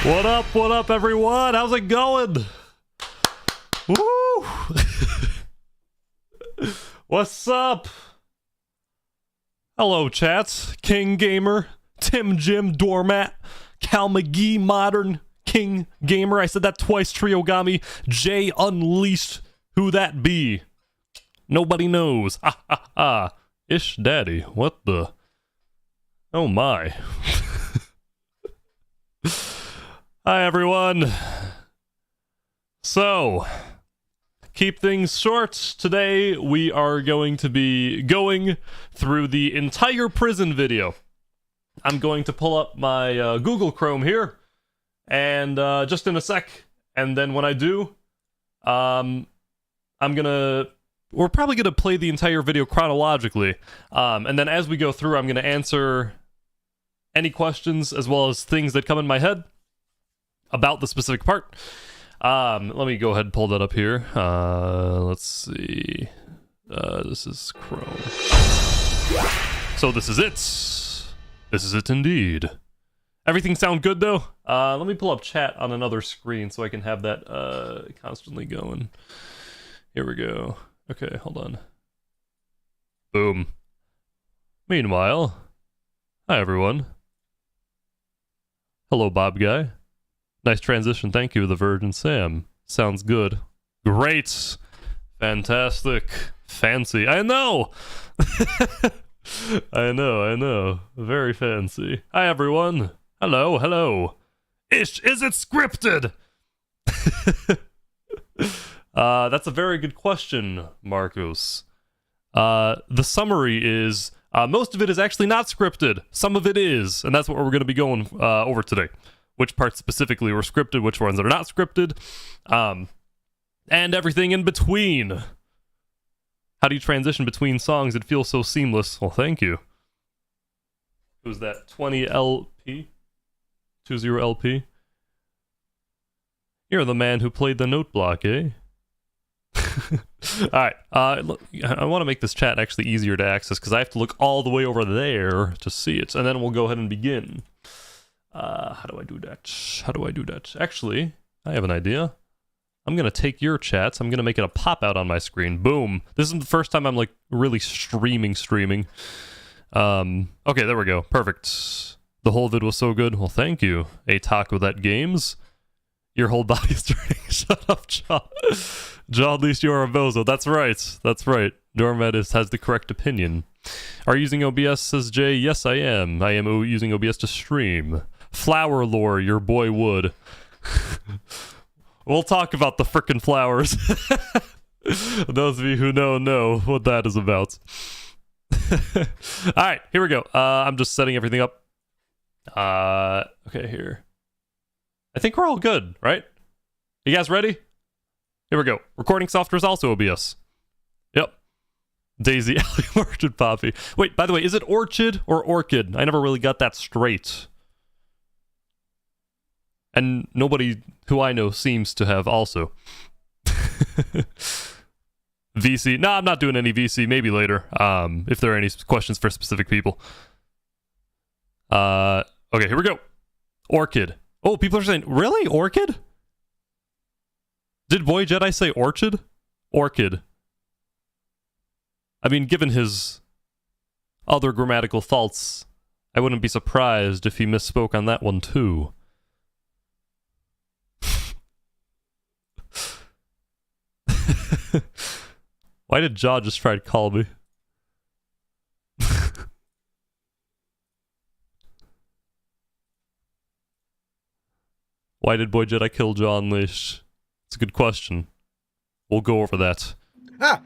What up, everyone? How's it going? Woo! What's up? Hello, chats. King Gamer, Tim Jim, Doormat, Cal McGee, Modern, King Gamer. I said that twice. Triogami, Jay Unleashed. Who that be? Nobody knows. Ha ha ha. Ish Daddy. What the? Oh my. Hi, everyone. So, keep things short. Today, we are going to be going through the entire prison video. I'm going to pull up my Google Chrome here, and just in a sec, and then when I do, we're probably gonna play the entire video chronologically, and then as we go through, I'm gonna answer any questions as well as things that come in my head about the specific part. Let me go ahead and pull that up here. Let's see. This is Chrome. So this is it. This is it indeed. Everything sound good though? Let me pull up chat on another screen so I can have that constantly going. Here we go. Okay, hold on. Boom. Meanwhile, hi everyone. Hello, Bob Guy. Nice transition, thank you, the Virgin Sam. Sounds good. Great! Fantastic. Fancy. I know! I know. Very fancy. Hi, everyone. Hello. Ish, is it scripted? That's a very good question, Marcos. The summary is, most of it is actually not scripted. Some of it is, and that's what we're going to be going over today. Which parts specifically were scripted, which ones are not scripted, and everything in between. How do you transition between songs? It feels so seamless. Well, thank you. Who's that? 20LP? 20LP? You're the man who played the note block, eh? Alright, I want to make this chat actually easier to access, because I have to look all the way over there to see it, and then we'll go ahead and begin. How do I do that? Actually, I have an idea. I'm gonna take your chats, I'm gonna make it a pop-out on my screen. Boom. This is the first time I'm, like, really streaming. Okay, there we go. Perfect. The whole vid was so good. Well, thank you. A taco that games. Your whole body is turning. Shut up, John. John, at least you are a bozo. That's right. Dormat has the correct opinion. Are you using OBS, says Jay? Yes, I am. I am using OBS to stream. Flower lore, your boy would. We'll talk about the frickin' flowers. Those of you who know what that is about. Alright, here we go. I'm just setting everything up. Okay, here. I think we're all good, right? You guys ready? Here we go. Recording software is also OBS. Yep. Daisy, Alley, Orchid, Poppy. Wait, by the way, is it Orchid or Orchid? I never really got that straight. And nobody who I know seems to have also. VC. No, I'm not doing any VC. Maybe later. If there are any questions for specific people. Okay, here we go. Orchid. Oh, people are saying, really? Orchid? Did Boy Jedi say Orchid? Orchid. I mean, given his other grammatical faults, I wouldn't be surprised if he misspoke on that one too. Why did Jaw just try to call me? Why did Boy Jedi kill John Leash? It's a good question. We'll go over that. Ah!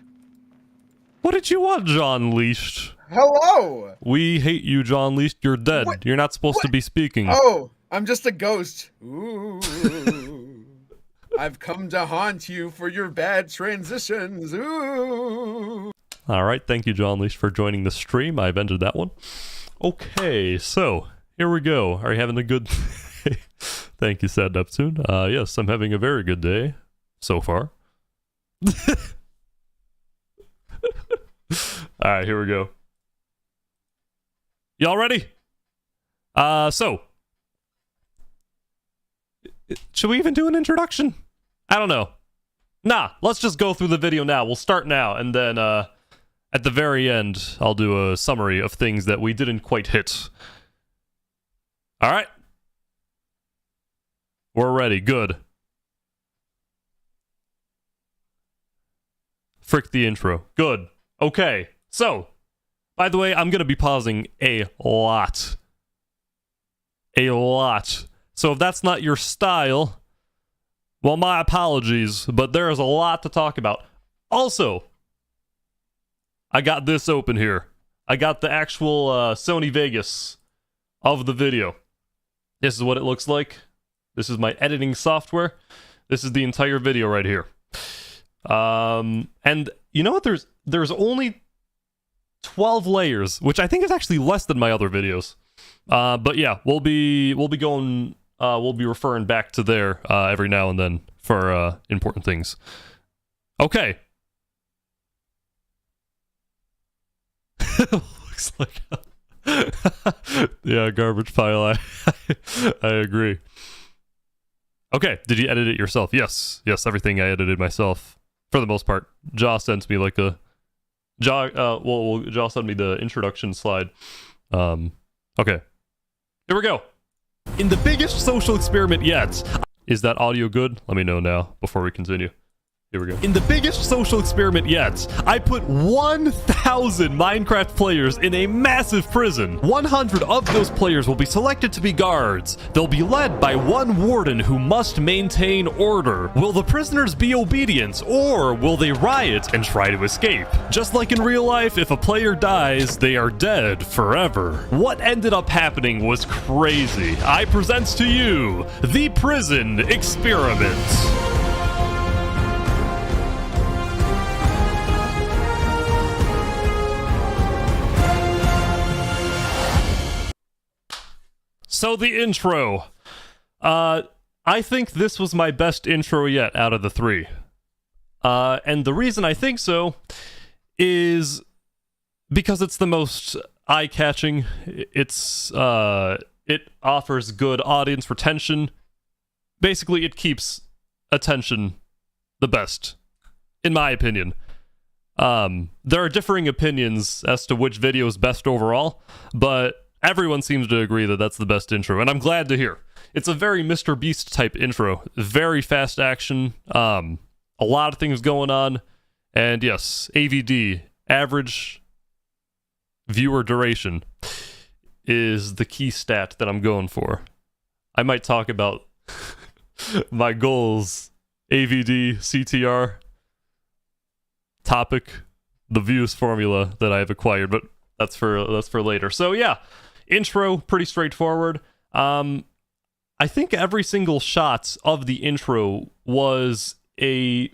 What did you want, John Leashed? Hello! We hate you, John Leashed. You're dead. What? You're not supposed to be speaking. Oh, I'm just a ghost. Ooh. I've come to haunt you for your bad transitions. Ooh. Alright, thank you, John Leashed, for joining the stream. I've ended that one. Okay, so, here we go. Are you having a good day? Thank you, Sad Neptune. Yes, I'm having a very good day. So far. Alright, here we go. Y'all ready? So Should we even do an introduction? I don't know. Nah, let's just go through the video now. We'll start now, and then at the very end, I'll do a summary of things that we didn't quite hit. All right. We're ready. Good. Frick the intro. Good. Okay. So, by the way, I'm going to be pausing a lot. A lot. So if that's not your style, well, my apologies, but there is a lot to talk about. Also, I got this open here. I got the actual Sony Vegas of the video. This is what it looks like. This is my editing software. This is the entire video right here. And you know what? There's only 12 layers, which I think is actually less than my other videos. But yeah, we'll be going. We'll be referring back to there every now and then for important things. Okay. Looks like yeah, garbage pile. I agree. Okay, did you edit it yourself? Yes, everything I edited myself for the most part. Jaw sent me like a Jaw sent me the introduction slide. Okay, here we go. In the biggest social experiment yet. Is that audio good? Let me know now before we continue. Here we go. In the biggest social experiment yet, I put 1,000 Minecraft players in a massive prison. 100 of those players will be selected to be guards. They'll be led by one warden who must maintain order. Will the prisoners be obedient, or will they riot and try to escape? Just like in real life, if a player dies, they are dead forever. What ended up happening was crazy. I present to you the prison experiment. So the intro. I think this was my best intro yet out of the three. And the reason I think so is because it's the most eye-catching. It offers good audience retention. Basically, it keeps attention the best, in my opinion. There are differing opinions as to which video is best overall, but everyone seems to agree that that's the best intro, and I'm glad to hear. It's a very Mr. Beast type intro. Very fast action. A lot of things going on. And yes, AVD, average viewer duration, is the key stat that I'm going for. I might talk about my goals, AVD, CTR, topic, the views formula that I've acquired, but that's for later. So yeah. Intro, pretty straightforward. I think every single shot of the intro was a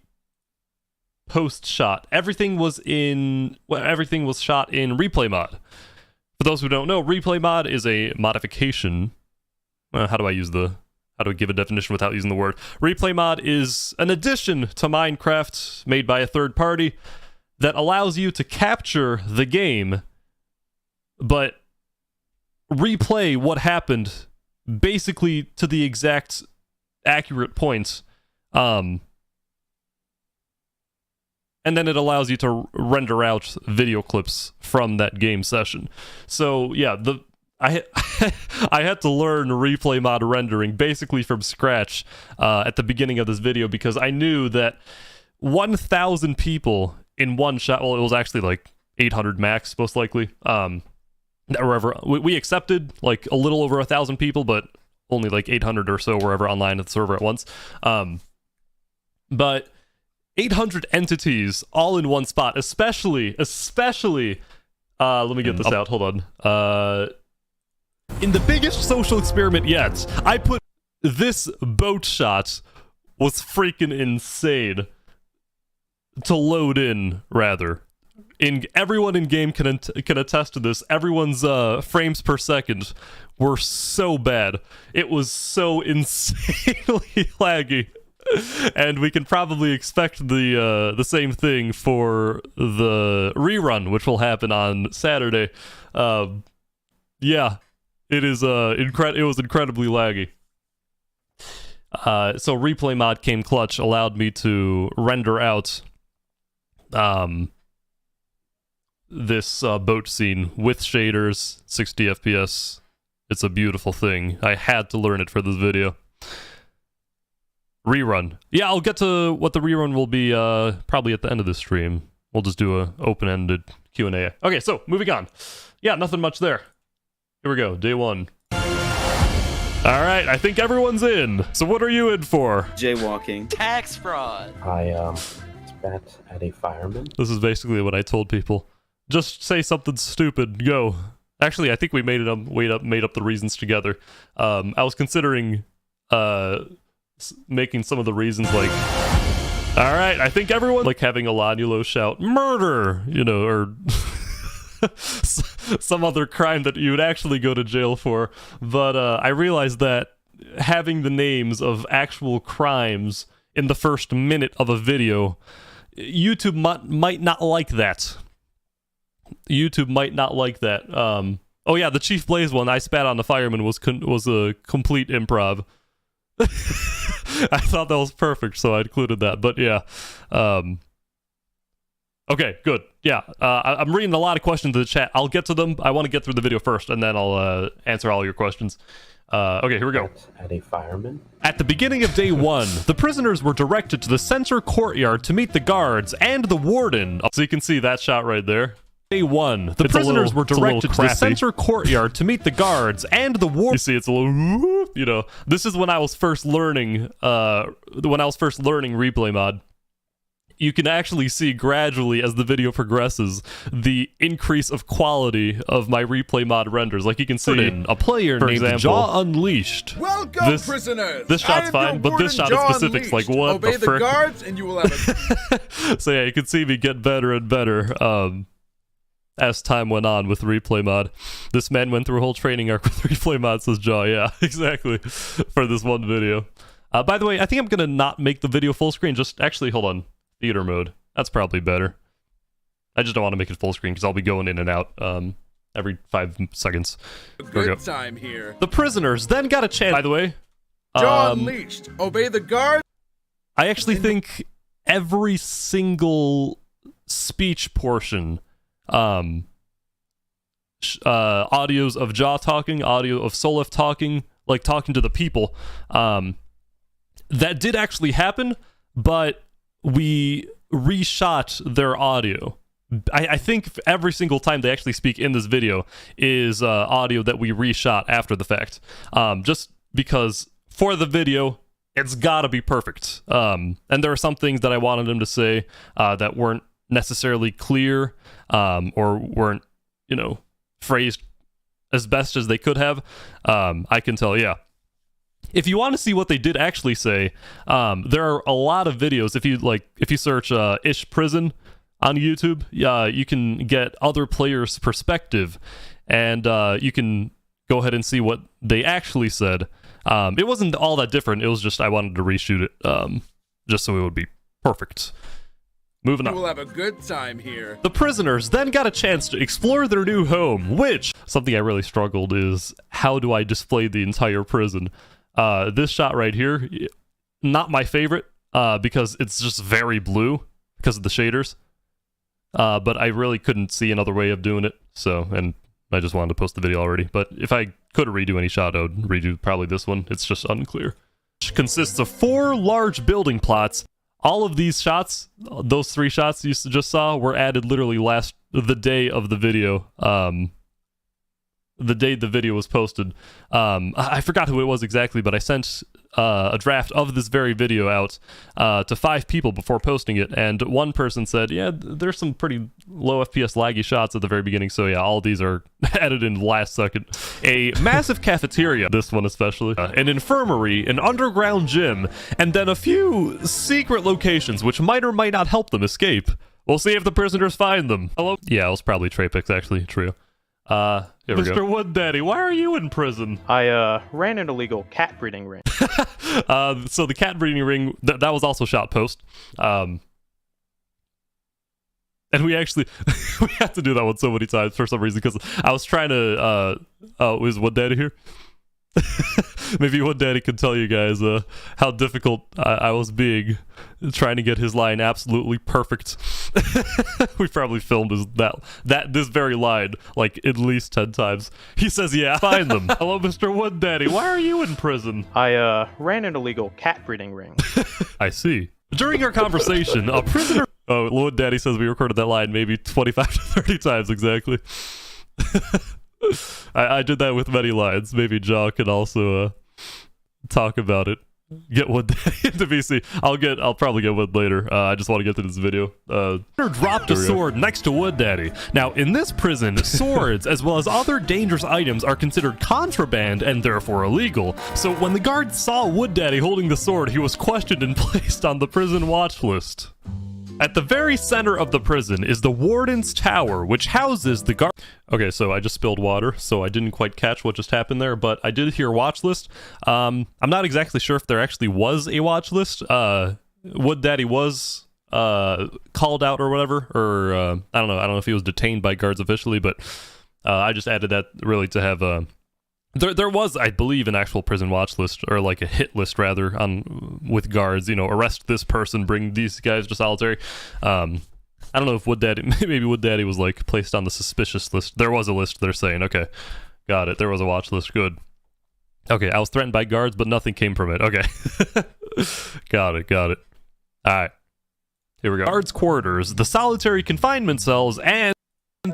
post shot. Everything was shot in replay mod. For those who don't know, replay mod is a modification. How do I give a definition without using the word? Replay mod is an addition to Minecraft made by a third party that allows you to capture the game, but replay what happened basically to the exact accurate point. And then it allows you to render out video clips from that game session. So yeah, I had to learn replay mod rendering basically from scratch at the beginning of this video, because I knew that 1,000 people in one shot, well, it was actually like 800 max most likely, we accepted like a little over 1,000 people, but only like 800 or so were ever online at the server at once. But 800 entities all in one spot, especially let me get this out, hold on. In the biggest social experiment yet, I put this boat shot was freaking insane to load in, rather. Everyone in game can attest to this. Everyone's frames per second were so bad. It was so insanely laggy, and we can probably expect the same thing for the rerun, which will happen on Saturday. Yeah, it was incredibly laggy. So replay mod came clutch, allowed me to render out this boat scene with shaders, 60 FPS. It's a beautiful thing. I had to learn it for this video. Rerun. Yeah, I'll get to what the rerun will be probably at the end of the stream. We'll just do a open-ended Q&A. Okay, so moving on. Yeah, nothing much there. Here we go, day 1. All right, I think everyone's in. So what are you in for? Jaywalking. Tax fraud. I spat at a fireman. This is basically what I told people. Just say something stupid. Go. Actually, I think we made up the reasons together. I was considering making some of the reasons like, all right, I think everyone like having Elanulo shout murder, you know, or some other crime that you would actually go to jail for. But I realized that having the names of actual crimes in the first minute of a video, YouTube might not like that. YouTube might not like that. Oh yeah, the Chief Blaze one, I spat on the fireman, was a complete improv. I thought that was perfect, so I included that. But yeah, okay, good. Yeah, I'm reading a lot of questions in the chat. I'll get to them. I want to get through the video first, and then I'll answer all your questions. Okay, here we go. At a fireman. At the beginning of day 1, the prisoners were directed to the center courtyard to meet the guards and the warden. So you can see that shot right there. Day 1, the prisoners were directed to the center courtyard to meet the guards and the warden. You see, it's a little, you know, this is when I was first learning, replay mod. You can actually see gradually as the video progresses the increase of quality of my replay mod renders. Like you can see a player named Jaw Unleashed. Welcome, prisoners. This shot's fine, but this shot in specific's like what Obey the frick? Guards, and you will have a So yeah, you can see me get better and better as time went on with replay mod. This man went through a whole training arc with replay mod, says Jaw. Yeah, exactly, for this one video. By the way, I think I'm gonna not make the video full screen. Just actually, hold on. Theater mode. That's probably better. I just don't want to make it full screen because I'll be going in and out every 5 seconds. good time here. The prisoners then got a chance. By the way, Jaw Unleashed. Obey the guard. I actually think every single speech portion, audios of Jaw talking, audio of Solif talking, like talking to the people, that did actually happen, but we reshot their audio. I think every single time they actually speak in this video is audio that we reshot after the fact. Just because for the video, it's gotta be perfect. And there are some things that I wanted them to say that weren't necessarily clear or weren't, you know, phrased as best as they could have. I can tell, yeah. If you want to see what they did actually say, there are a lot of videos. If you search Ish Prison on YouTube, you can get other players' perspective, and you can go ahead and see what they actually said. It wasn't all that different. It was just I wanted to reshoot it, just so it would be perfect. Moving on. You will have a good time here. The prisoners then got a chance to explore their new home, which, something I really struggled is, how do I display the entire prison? This shot right here, not my favorite, because it's just very blue because of the shaders. But I really couldn't see another way of doing it, so, and I just wanted to post the video already. But if I could redo any shot, I would redo probably this one. It's just unclear. Which consists of 4 large building plots. All of these shots, those 3 shots you just saw, were added literally the day of the video. The day the video was posted. I forgot who it was exactly, but I sent a draft of this very video out to 5 people before posting it, and one person said, yeah, there's some pretty low FPS laggy shots at the very beginning, so yeah, all these are added in the last second. A massive cafeteria, this one especially, an infirmary, an underground gym, and then a few secret locations which might or might not help them escape. We'll see if the prisoners find them. Hello? Yeah, it was probably Trapix, actually, true. Here we Mr. Wood Daddy, why are you in prison? I ran an illegal cat breeding ring. So the cat breeding ring, that was also shot post. And we actually, we had to do that one so many times for some reason, because I was trying to, is Wood Daddy here? Maybe Wood Daddy could tell you guys how difficult I was being trying to get his line absolutely perfect. We probably filmed this very line like at least 10 times. He says, yeah, find them. Hello, Mr. Wood Daddy. Why are you in prison? I ran an illegal cat breeding ring. I see. During our conversation, a prisoner... Oh, Wood Daddy says we recorded that line maybe 25 to 30 times exactly. I did that with many lines. Maybe Jaw can also talk about it. Get Wood Daddy into VC. I'll probably get Wood later. I just want to get to this video. Dropped a sword next to Wood Daddy. Now, in this prison, swords as well as other dangerous items are considered contraband and therefore illegal. So when the guards saw Wood Daddy holding the sword, he was questioned and placed on the prison watch list. At the very center of the prison is the Warden's Tower, which houses the guard. Okay, so I just spilled water, so I didn't quite catch what just happened there, but I did hear watch list. I'm not exactly sure if there actually was a watch list. Wood Daddy was called out or whatever, or I don't know if he was detained by guards officially, but I just added that really to have there was, I believe, an actual prison watch list, or like a hit list rather, on with guards, you know, arrest this person, bring these guys to solitary. I don't know if Wood Daddy, maybe Wood Daddy was like placed on the suspicious list. There was a list, they're saying. Okay, got it. There was a watch list. Good. Okay, I was threatened by guards, but nothing came from it. Okay. Got it. All right. Here we go. Guards' quarters, the solitary confinement cells, and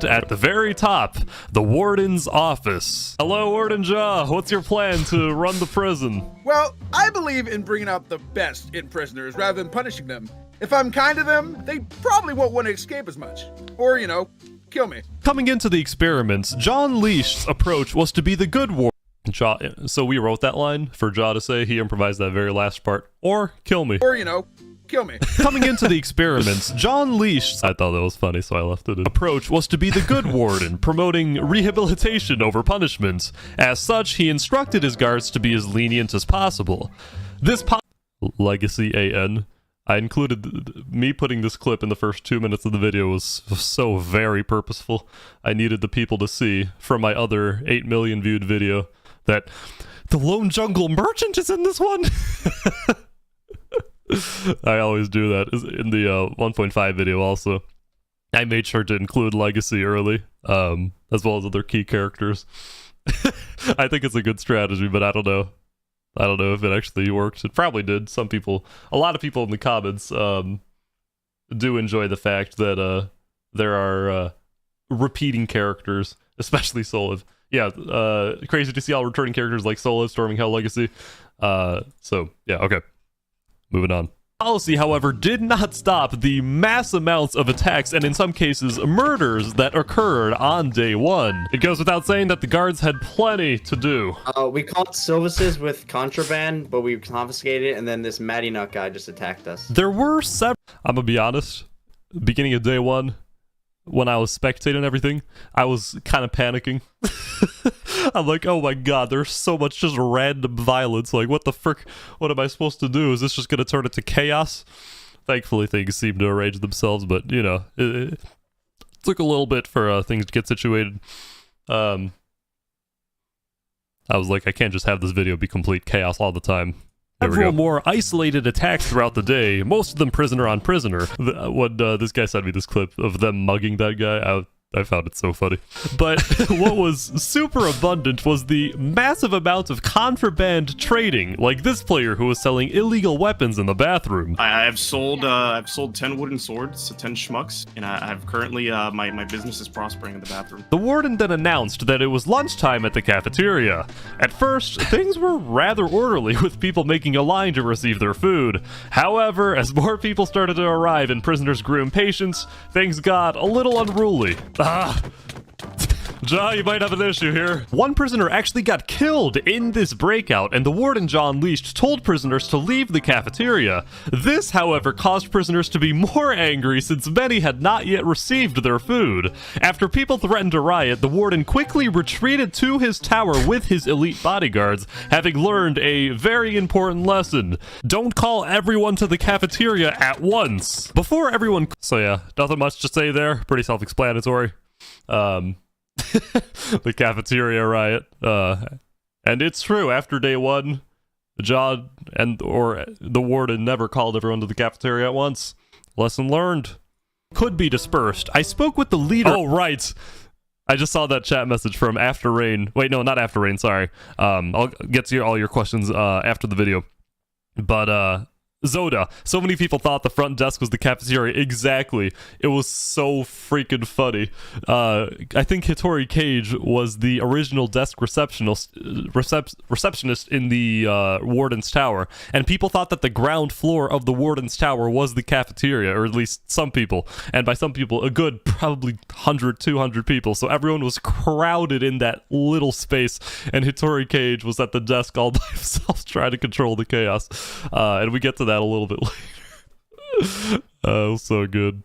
at the very top, the warden's office. Hello, Warden Jaw. What's your plan to run the prison? Well, I believe in bringing out the best in prisoners rather than punishing them. If I'm kind to them, they probably won't want to escape as much. Or, you know, kill me. Coming into the experiments, John Leash's approach was to be the good warden. Jaw, so we wrote that line for Jaw to say. He improvised that very last part. Or kill me. Or, you know, kill me. Coming into the experiments, John Leash, I thought that was funny, so I left it in. Approach was to be the good warden, promoting rehabilitation over punishment. As such, he instructed his guards to be as lenient as possible. This Legacy AN. I included me putting this clip in the first 2 minutes of the video was so very purposeful. I needed the people to see from my other 8 million viewed video that the Lone Jungle Merchant is in this one. I always do that in the 1.5 video also. I made sure to include Legacy early, as well as other key characters. I think it's a good strategy, but I don't know. I don't know if it actually works. It probably did. Some people, a lot of people in the comments do enjoy the fact that there are repeating characters, especially Soliv. Yeah, crazy to see all returning characters like Soliv, Storming Hell Legacy. So, yeah, okay. Moving on. Policy, however, did not stop the mass amounts of attacks and in some cases murders that occurred on day one. It goes without saying that the guards had plenty to do. We caught Silvises with contraband, but we confiscated it, and then this Matty Nut guy just attacked us. There were several. I'm gonna be honest. Beginning of day one, when I was spectating everything, I was kind of panicking. I'm like, oh my god, there's so much just random violence. Like, what the frick? What am I supposed to do? Is this just going to turn into chaos? Thankfully, things seem to arrange themselves, but, you know, it took a little bit for things to get situated. I was like, I can't just have this video be complete chaos all the time. Several more isolated attacks throughout the day, most of them prisoner on prisoner. When this guy sent me this clip of them mugging that guy, I found it so funny. But what was super abundant was the massive amount of contraband trading, like this player who was selling illegal weapons in the bathroom. I've sold 10 wooden swords to 10 schmucks, and I've currently my business is prospering in the bathroom. The warden then announced that it was lunchtime at the cafeteria. At first, things were rather orderly with people making a line to receive their food. However, as more people started to arrive and prisoners grew impatient, things got a little unruly. Jaw, you might have an issue here. One prisoner actually got killed in this breakout, and the warden, John Leash, told prisoners to leave the cafeteria. This, however, caused prisoners to be more angry since many had not yet received their food. After people threatened to riot, the warden quickly retreated to his tower with his elite bodyguards, having learned a very important lesson. Don't call everyone to the cafeteria at once. Before everyone... So yeah, nothing much to say there. Pretty self-explanatory. The cafeteria riot. And it's true, after day one, John or the warden never called everyone to the cafeteria at once. Lesson learned. Could be dispersed. I spoke with the leader. Oh, right. I just saw that chat message from After Rain. Wait, no, not After Rain, sorry. I'll get to all your questions after the video. But, Zoda. So many people thought the front desk was the cafeteria. Exactly. It was so freaking funny. I think Hitori Cage was the original desk receptionist in the Warden's Tower, and people thought that the ground floor of the Warden's Tower was the cafeteria, or at least some people. And by some people, a good probably 100, 200 people. So everyone was crowded in that little space, and Hitori Cage was at the desk all by himself trying to control the chaos. And we get to that a little bit later. It was so good.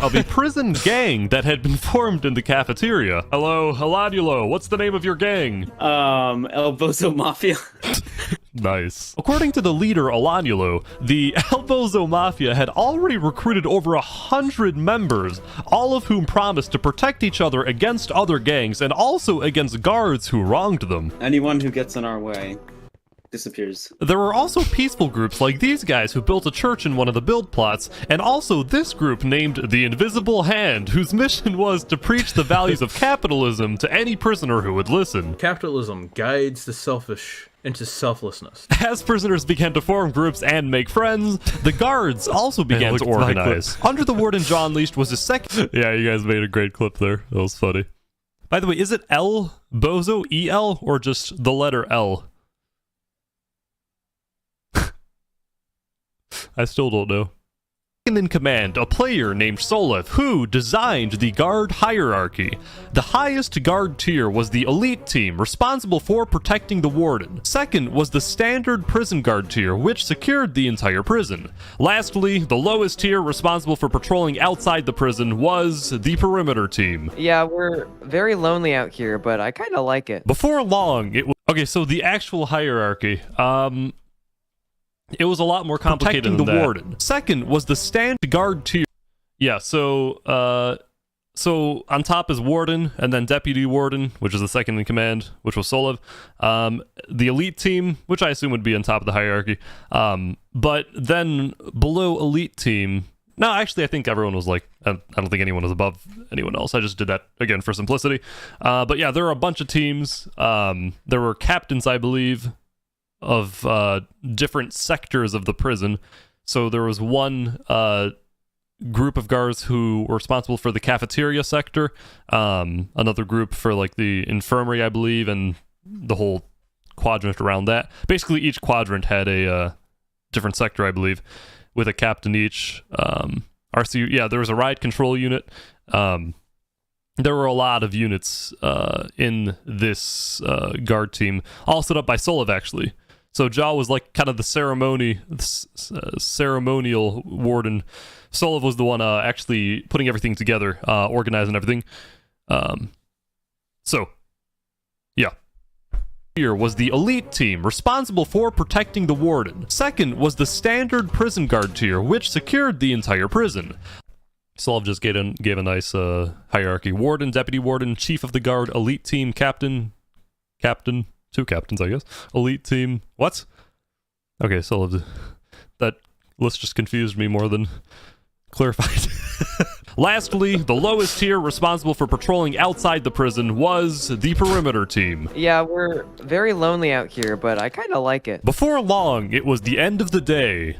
Of a prison gang that had been formed in the cafeteria. Hello, Heladulo, what's the name of your gang? El Bozo Mafia. Nice. According to the leader, Alanulo, the El Bozo Mafia had already recruited over 100 members, all of whom promised to protect each other against other gangs and also against guards who wronged them. Anyone who gets in our way disappears. There were also peaceful groups like these guys who built a church in one of the build plots, and also this group named the Invisible Hand, whose mission was to preach the values of capitalism to any prisoner who would listen. Capitalism guides the selfish into selflessness. As prisoners began to form groups and make friends, the guards also began to organize. Under the Warden Jaw Unleashed was a second... Yeah, you guys made a great clip there. That was funny. By the way, is it El Bozo, E-L, or just the letter L? I still don't know. Second in command, a player named Solev, who designed the guard hierarchy. The highest guard tier was the elite team, responsible for protecting the warden. Second was the standard prison guard tier, which secured the entire prison. Lastly, the lowest tier, responsible for patrolling outside the prison, was the perimeter team. Yeah, we're very lonely out here, but I kind of like it. Before long, it was... Okay, so the actual hierarchy, it was a lot more complicated than that. Warden. Second was the standard guard tier. Yeah, so on top is Warden, and then Deputy Warden, which is the second in command, which was Solev. The elite team, which I assume would be on top of the hierarchy. But then below elite team... No, actually, I think everyone was like... I don't think anyone was above anyone else. I just did that, again, for simplicity. But yeah, there are a bunch of teams. There were captains, I believe, of different sectors of the prison. So there was one group of guards who were responsible for the cafeteria sector, another group for like the infirmary, I believe, and the whole quadrant around that. Basically, each quadrant had a different sector, I believe, with a captain each. RCU, yeah, there was a riot control unit. There were a lot of units in this guard team, all set up by Solev, actually. So Jaw was like kind of the ceremonial warden. Solev was the one actually putting everything together, organizing everything. So, yeah. Here was the elite team, responsible for protecting the warden. Second was the standard prison guard tier, which secured the entire prison. Solev just gave a nice hierarchy. Warden, deputy warden, chief of the guard, elite team, captain, two captains, I guess. Elite team. What? Okay, so that list just confused me more than clarified. Lastly, the lowest tier responsible for patrolling outside the prison was the perimeter team. Yeah, we're very lonely out here, but I kind of like it. Before long, it was the end of the day.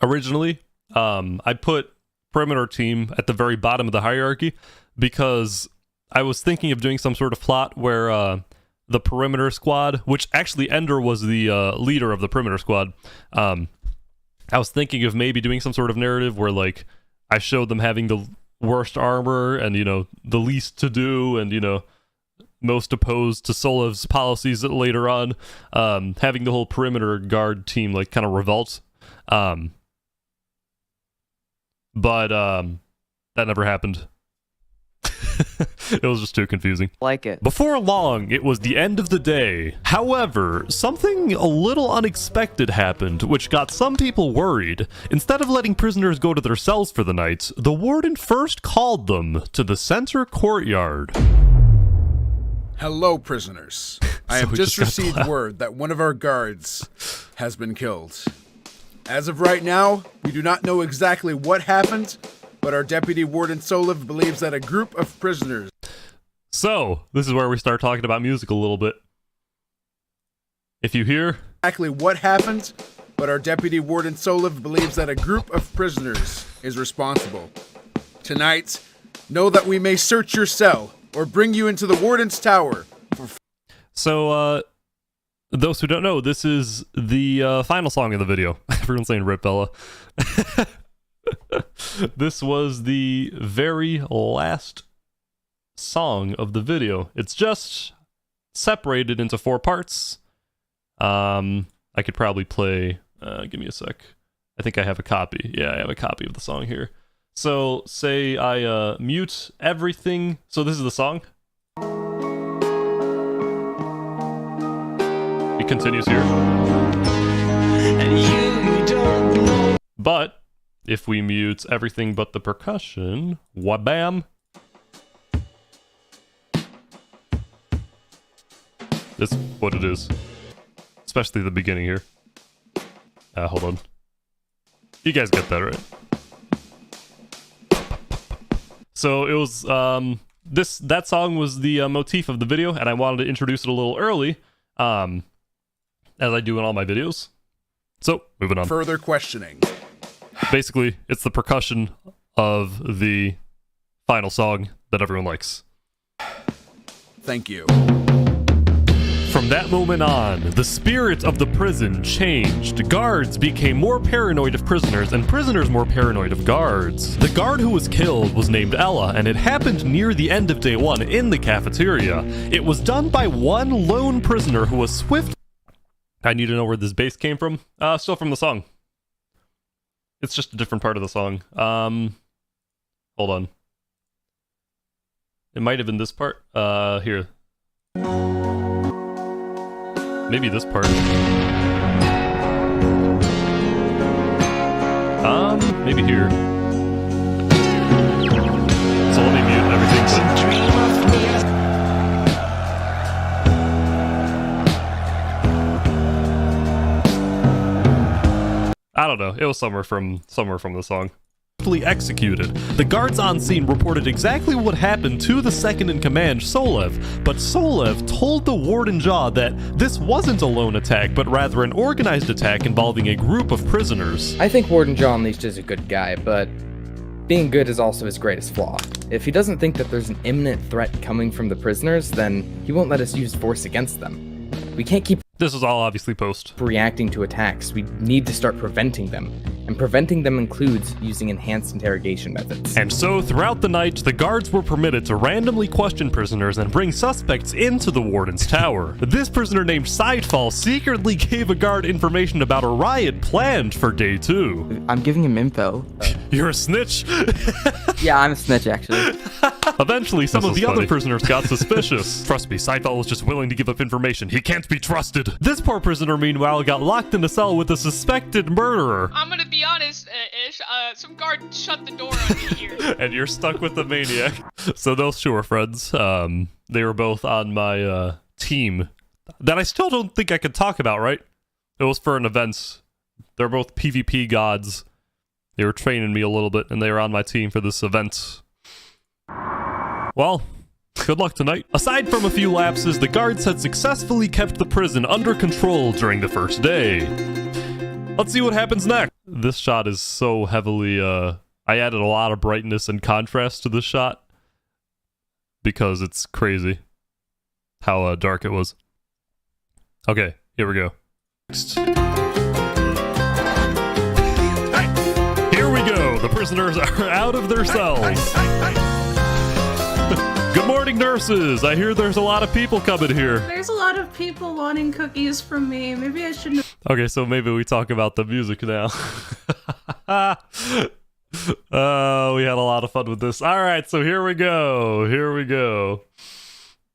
Originally, I put perimeter team at the very bottom of the hierarchy because I was thinking of doing some sort of plot where the perimeter squad, which actually Ender was the leader of the perimeter squad. I was thinking of maybe doing some sort of narrative where like I showed them having the worst armor and, you know, the least to do and, you know, most opposed to Solev's policies later on, having the whole perimeter guard team like kind of revolt. But that never happened. It was just too confusing. Like it. Before long, it was the end of the day. However, something a little unexpected happened, which got some people worried. Instead of letting prisoners go to their cells for the night, the warden first called them to the center courtyard. Hello, prisoners. I So have we just got received clapped. word that one of our guards has been killed. As of right now, we do not know exactly what happened, but our Deputy Warden Soliv believes that a group of prisoners... So, this is where we start talking about music a little bit. If you hear... Exactly what happened, but our Deputy Warden Soliv believes that a group of prisoners is responsible. Tonight, know that we may search your cell or bring you into the Warden's Tower. So, those who don't know, this is the final song of the video. Everyone's saying Rip Bella. This was the very last song of the video. It's just separated into 4 parts. I could probably play, give me a sec. I think I have a copy. Yeah, I have a copy of the song here. So, say I mute everything. So this is the song. It continues here. But if we mute everything but the percussion, wabam. That's what it is. Especially the beginning here. Hold on. You guys get that, right? So it was, that song was the motif of the video, and I wanted to introduce it a little early, as I do in all my videos. So, moving on. Further questioning. Basically, it's the percussion of the final song that everyone likes. Thank you. From that moment on, the spirit of the prison changed. Guards became more paranoid of prisoners, and prisoners more paranoid of guards. The guard who was killed was named Ella, and it happened near the end of day 1 in the cafeteria. It was done by one lone prisoner who was swift. I need to know where this bass came from. Still from the song. It's just a different part of the song. Hold on. It might have been this part. Here. Maybe this part. Maybe here. So let me mute everything. I don't know. It was somewhere from the song. Executed. The guards on scene reported exactly what happened to the second in command, Solev, but Solev told the Warden Jaw that this wasn't a lone attack, but rather an organized attack involving a group of prisoners. I think Warden Jaw Unleashed is a good guy, but being good is also his greatest flaw. If he doesn't think that there's an imminent threat coming from the prisoners, then he won't let us use force against them. We can't keep This is all obviously post. reacting to attacks. We need to start preventing them. And preventing them includes using enhanced interrogation methods. And so, throughout the night, the guards were permitted to randomly question prisoners and bring suspects into the Warden's tower. This prisoner named Sidefall secretly gave a guard information about a riot planned for day 2. I'm giving him info. You're a snitch? Yeah, I'm a snitch, actually. Eventually, some This of is the other funny. prisoners got suspicious. Trust me, Sidefall was just willing to give up information. He can't be trusted. This poor prisoner, meanwhile, got locked in a cell with a suspected murderer. I'm gonna be honest, Ish. Some guard shut the door on me here. And you're stuck with the maniac. So those two are friends. They were both on my team that I still don't think I could talk about, right? It was for an event. They're both PvP gods. They were training me a little bit, and they were on my team for this event. Well, good luck tonight. Aside from a few lapses, the guards had successfully kept the prison under control during the first day. Let's see what happens next. This shot is so heavily, I added a lot of brightness and contrast to this shot because it's crazy how dark it was. Okay, here we go. Next. Here we go. The prisoners are out of their cells. Good morning, nurses. I hear there's a lot of people coming here. There's a lot of people wanting cookies from me. Maybe I shouldn't. Okay, so maybe we talk about the music now. We had a lot of fun with this. All right, so here we go. Here we go.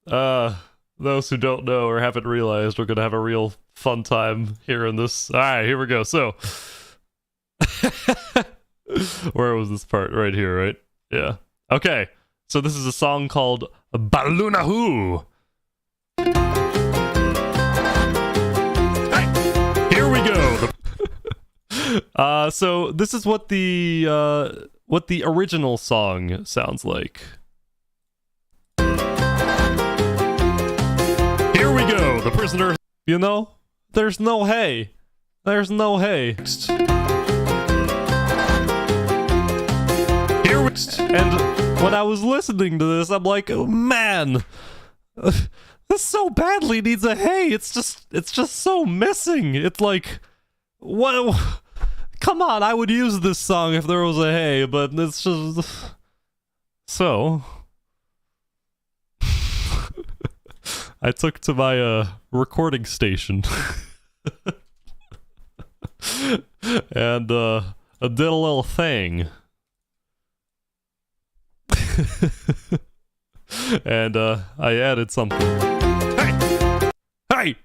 Those who don't know or haven't realized, we're going to have a real fun time hearing this. All right, here we go. So, where was this part? Right here, right? Yeah. Okay. So this is a song called Balunahu. So this is what the original song sounds like. Here we go. The prisoner. You know, there's no hay. There's no hay. Here we. And when I was listening to this, I'm like, oh, man, this so badly needs a hay. It's just so missing. It's like, what? Come on, I would use this song if there was a hay, but it's just so. I took to my recording station and I did a little thing. And I added something. Hey! Hey!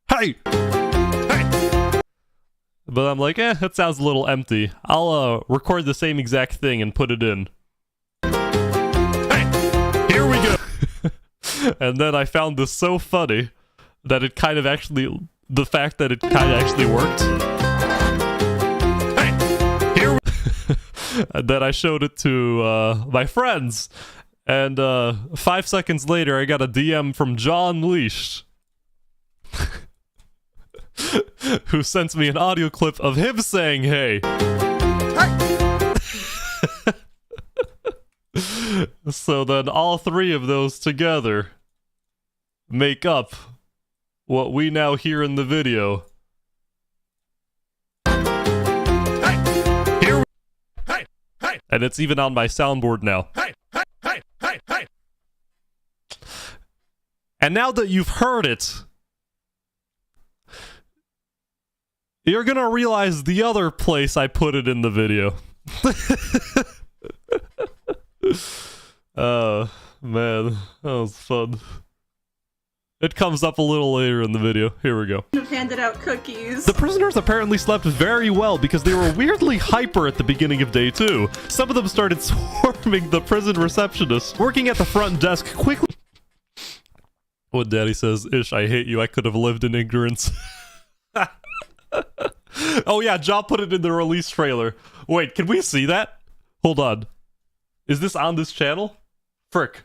Hey! Hey! But I'm like, that sounds a little empty. I'll record the same exact thing and put it in. Hey! Here we go! And then I found this so funny that it kind of actually, the fact that it kind of actually worked. Hey! Here we and then I showed it to my friends, and 5 seconds later I got a DM from John Leash, who sent me an audio clip of him saying, hey. So then all three of those together make up what we now hear in the video. And it's even on my soundboard now. And now that you've heard it, you're gonna realize the other place I put it in the video. Oh, man. That was fun. It comes up a little later in the video. Here we go. Have handed out cookies. The prisoners apparently slept very well because they were weirdly hyper at the beginning of day 2. Some of them started swarming the prison receptionist, working at the front desk quickly. What Daddy says, Ish, I hate you. I could have lived in ignorance. Oh yeah, Ja put it in the release trailer. Wait, can we see that? Hold on. Is this on this channel? Frick.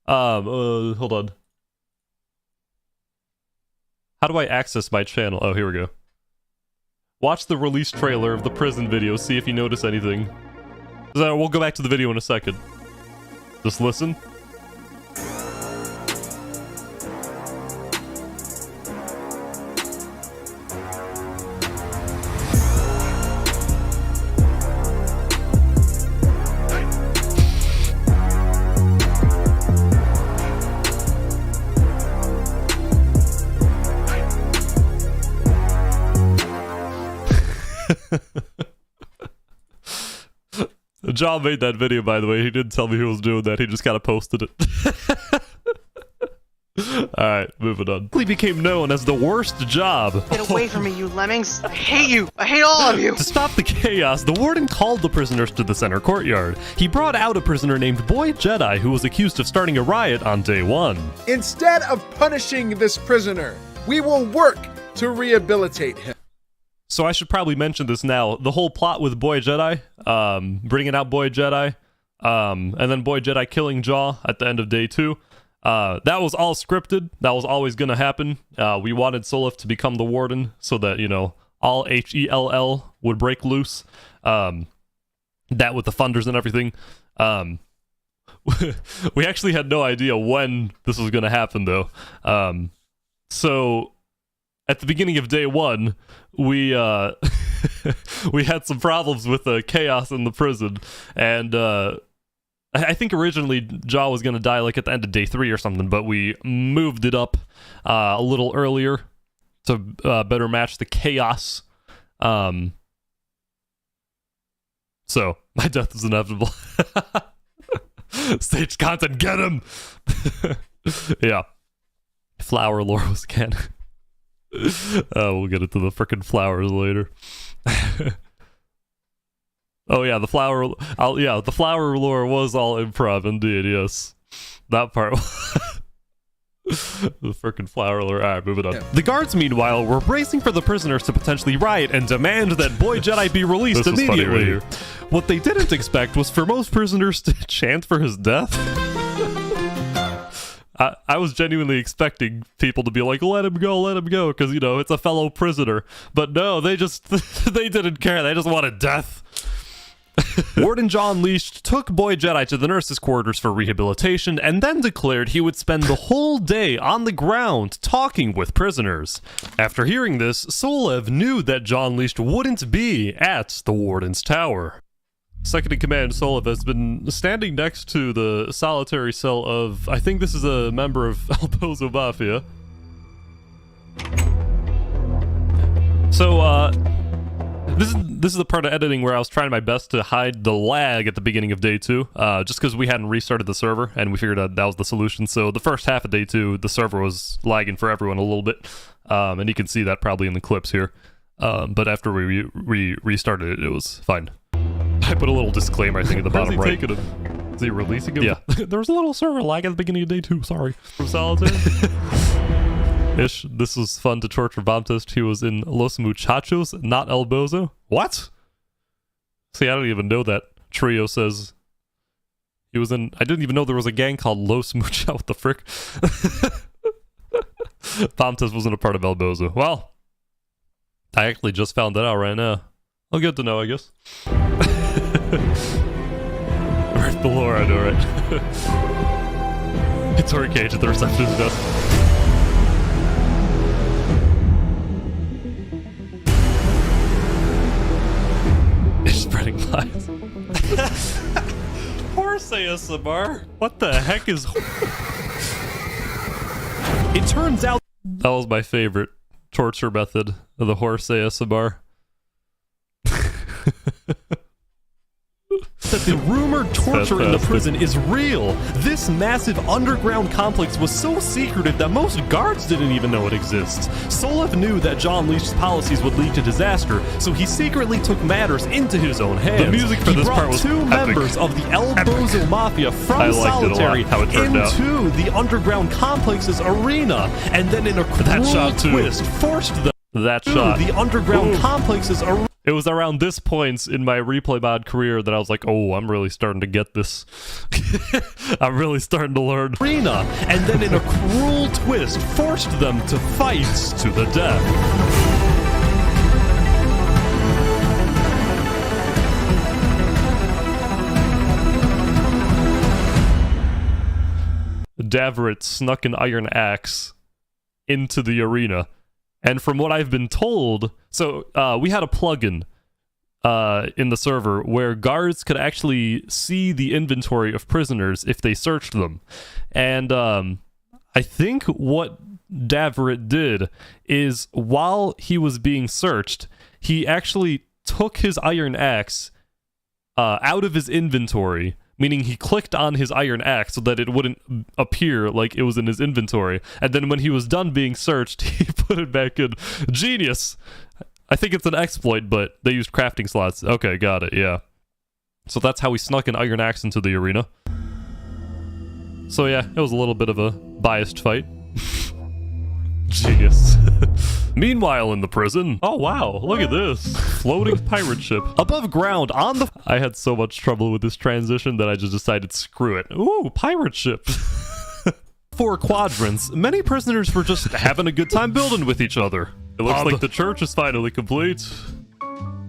Hold on. How do I access my channel? Oh, here we go. Watch the release trailer of the prison video, see if you notice anything. So we'll go back to the video in a second. Just listen. John made that video, by the way. He didn't tell me who was doing that. He just kind of posted it. Alright, moving on. He became known as the worst job. Get away from me, you lemmings. I hate you. I hate all of you. To stop the chaos, the warden called the prisoners to the center courtyard. He brought out a prisoner named Boy Jedi who was accused of starting a riot on day 1. Instead of punishing this prisoner, we will work to rehabilitate him. So I should probably mention this now. The whole plot with Boy Jedi, bringing out Boy Jedi, and then Boy Jedi killing Jaw at the end of day 2, that was all scripted. That was always going to happen. We wanted Solif to become the warden so that, you know, all HELL would break loose. That with the funders and everything. We actually had no idea when this was going to happen, though. So at the beginning of day 1, we we had some problems with chaos in the prison, and I think originally Jaw was going to die like at the end of day 3 or something, but we moved it up a little earlier to better match the chaos. So my death is inevitable. Stage content, get him! Yeah. Flower lore was canon. We'll get into the frickin' flowers later. Oh yeah, the flower. The flower lore was all improv, indeed. Yes, that part. The frickin' flower alert. Alright, moving on. Yeah. The guards, meanwhile, were bracing for the prisoners to potentially riot and demand that Boy Jedi be released immediately. Right, what they didn't expect was for most prisoners to chant for his death. I was genuinely expecting people to be like, let him go, because, you know, it's a fellow prisoner. But no, they didn't care. They just wanted death. Warden John Leash took Boy Jedi to the nurses' quarters for rehabilitation and then declared he would spend the whole day on the ground talking with prisoners. After hearing this, Solev knew that John Leash wouldn't be at the warden's tower. Second in command, Solev, has been standing next to the solitary cell of, I think this is a member of Albozo Mafia. So, this is the part of editing where I was trying my best to hide the lag at the beginning of day 2, just because we hadn't restarted the server, and we figured out that was the solution. So the first half of day 2, the server was lagging for everyone a little bit, and you can see that probably in the clips here. But after we restarted it, it was fine. I put a little disclaimer, I think, at the bottom right. Taking him? Is he releasing him? Yeah. There was a little server lag at the beginning of day 2, sorry. From Solitaire. Ish, this was fun to torture Bombtest. He was in Los Muchachos, not El Bozo. What? See, I don't even know that. Trio says he was in... I didn't even know there was a gang called Los Muchachos. What the frick? Bombtest wasn't a part of El Bozo. Well, I actually just found that out right now. Well, good to know, I guess. Where's the lore? I know, right? It's Tori Cage at the receptionist desk. It's spreading lies. Horse ASMR? What the heck is... It turns out... That was my favorite torture method of the horse ASMR. That the rumored torture in the prison is real. This massive underground complex was so secretive that most guards didn't even know it exists. Solev knew that John Leash's policies would lead to disaster, so he secretly took matters into his own hands. The music for this part was two members of the El Bozo Mafia from Solitary into the underground complex's arena, and then in a cruel twist forced them to the underground complex's arena. It was around this point in my replay mod career that I was like, oh, I'm really starting to get this. I'm really starting to learn. Arena, and then in a cruel twist, forced them to fight to the death. Davrit snuck an iron axe into the arena. And from what I've been told, so we had a plugin in the server where guards could actually see the inventory of prisoners if they searched them. And I think what Davrit did is while he was being searched, he actually took his iron axe out of his inventory, meaning he clicked on his iron axe so that it wouldn't appear like it was in his inventory. And then when he was done being searched, he put it back in. Genius! I think it's an exploit, but they used crafting slots. Okay, got it, yeah. So that's how we snuck an iron axe into the arena. So yeah, it was a little bit of a biased fight. Genius. Meanwhile in the prison, oh wow, look at this. Floating pirate ship. Above ground on the... I had so much trouble with this transition that I just decided screw it. Ooh, pirate ship. 4 quadrants, many prisoners were just having a good time building with each other. It looks like the church is finally complete.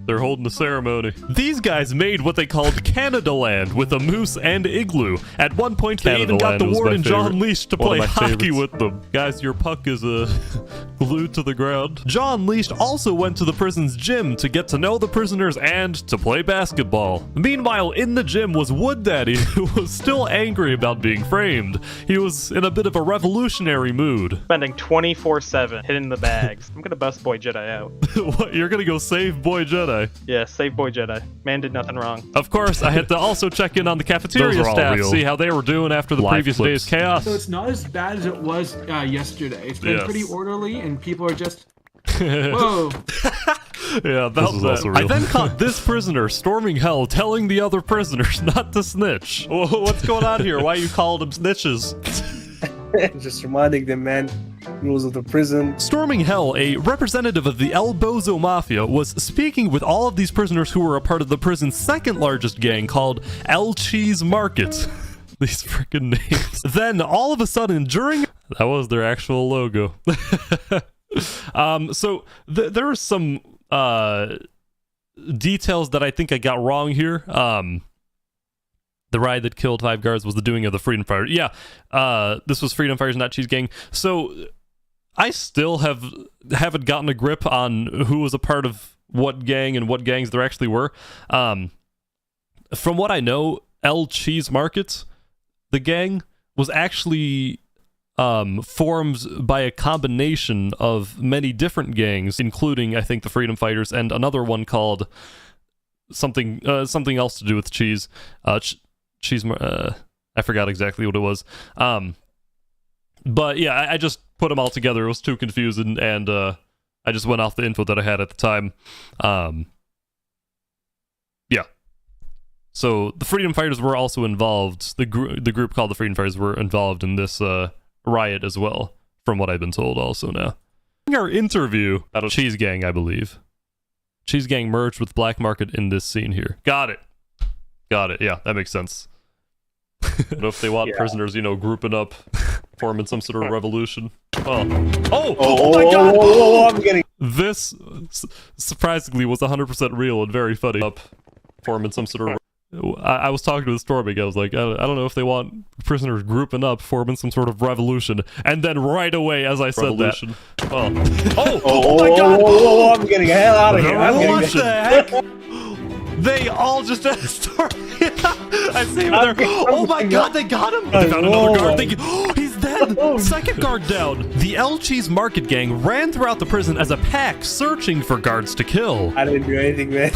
They're holding a ceremony. These guys made what they called Canada Land with a moose and igloo. At one point, they even got the warden John Leash to play hockey with them. Guys, your puck is glued to the ground. John Leash also went to the prison's gym to get to know the prisoners and to play basketball. Meanwhile, in the gym was Wood Daddy, who was still angry about being framed. He was in a bit of a revolutionary mood. Spending 24/7 hitting the bags. I'm gonna bust Boy Jedi out. What? You're gonna go save Boy Jedi? Yeah, save Boy Jedi. Man did nothing wrong. Of course, I had to also check in on the cafeteria staff, see how they were doing after the previous day's chaos. So it's not as bad as it was yesterday. It's been pretty orderly, and people are just... Whoa. Yeah, about that. I then caught this prisoner storming hell, telling the other prisoners not to snitch. What's going on here? Why you called them snitches? Just reminding them, man, rules of the prison. Storming Hell, a representative of the El Bozo Mafia, was speaking with all of these prisoners who were a part of the prison's second largest gang called El Cheese Market. These freaking names. Then, all of a sudden, that was their actual logo. So, there are some details that I think I got wrong here. The riot that killed 5 guards was the doing of the Freedom Fighters. Yeah, this was Freedom Fighters, not Cheese Gang. So, I still haven't gotten a grip on who was a part of what gang and what gangs there actually were. From what I know, El Cheese Market, the gang, was actually formed by a combination of many different gangs, including, I think, the Freedom Fighters and another one called something else to do with cheese. Cheese. I forgot exactly what it was. But yeah, I just put them all together. It was too confusing, and I just went off the info that I had at the time. Yeah. So the Freedom Fighters were also involved. The group called the Freedom Fighters were involved in this riot as well, from what I've been told also now. Our interview out of Cheese Gang, I believe. Cheese Gang merged with Black Market in this scene here. Got it. Yeah, that makes sense. What if they want prisoners, grouping up, forming some sort of revolution? Oh my god! I'm getting... This, surprisingly, was 100% real and very funny. Forming some sort of... I was talking to the Storming. I was like, I don't know if they want prisoners grouping up, forming some sort of revolution. And then right away, as I said that... Oh my god! I'm getting the hell out of here. What the heck? They all just started. I see him there. Oh my god, they got him! They found another guard. He's dead! Second guard down. The El Cheese Market gang ran throughout the prison as a pack, searching for guards to kill. I didn't do anything, man.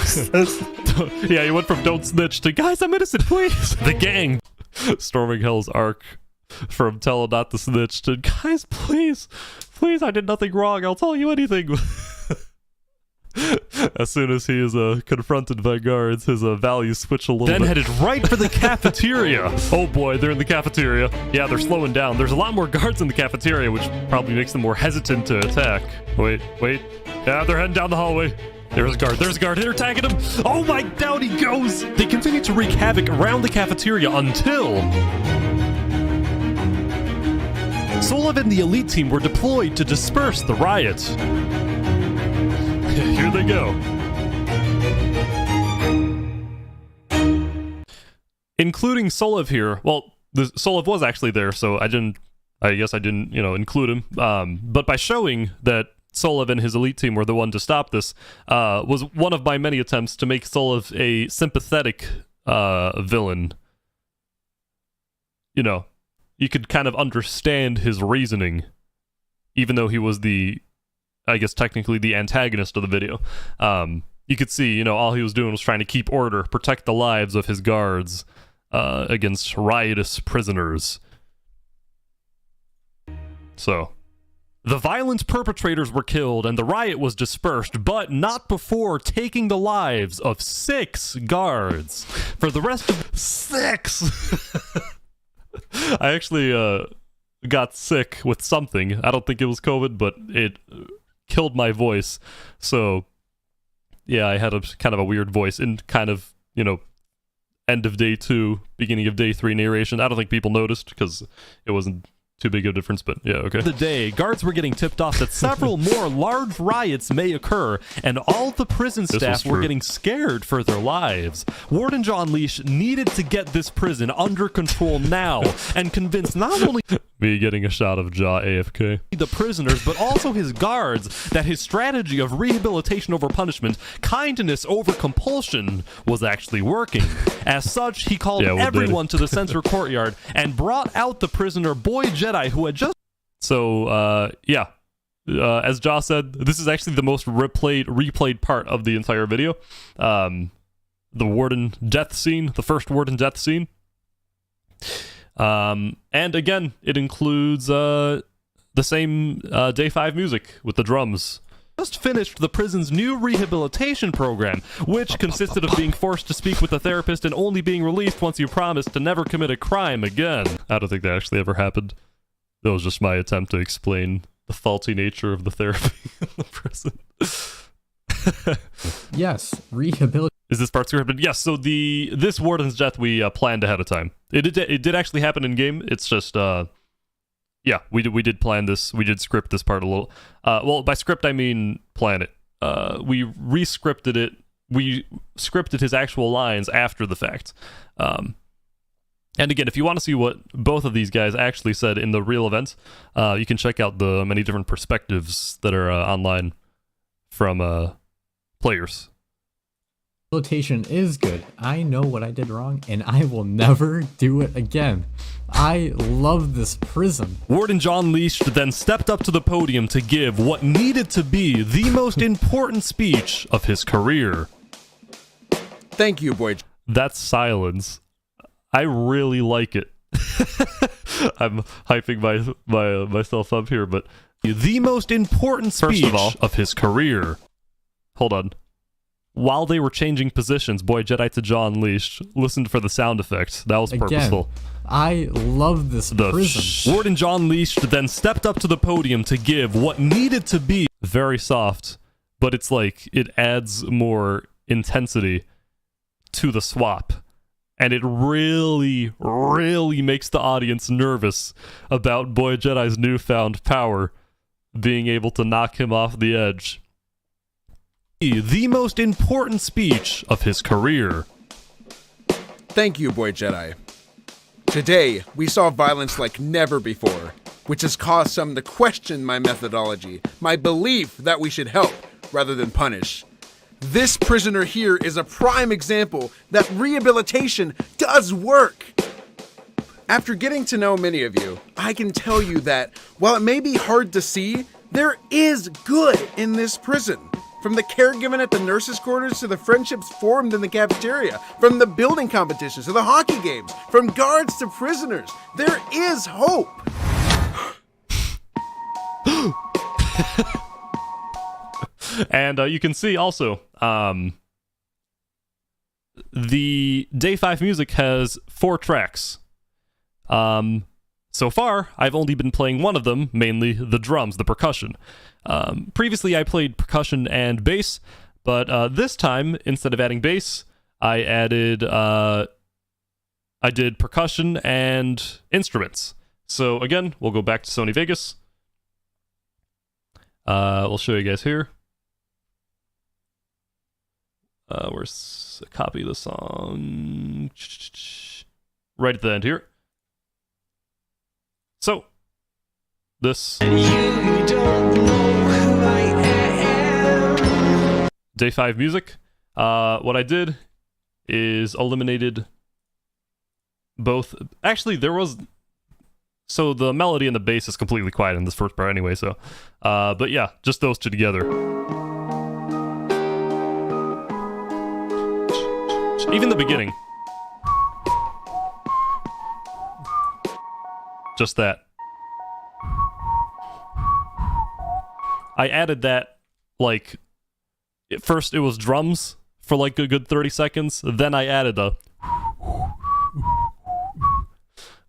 Yeah, he went from don't snitch to guys, I'm innocent, please. The gang storming Hell's arc from tell him not to snitch to guys, please, I did nothing wrong. I'll tell you anything. As soon as he is confronted by guards, his values switch a little bit. Then headed right for the cafeteria. Oh boy, they're in the cafeteria. Yeah, they're slowing down. There's a lot more guards in the cafeteria, which probably makes them more hesitant to attack. Wait. Yeah, they're heading down the hallway. There's a guard. They're attacking him. Oh my, down he goes. They continue to wreak havoc around the cafeteria until... Solev and the elite team were deployed to disperse the riot. Here they go. Including Solev here. Well, Solev was actually there, so I guess I didn't, include him. But by showing that Solev and his elite team were the one to stop this, was one of my many attempts to make Solev a sympathetic villain. You could kind of understand his reasoning, even though he was I guess technically the antagonist of the video. You could see, all he was doing was trying to keep order, protect the lives of his guards against riotous prisoners. So, the violent perpetrators were killed and the riot was dispersed, but not before taking the lives of 6 guards. For the rest of 6! I actually got sick with something. I don't think it was COVID, but it killed my voice. So, yeah, I had a kind of a weird voice in kind of, end of day 2, beginning of day 3 narration. I don't think people noticed because it wasn't too big of a difference, but yeah, okay. The day, guards were getting tipped off that several more large riots may occur, and all the prison staff were getting scared for their lives. Warden John Leash needed to get this prison under control now, and convince not only me getting a shot of Jaw AFK, the prisoners, but also his guards, that his strategy of rehabilitation over punishment, kindness over compulsion, was actually working. As such, he called everyone to the censor courtyard and brought out the prisoner Boy Jedi, who had just... So, yeah. As Jaw said, this is actually the most replayed part of the entire video. The Warden death scene, the first Warden death scene. And again, it includes the same day 5 music with the drums. Just finished the prison's new rehabilitation program, which consisted of being forced to speak with a therapist and only being released once you promised to never commit a crime again. I don't think that actually ever happened. That was just my attempt to explain the faulty nature of the therapy in the prison. Yes, rehabilitation. Is this part scripted? Yes. So this warden's death we planned ahead of time. It did actually happen in game. It's just yeah, we did plan this. We did script this part a little. Well, by script I mean plan it. We re-scripted it. We scripted his actual lines after the fact. And again, if you want to see what both of these guys actually said in the real event, you can check out the many different perspectives that are online from players. Rehabilitation is good. I know what I did wrong, and I will never do it again. I love this prison. Warden John Leash then stepped up to the podium to give what needed to be the most important speech of his career. Thank you, boy. That's silence. I really like it. I'm hyping myself up here, but the most important speech of his career. Hold on. While they were changing positions, Boy Jedi to John Leash, listened for the sound effect. That was purposeful. I love this prison. Warden John Leash then stepped up to the podium to give what needed to be very soft, but it's like it adds more intensity to the swap. And it really, really makes the audience nervous about Boy Jedi's newfound power being able to knock him off the edge. The most important speech of his career. Thank you, Boy Jedi. Today, we saw violence like never before, which has caused some to question my methodology, my belief that we should help rather than punish. This prisoner here is a prime example that rehabilitation does work. After getting to know many of you, I can tell you that while it may be hard to see, there is good in this prison. From the care given at the nurses' quarters to the friendships formed in the cafeteria, from the building competitions to the hockey games, from guards to prisoners, there is hope. And you can see also, the Day 5 music has 4 tracks. So far, I've only been playing one of them, mainly the drums, the percussion. Previously, I played percussion and bass, but this time, instead of adding bass, I did percussion and instruments. So again, we'll go back to Sony Vegas. We'll show you guys here. Where's a copy of the song? Right at the end here. So, this Day 5 music. What I did is eliminated both. Actually, there was. So the melody and the bass is completely quiet in this first part anyway. So, but yeah, just those two together. Even the beginning. Just that. I added that, like, at first it was drums for like a good 30 seconds, then I added a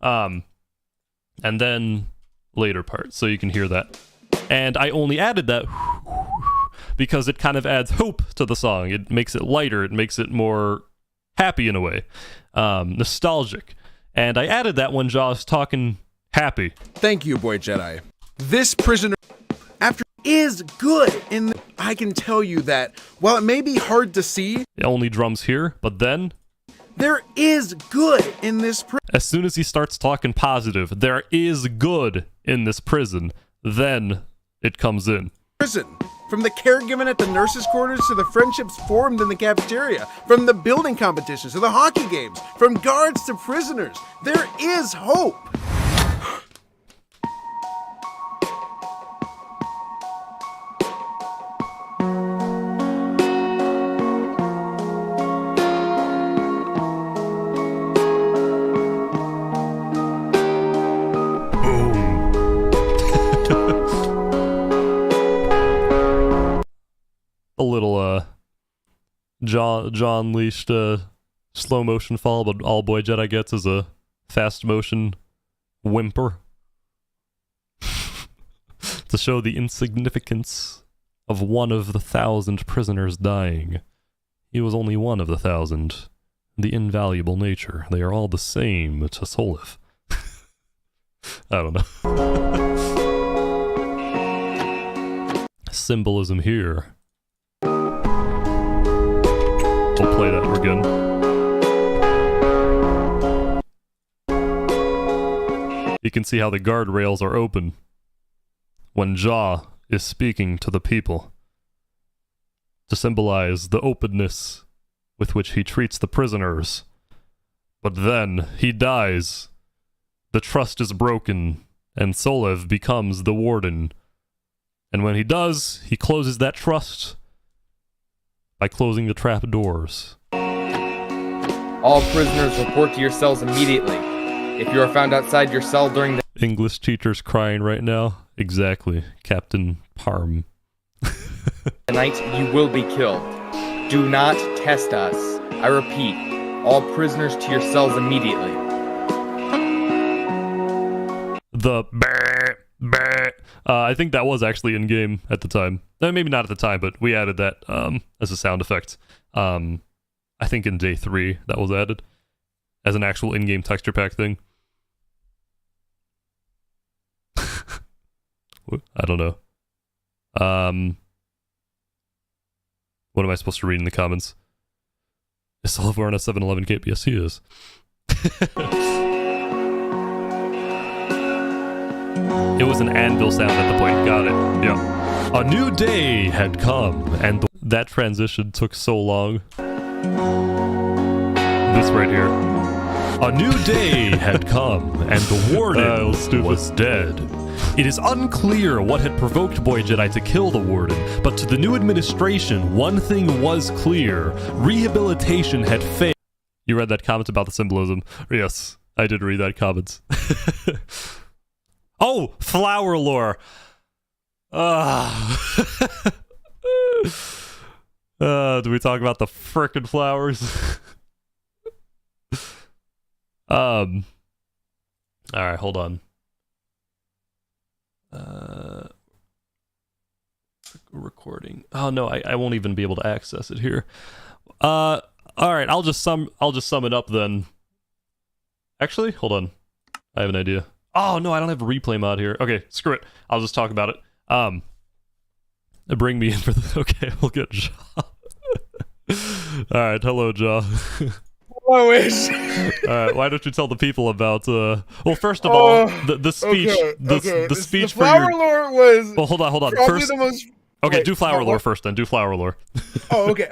and then later part, so you can hear that. And I only added that because it kind of adds hope to the song. It makes it lighter, it makes it more happy in a way, nostalgic. And I added that when Jaw's talking happy. Thank you, Boy Jedi. This prisoner, after is good in the, I can tell you that while it may be hard to see, only drums here, but then there is good in this prison. As soon as he starts talking positive, there is good in this prison, then it comes in. From the care given at the nurses' quarters to the friendships formed in the cafeteria, from the building competitions to the hockey games, from guards to prisoners, there is hope. A little John Leashed slow motion fall, but all Boy Jedi gets is a fast motion whimper. to show the insignificance of one of the 1,000 prisoners dying. He was only one of the 1,000. The invaluable nature. They are all the same to Soliv. I don't know. Symbolism here. We'll play that again. You can see how the guardrails are open when Jaw is speaking to the people to symbolize the openness with which he treats the prisoners. But then he dies. The trust is broken, and Soliv becomes the warden. And when he does, he closes that trust by closing the trap doors. All prisoners report to your cells immediately. If you are found outside your cell during the English teacher's crying right now. Exactly, Captain Parm. night, you will be killed. Do not test us. I repeat, all prisoners to your cells immediately. The I think that was actually in game at the time. Maybe not at the time, but we added that as a sound effect. I think in day 3 that was added as an actual in-game texture pack thing. I don't know. What am I supposed to read in the comments? Is Oliver on a 7-Eleven cape? Yes, he is. It was an anvil sound at the point. Got it. Yeah. A new day had come, and that transition took so long. This right here. A new day had come, and the warden was dead. It is unclear what had provoked Boy Jedi to kill the warden, but to the new administration, one thing was clear. Rehabilitation had failed. You read that comment about the symbolism? Yes, I did read that comment. Oh, flower lore. Do we talk about the frickin' flowers? Alright, hold on. Recording. Oh no, I won't even be able to access it here. Alright, I'll just sum it up then. Actually, hold on. I have an idea. Oh no, I don't have a replay mod here. Okay, screw it. I'll just talk about it. Bring me in for the okay, we'll get Jaw. Alright, hello Jaw. I wish. Alright, why don't you tell the people about well, first of all, the speech the speech the flower lore was well, hold on. First the most okay, do flower lore first then. Do flower lore. Oh, okay.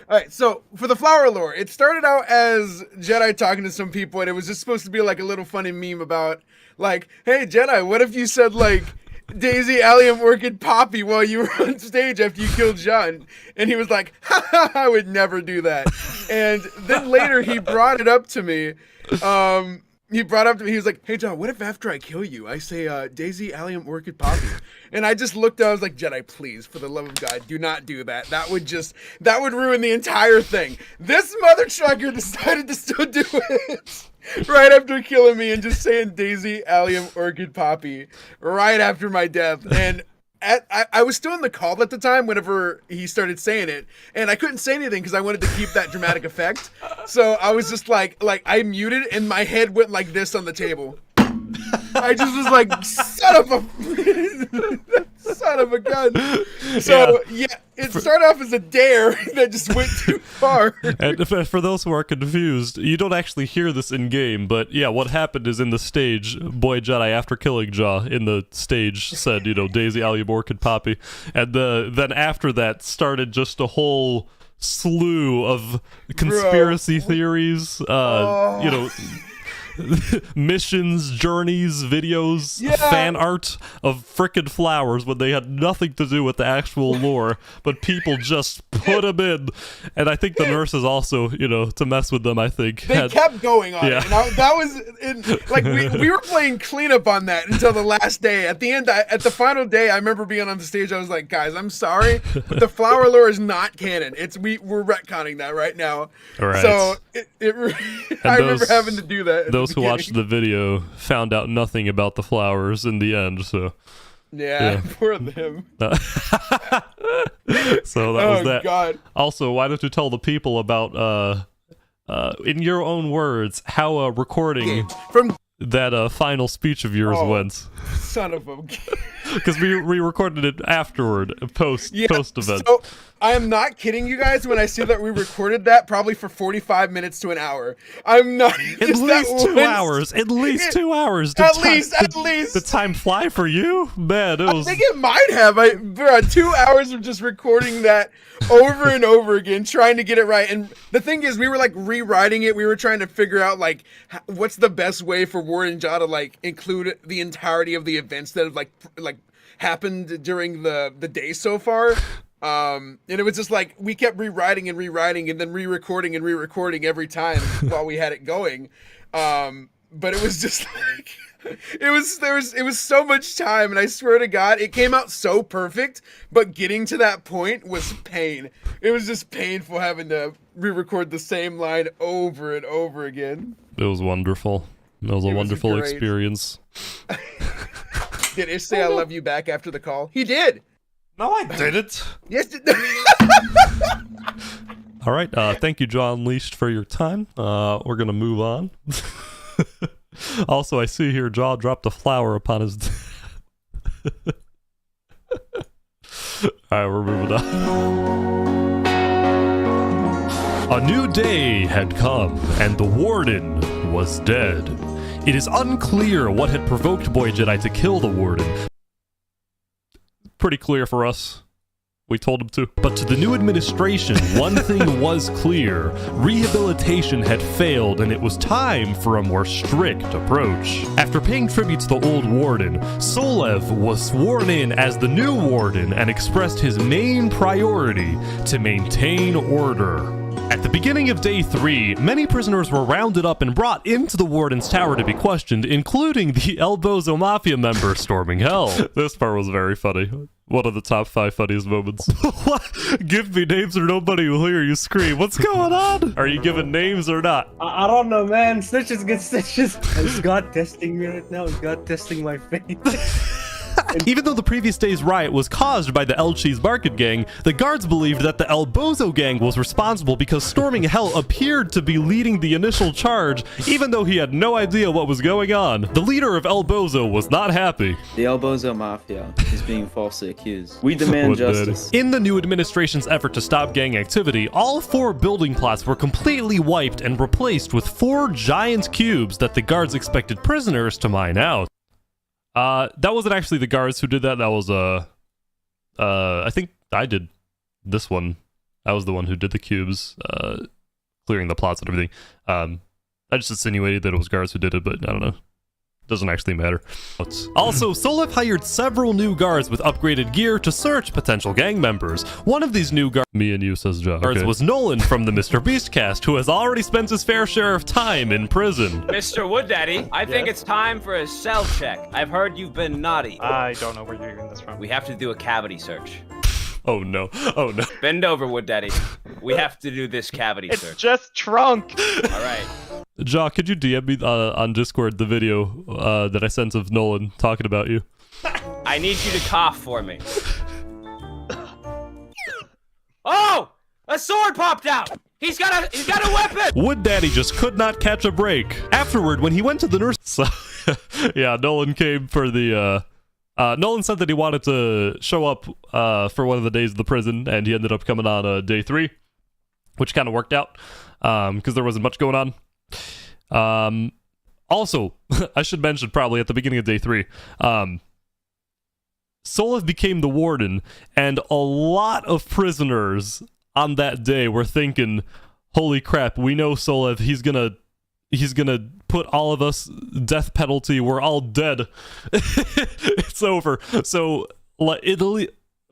Alright, so for the flower lore, it started out as Jedi talking to some people, and it was just supposed to be like a little funny meme about like, hey Jedi, what if you said like Daisy, Allium, Orchid, Poppy while you were on stage after you killed John? And he was like, ha, I would never do that. And then later he brought it up to me. He was like, hey John, what if after I kill you, I say Daisy, Allium, Orchid, Poppy? And I just looked down, I was like, Jedi, please, for the love of God, do not do that. That would ruin the entire thing. This mother trucker decided to still do it. Right after killing me and just saying Daisy, Allium, Orchid, Poppy right after my death. And I was still in the call at the time whenever he started saying it, and I couldn't say anything because I wanted to keep that dramatic effect. So I was just like I muted, and my head went like this on the table. I just was like, son of a gun. So yeah, it started off as a dare that just went too far. And for those who are confused, you don't actually hear this in game, but yeah, what happened is in the stage, Boy Jedi, after killing Jaw in the stage, said, Daisy, Allium, Orchid, Poppy, and then after that started just a whole slew of conspiracy theories, missions, journeys, videos, fan art of frickin' flowers when they had nothing to do with the actual lore, but people just put them in. And I think the nurses also, to mess with them, I think. They kept going on it. And that was, we were playing cleanup on that until the last day. At the end, at the final day, I remember being on the stage, I was like, guys, I'm sorry, but the flower lore is not canon. We're retconning that right now. Right. So, I remember having to do that. Those who watched the video found out nothing about the flowers in the end, so Yeah, poor them. So that was that. God. Also, why don't you tell the people about, in your own words, how recording from that final speech of yours went? Son of a. Because we recorded it afterward, post event. So I am not kidding you guys when I say that we recorded that probably for 45 minutes to an hour. I'm not. At least 2 hours. At least 2 hours. At least. The time fly for you, man. I think it might have. Bro, 2 hours of just recording that over and over again, trying to get it right. And the thing is, we were like rewriting it. We were trying to figure out like what's the best way for Warden Jaw to like include the entirety of the events that have like happened during the day so far. And it was just like we kept rewriting and then re-recording every time while we had it going. But it was just like it was so much time, and I swear to God, it came out so perfect, but getting to that point was pain. It was just painful having to re-record the same line over and over again. It was wonderful. It was a wonderful experience. Did Ish say I love you back after the call? He did. No, I didn't. Yes. All right. Thank you, John Leashed, for your time. We're gonna move on. Also, I see here Jaw dropped a flower upon his. All right, we're moving on. A new day had come, and the Warden was dead. It is unclear what had provoked Boy Jedi to kill the Warden. Pretty clear for us. We told him to. But to the new administration, one thing was clear. Rehabilitation had failed, and it was time for a more strict approach. After paying tribute to the old Warden, Solev was sworn in as the new Warden and expressed his main priority to maintain order. At the beginning of Day 3, many prisoners were rounded up and brought into the Warden's tower to be questioned, including the El Bozo Mafia member storming hell. This part was very funny. One of the top 5 funniest moments. What? Give me names or nobody will hear you scream. What's going on? Are you giving names or not? I don't know, man. Snitches get stitches. Is God testing me right now? Is God testing my faith? Even though the previous day's riot was caused by the El Cheese Market gang, the guards believed that the El Bozo gang was responsible because Storming Hell appeared to be leading the initial charge, even though he had no idea what was going on. The leader of El Bozo was not happy. The El Bozo Mafia is being falsely accused. We demand justice. In the new administration's effort to stop gang activity, all 4 building plots were completely wiped and replaced with 4 giant cubes that the guards expected prisoners to mine out. That wasn't actually the guards who did that. That was, I think I did this one. I was the one who did the cubes, clearing the plots and everything. I just insinuated that it was guards who did it, but I don't know. Doesn't actually matter. Also, Solev hired several new guards with upgraded gear to search potential gang members. One of these new guards, me and you, says Joe, was Nolan from the Mr. Beast cast, who has already spent his fair share of time in prison. Mr. Wood Daddy, I think it's time for a cell check. I've heard you've been naughty. I don't know where you're getting this from. We have to do a cavity search. Oh no, oh no. Bend over, Wood Daddy. We have to do this cavity search. It's just trunk. All right. Ja, could you DM me on Discord the video that I sent of Nolan talking about you? I need you to cough for me. Oh! A sword popped out! He's got a weapon! Wood Daddy just could not catch a break. Afterward, when he went to the nurse... So, yeah, Nolan came for the... Nolan said that he wanted to show up for one of the days of the prison, and he ended up coming on Day 3, which kind of worked out, because there wasn't much going on. Also, I should mention probably at the beginning of Day 3, Solev became the Warden, and a lot of prisoners on that day were thinking, holy crap, we know Solev, he's gonna put all of us death penalty, we're all dead. It's over. So Italy,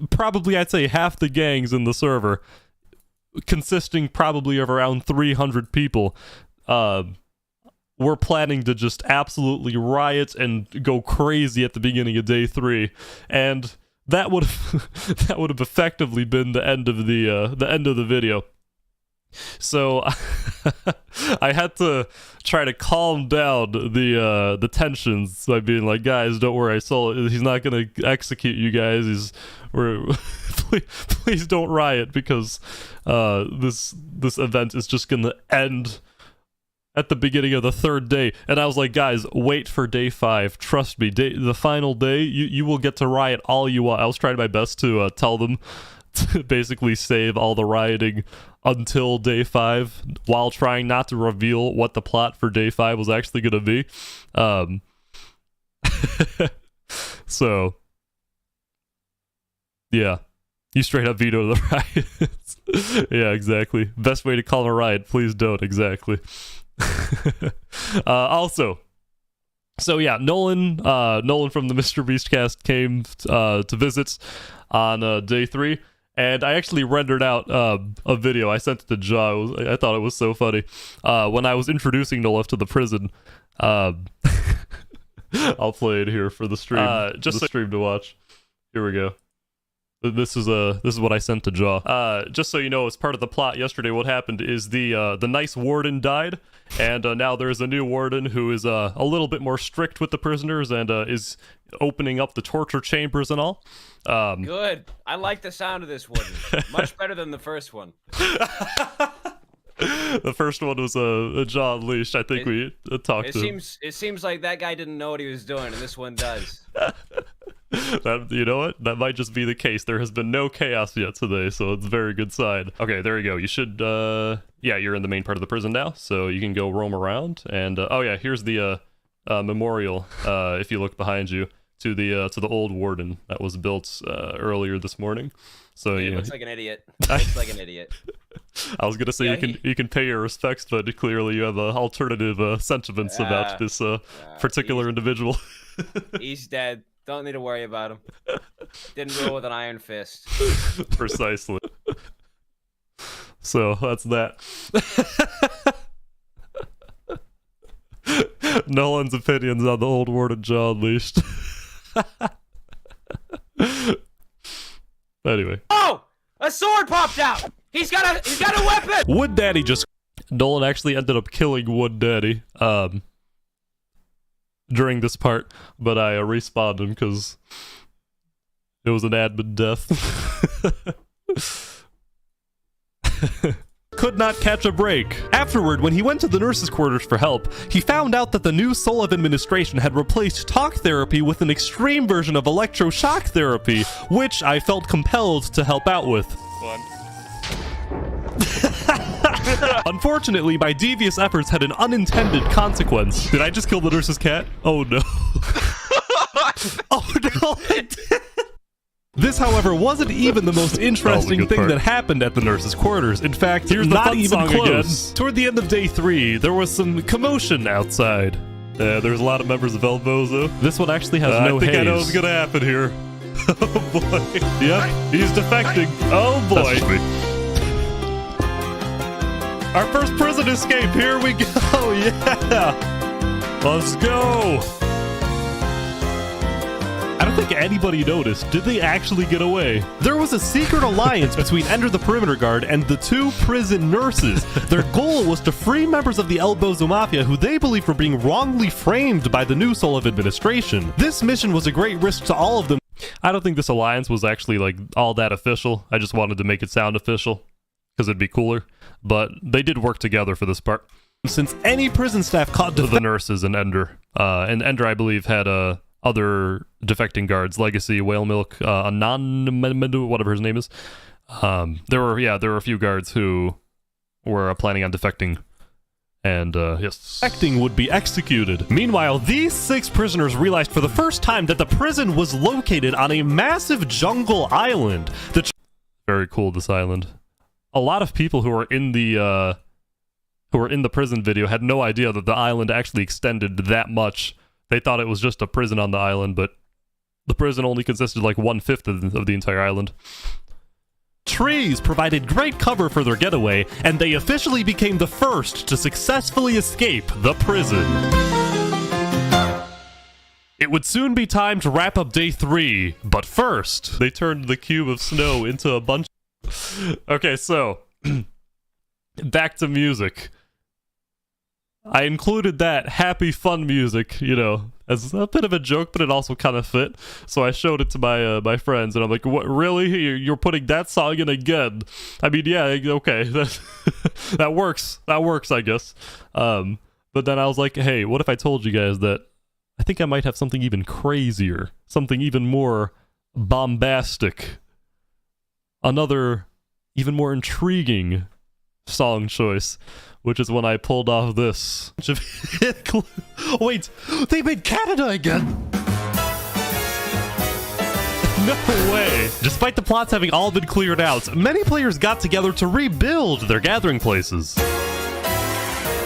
probably I'd say half the gangs in the server, consisting probably of around 300 people, were planning to just absolutely riot and go crazy at the beginning of Day 3, and that would have effectively been the end of the video. So I had to try to calm down the tensions by being like, guys, don't worry, he's not gonna execute you guys. Please don't riot, because this event is just gonna end at the beginning of the third day. And I was like, guys, wait for day 5. Trust me, the final day, you will get to riot all you want. I was trying my best to tell them to basically save all the rioting until day 5, while trying not to reveal what the plot for day 5 was actually going to be. So, yeah. You straight up veto the riots. Yeah, exactly. Best way to call a riot, please don't. Exactly. Also, so yeah, Nolan from the Mr. Beast cast came to visit on day 3. And I actually rendered out a video. I sent it to Jaw. I thought it was so funny. When I was introducing Nolan to the prison, I'll play it here for the stream. Just the stream to watch. Here we go. This is what I sent to Jaw. Just so you know, as part of the plot yesterday, what happened is the nice warden died, and now there's a new warden who is a little bit more strict with the prisoners and is opening up the torture chambers and all. Good. I like the sound of this one. Much better than the first one. The first one was a Jaw Unleashed. I think we talked to him. It seems like that guy didn't know what he was doing, and this one does. You know what? That might just be the case. There has been no chaos yet today, so it's a very good sign. Okay, there you go. You should, yeah, you're in the main part of the prison now, so you can go roam around. And oh yeah, here's the memorial. If you look behind you, to the old warden that was built earlier this morning. So he looks like an idiot. Looks like an idiot. I was gonna say, yeah, you can pay your respects, but clearly you have alternative sentiments about this particular individual. He's dead. Don't need to worry about him. Didn't rule with an iron fist. Precisely. So that's that. Nolan's opinions on the old warden Jaw Unleashed. Anyway. Oh! A sword popped out! He's got a weapon! Wood Daddy Nolan actually ended up killing Wood Daddy during this part, but I respawned him because it was an admin death. Could not catch a break. Afterward, when he went to the nurses' quarters for help, he found out that the new Soul of Administration had replaced talk therapy with an extreme version of electroshock therapy, which I felt compelled to help out with. Unfortunately, my devious efforts had an unintended consequence. Did I just kill the nurse's cat? Oh no. Oh no, I did. This, however, wasn't even the most interesting thing that happened at the nurses' quarters. In fact, here's not even close. Toward the end of day 3, there was some commotion outside. There's a lot of members of El Bozo. This one actually has no haze. I think I know what's gonna happen here. Oh boy. Yep, he's defecting. Oh boy. Our first prison escape. Here we go. Yeah. Let's go. I don't think anybody noticed. Did they actually get away? There was a secret alliance between Ender the Perimeter Guard and the 2 prison nurses. Their goal was to free members of the El Bozo Mafia who they believed were being wrongly framed by the new Soul of Administration. This mission was a great risk to all of them. I don't think this alliance was actually like all that official. I just wanted to make it sound official because it'd be cooler. But they did work together for this part. Since any prison staff caught the nurses and Ender, I believe had other defecting guards, Legacy, Whale Milk, whatever his name is. There were a few guards who were planning on defecting, and yes, defecting would be executed. Meanwhile, these 6 prisoners realized for the first time that the prison was located on a massive jungle island. Very cool, this island. A lot of people who were in the prison video had no idea that the island actually extended that much. They thought it was just a prison on the island, but the prison only consisted like 1/5 of the entire island. Trees provided great cover for their getaway, and they officially became the first to successfully escape the prison. It would soon be time to wrap up day 3, but first, they turned the cube of snow into a bunch. Okay, so back to music. I included that happy, fun music, you know, as a bit of a joke, but it also kind of fit. So I showed it to my my friends, and I'm like, "What? Really? You're putting that song in again?" I mean, yeah, okay, that works. That works, I guess. But then I was like, "Hey, what if I told you guys that I think I might have something even crazier, something even more bombastic, another even more intriguing song choice?" Which is when I pulled off this. Wait, they made Canada again? No way. Despite the plots having all been cleared out, many players got together to rebuild their gathering places.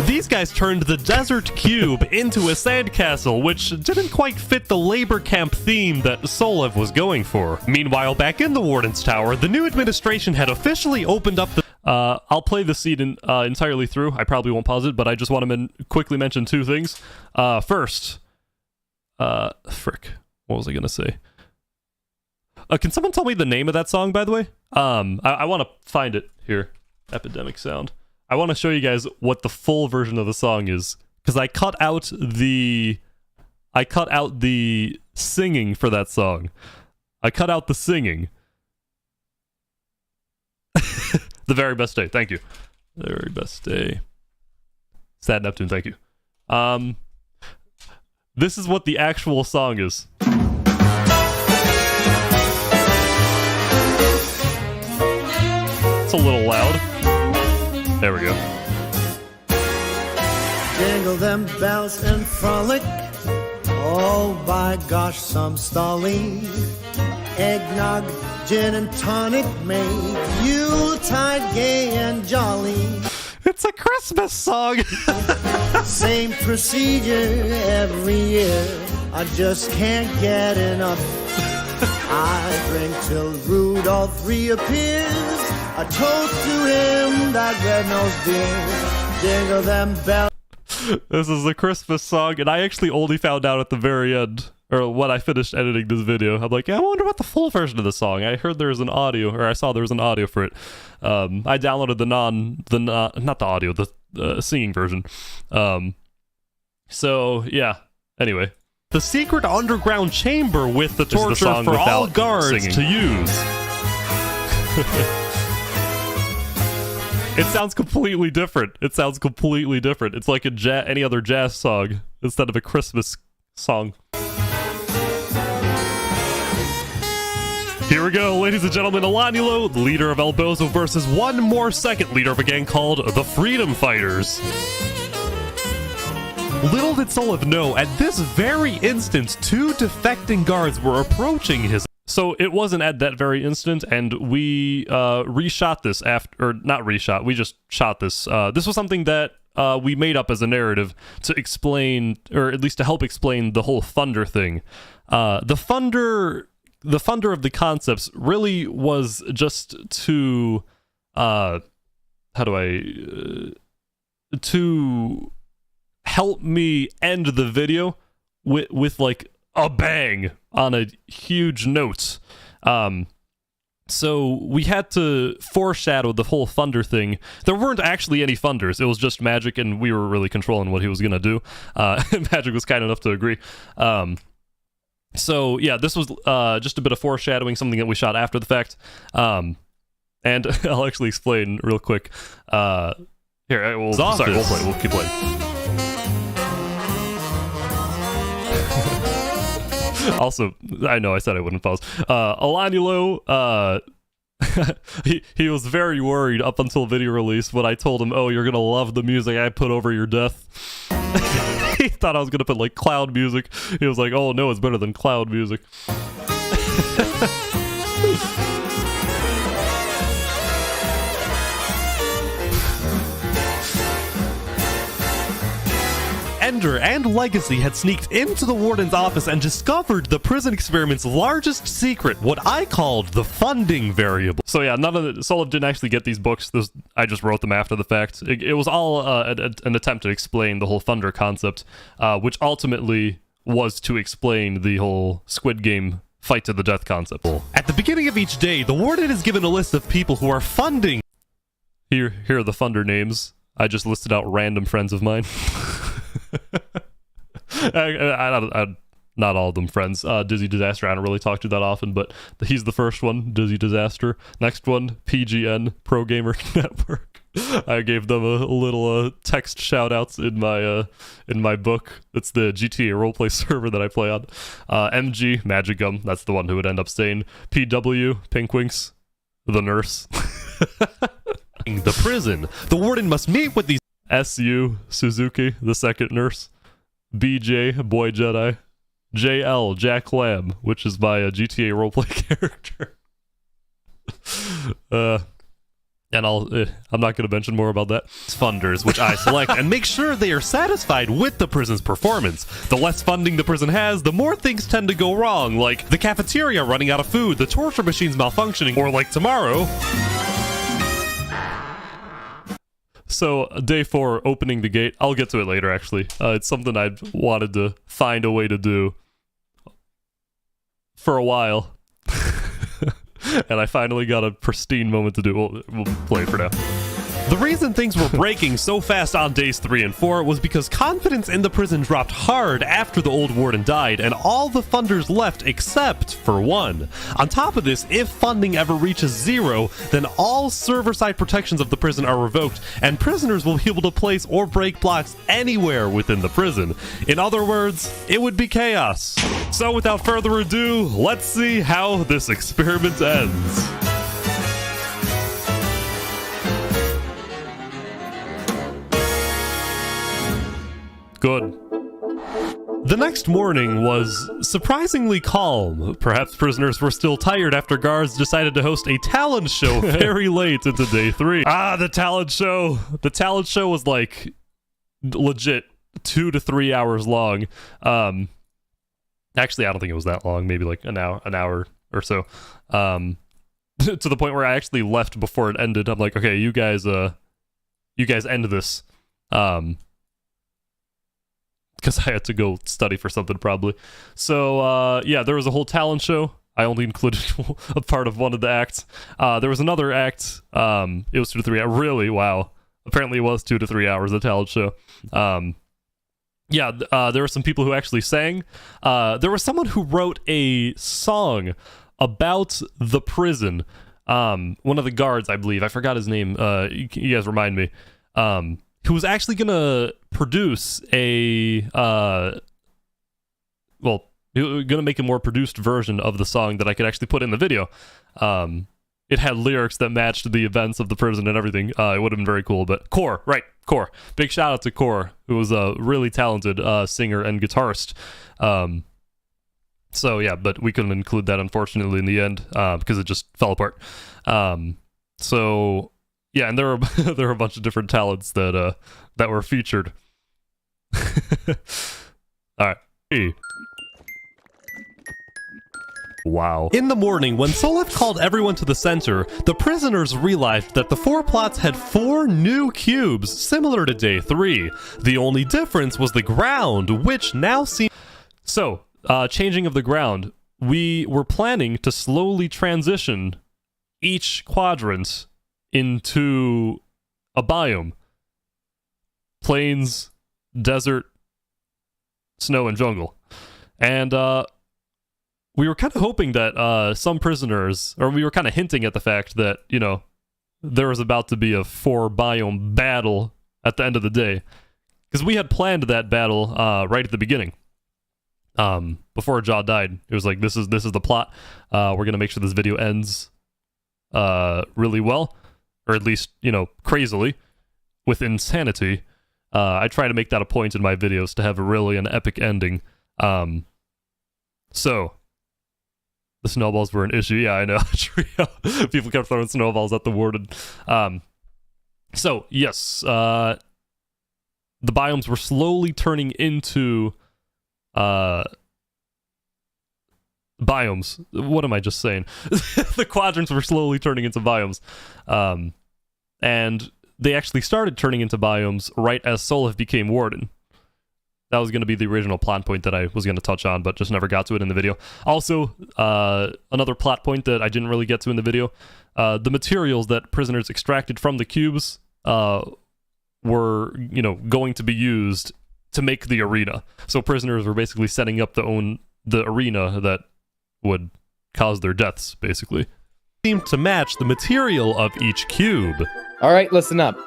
These guys turned the desert cube into a sandcastle, which didn't quite fit the labor camp theme that Solev was going for. Meanwhile, back in the Warden's Tower, the new administration had officially opened up the... I'll play the scene entirely through. I probably won't pause it, but I just want to quickly mention two things. First, frick, what was I gonna say? Can someone tell me the name of that song, by the way? I want to find it here. Epidemic Sound. I want to show you guys what the full version of the song is, because I cut out the singing for that song. I cut out the singing. The very best day. Thank you. The very best day. Sad Neptune. Thank you. This is what the actual song is. It's a little loud. There we go. Jingle them bells and frolic. Oh, by gosh, some stolly. Eggnog, gin and tonic make Yuletide gay and jolly. It's a Christmas song. Same procedure every year. I just can't get enough. I drink till Rudolph reappears. I toast to him that red-nosed deer. Jingle them bells. This is a Christmas song, and I actually only found out at the very end, or when I finished editing this video. I'm like, yeah, I wonder what the full version of the song. I heard there was an audio, or I saw there was an audio for it. I downloaded not the audio, the singing version. So yeah. Anyway, the secret underground chamber with the torture for all guards to use. It sounds completely different. It's like any other jazz song instead of a Christmas song. Here we go, ladies and gentlemen. Alanilo, the leader of El Bozo, versus one more second leader of a gang called the Freedom Fighters. Little did Solev know, at this very instant, two defecting guards were approaching his... So it wasn't at that very instant, and we reshot this after... Or not reshot, we just shot this. This was something that we made up as a narrative to explain, or at least to help explain the whole Thunder thing. The Thunder of the concepts really was just to... to help me end the video with like a bang on a huge note. So we had to foreshadow the whole Thunder thing. There weren't actually any Thunders. It was just Magic, and we were really controlling what he was going to do. Magic was kind enough to agree. So yeah, this was just a bit of foreshadowing, something that we shot after the fact. And I'll actually explain real quick. Here, we'll keep playing. Also, I know I said I wouldn't pause. Alanilo, he was very worried up until video release when I told him, oh, you're gonna love the music I put over your death. He thought I was gonna put like cloud music. He was like, oh no, it's better than cloud music. Ender and Legacy had sneaked into the Warden's office and discovered the prison experiment's largest secret, what I called the funding variable. So yeah, none of the... Solev didn't actually get these books. I just wrote them after the fact. It was all an attempt to explain the whole Thunder concept, which ultimately was to explain the whole Squid Game fight to the death concept. At the beginning of each day, the Warden is given a list of people who are funding... Here are the funder names. I just listed out random friends of mine. Not all of them friends. Dizzy Disaster, I don't really talk to that often, but he's the first one, Dizzy Disaster. Next one, PGN, Pro Gamer Network. I gave them a little text shout-outs in my book. It's the GTA roleplay server that I play on. MG, Magic Gum, that's the one who would end up staying. PW, Pinkwinks, the nurse. The prison. The warden must meet with these... SU, Suzuki, the second nurse. BJ, Boy Jedi. JL, Jack Lamb, which is my GTA roleplay character. And I'm not going to mention more about that. Funders, which I select, and make sure they are satisfied with the prison's performance. The less funding the prison has, the more things tend to go wrong, like the cafeteria running out of food, the torture machines malfunctioning, or like tomorrow. So, day 4, opening the gate. I'll get to it later, actually. It's something I've wanted to find a way to do for a while. And I finally got a pristine moment to do it. We'll play it for now. The reason things were breaking so fast on days 3 and 4 was because confidence in the prison dropped hard after the old warden died, and all the funders left except for one. On top of this, if funding ever reaches 0, then all server-side protections of the prison are revoked, and prisoners will be able to place or break blocks anywhere within the prison. In other words, it would be chaos. So without further ado, let's see how this experiment ends. Good. The next morning was surprisingly calm. Perhaps prisoners were still tired after guards decided to host a talent show very late into day 3. The talent show. The talent show was like legit 2 to 3 hours long. Actually, I don't think it was that long. Maybe like an hour or so. To the point where I actually left before it ended. I'm like, okay, you guys end this. Because I had to go study for something probably. So, yeah, there was a whole talent show. I only included a part of one of the acts. There was another act. It was 2 to 3 hours. Really? Wow. Apparently it was 2 to 3 hours, the talent show. Yeah, there were some people who actually sang. There was someone who wrote a song about the prison. One of the guards, I believe. I forgot his name. You guys remind me. Who was actually gonna produce a gonna make a more produced version of the song that I could actually put in the video. It had lyrics that matched the events of the prison and everything. It would have been very cool. But Core. Big shout out to Core, who was a really talented singer and guitarist. So yeah, but we couldn't include that unfortunately in the end because it just fell apart. So yeah, and there were a bunch of different talents that were featured. All right. Hey. Wow. In the morning, when Solif called everyone to the center, the prisoners realized that the 4 plots had 4 new cubes, similar to day 3. The only difference was the ground, which now seems... So, changing of the ground, we were planning to slowly transition each quadrant into a biome. Plains, desert, snow, and jungle. And, we were kind of hoping that some prisoners, or we were kind of hinting at the fact that, you know, there was about to be a 4 biome battle at the end of the day. Because we had planned that battle right at the beginning. Before Jaw died. It was like, this is the plot. We're going to make sure this video ends really well. Or at least, you know, crazily. With insanity. I try to make that a point in my videos to have really an epic ending. So... The snowballs were an issue. Yeah, I know. People kept throwing snowballs at the warden. So, yes. The biomes were slowly turning into... biomes. What am I just saying? The quadrants were slowly turning into biomes. And they actually started turning into biomes right as Solif became warden. That was going to be the original plot point that I was going to touch on, but just never got to it in the video. Also, another plot point that I didn't really get to in the video, the materials that prisoners extracted from the cubes were, you know, going to be used to make the arena. So prisoners were basically setting up the arena that would cause their deaths, basically. Seemed to match the material of each cube. All right, listen up.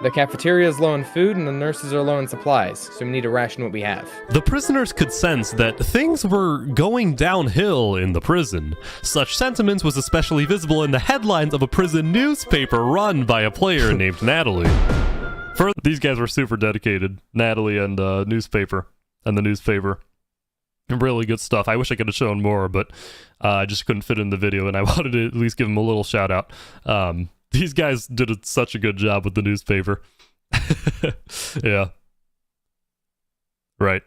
The cafeteria is low on food and the nurses are low on supplies, so we need to ration what we have. The prisoners could sense that things were going downhill in the prison. Such sentiments was especially visible in the headlines of a prison newspaper run by a player named Natalie. These guys were super dedicated, Natalie and the newspaper. Really good stuff. I wish I could have shown more, but I just couldn't fit in the video, and I wanted to at least give them a little shout out. These guys did such a good job with the newspaper. Yeah. Right.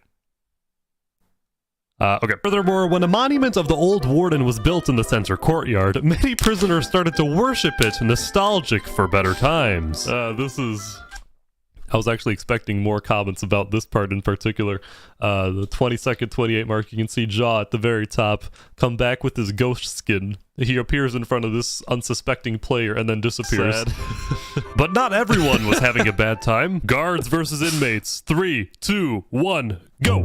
Okay. Furthermore, when a monument of the old warden was built in the center courtyard, many prisoners started to worship it, nostalgic for better times. I was actually expecting more comments about this part in particular. The 20-second, 28 mark, you can see Jaw at the very top come back with his ghost skin. He appears in front of this unsuspecting player and then disappears. But not everyone was having a bad time. Guards versus inmates. 3, 2, 1, go!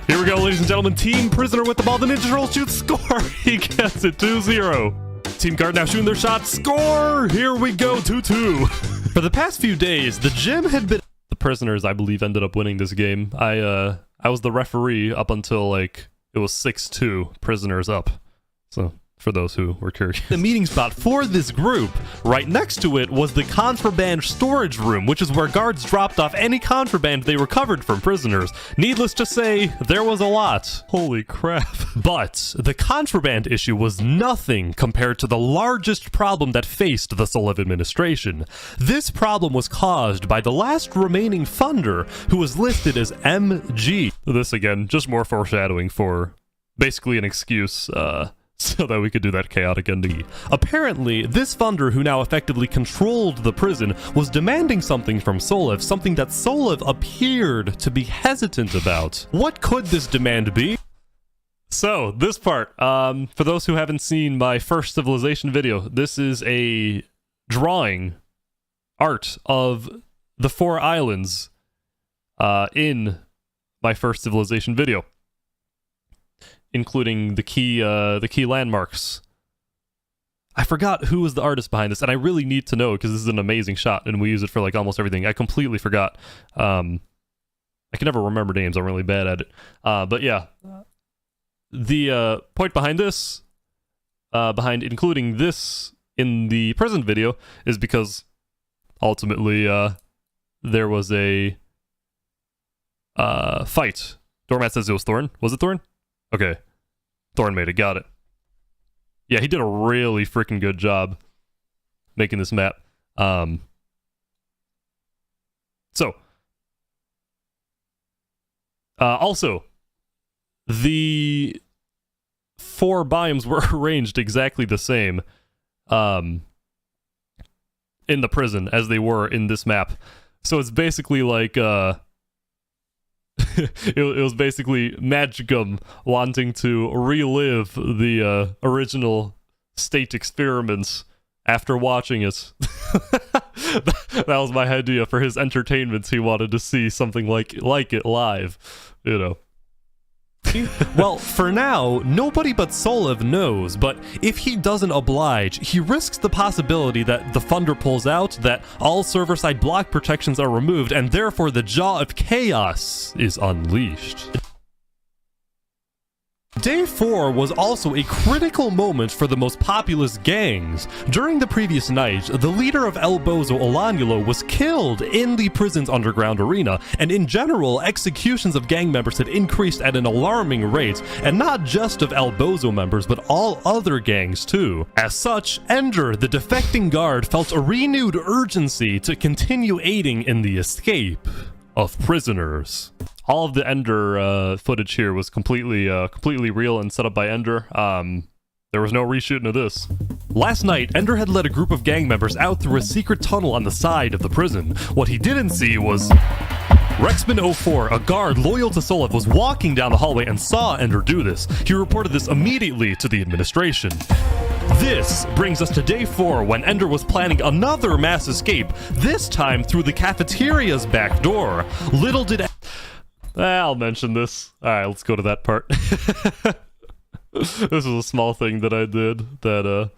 Here we go, ladies and gentlemen. Team prisoner with the ball. The ninja roll shoots, score! He gets it, 2-0. Team guard now shooting their shot, score! Here we go, 2-2. For the past few days, the gym had been... The prisoners, I believe, ended up winning this game. I was the referee up until, like, it was 6-2, prisoners up. So, for those who were curious. The meeting spot for this group, right next to it, was the contraband storage room, which is where guards dropped off any contraband they recovered from prisoners. Needless to say, there was a lot. Holy crap. But the contraband issue was nothing compared to the largest problem that faced the Solev administration. This problem was caused by the last remaining funder, who was listed as MG. This, again, just more foreshadowing for basically an excuse, so that we could do that chaotic ending. Apparently, this funder, who now effectively controlled the prison, was demanding something from Solev, something that Solev appeared to be hesitant about. What could this demand be? So, this part, for those who haven't seen my first Civilization video, this is a drawing, art of the 4 islands in my first Civilization video, including the key landmarks. I forgot who was the artist behind this, and I really need to know because this is an amazing shot, and we use it for like almost everything. I completely forgot. I can never remember names. I'm really bad at it. But yeah, the point behind this, behind including this in the present video, is because ultimately there was a fight. Doormat says it was Thorn. Was it Thorn? Okay. Thorn made it. Got it. Yeah, he did a really freaking good job making this map. Also, the 4 biomes were arranged exactly the same in the prison as they were in this map. So it's basically like... it was basically Magicum wanting to relive the original state experiments after watching it. That was my idea for his entertainment. He wanted to see something like it live, you know. Well, for now, nobody but Solev knows, but if he doesn't oblige, he risks the possibility that the funder pulls out, that all server-side block protections are removed, and therefore the Jaw of Chaos is unleashed. Day 4 was also a critical moment for the most populous gangs. During the previous night, the leader of El Bozo, Olanulo, was killed in the prison's underground arena, and in general, executions of gang members had increased at an alarming rate, and not just of El Bozo members, but all other gangs too. As such, Ender, the defecting guard, felt a renewed urgency to continue aiding in the escape of prisoners. All of the Ender footage here was completely real and set up by Ender. There was no reshooting of this. Last night, Ender had led a group of gang members out through a secret tunnel on the side of the prison. What he didn't see was... Rexman04, a guard loyal to Solev, was walking down the hallway and saw Ender do this. He reported this immediately to the administration. This brings us to day 4, when Ender was planning another mass escape, this time through the cafeteria's back door. Little did... I'll mention this. Alright, let's go to that part. This is a small thing that I did that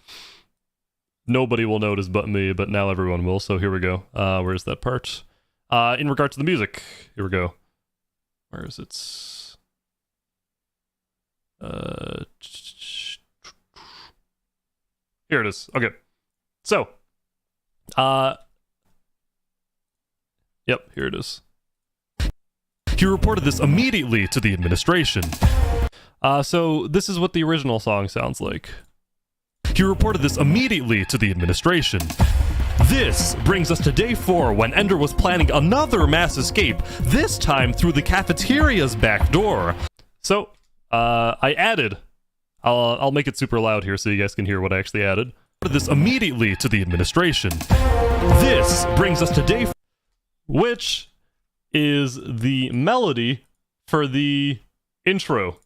nobody will notice but me, but now everyone will, so here we go. Where's that part? In regard to the music, here we go. Where is it? Here it is. Okay. So, yep, here it is. He reported this immediately to the administration. So this is what the original song sounds like. He reported this immediately to the administration. This brings us to day 4, when Ender was planning another mass escape, this time through the cafeteria's back door. So, I added... I'll make it super loud here so you guys can hear what I actually added. This immediately to the administration. This brings us to day 4, which is the melody for the intro.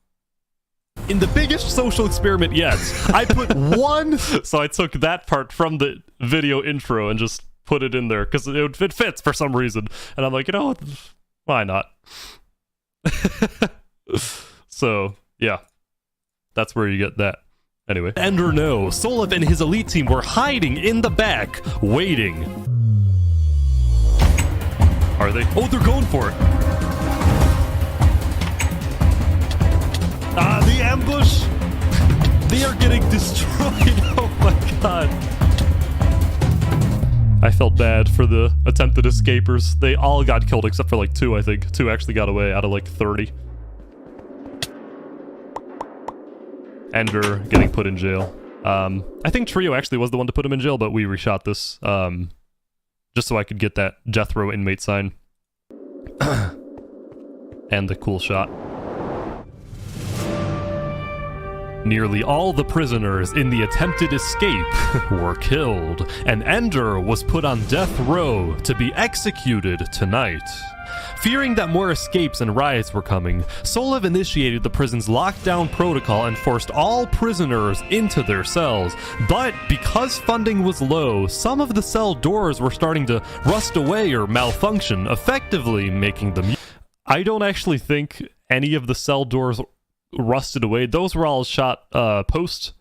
In the biggest social experiment yet, I put one... So I took that part from the video intro and just put it in there, because it fits for some reason. And I'm like, you know what? Why not? So, yeah. That's where you get that. Anyway. Ender no, Solev and his elite team were hiding in the back, waiting. Are they? Oh, they're going for it. Ah, the ambush! They are getting destroyed. Oh my god. I felt bad for the attempted escapers. They all got killed except for like 2, I think. 2 actually got away out of like 30. Ender getting put in jail. I think Trio actually was the one to put him in jail, but we reshot this just so I could get that death row inmate sign. And the cool shot. Nearly all the prisoners in the attempted escape were killed, and Ender was put on death row to be executed tonight. Fearing that more escapes and riots were coming, Solev initiated the prison's lockdown protocol and forced all prisoners into their cells. But because funding was low, some of the cell doors were starting to rust away or malfunction, effectively making them... I don't actually think any of the cell doors rusted away. Those were all shot post.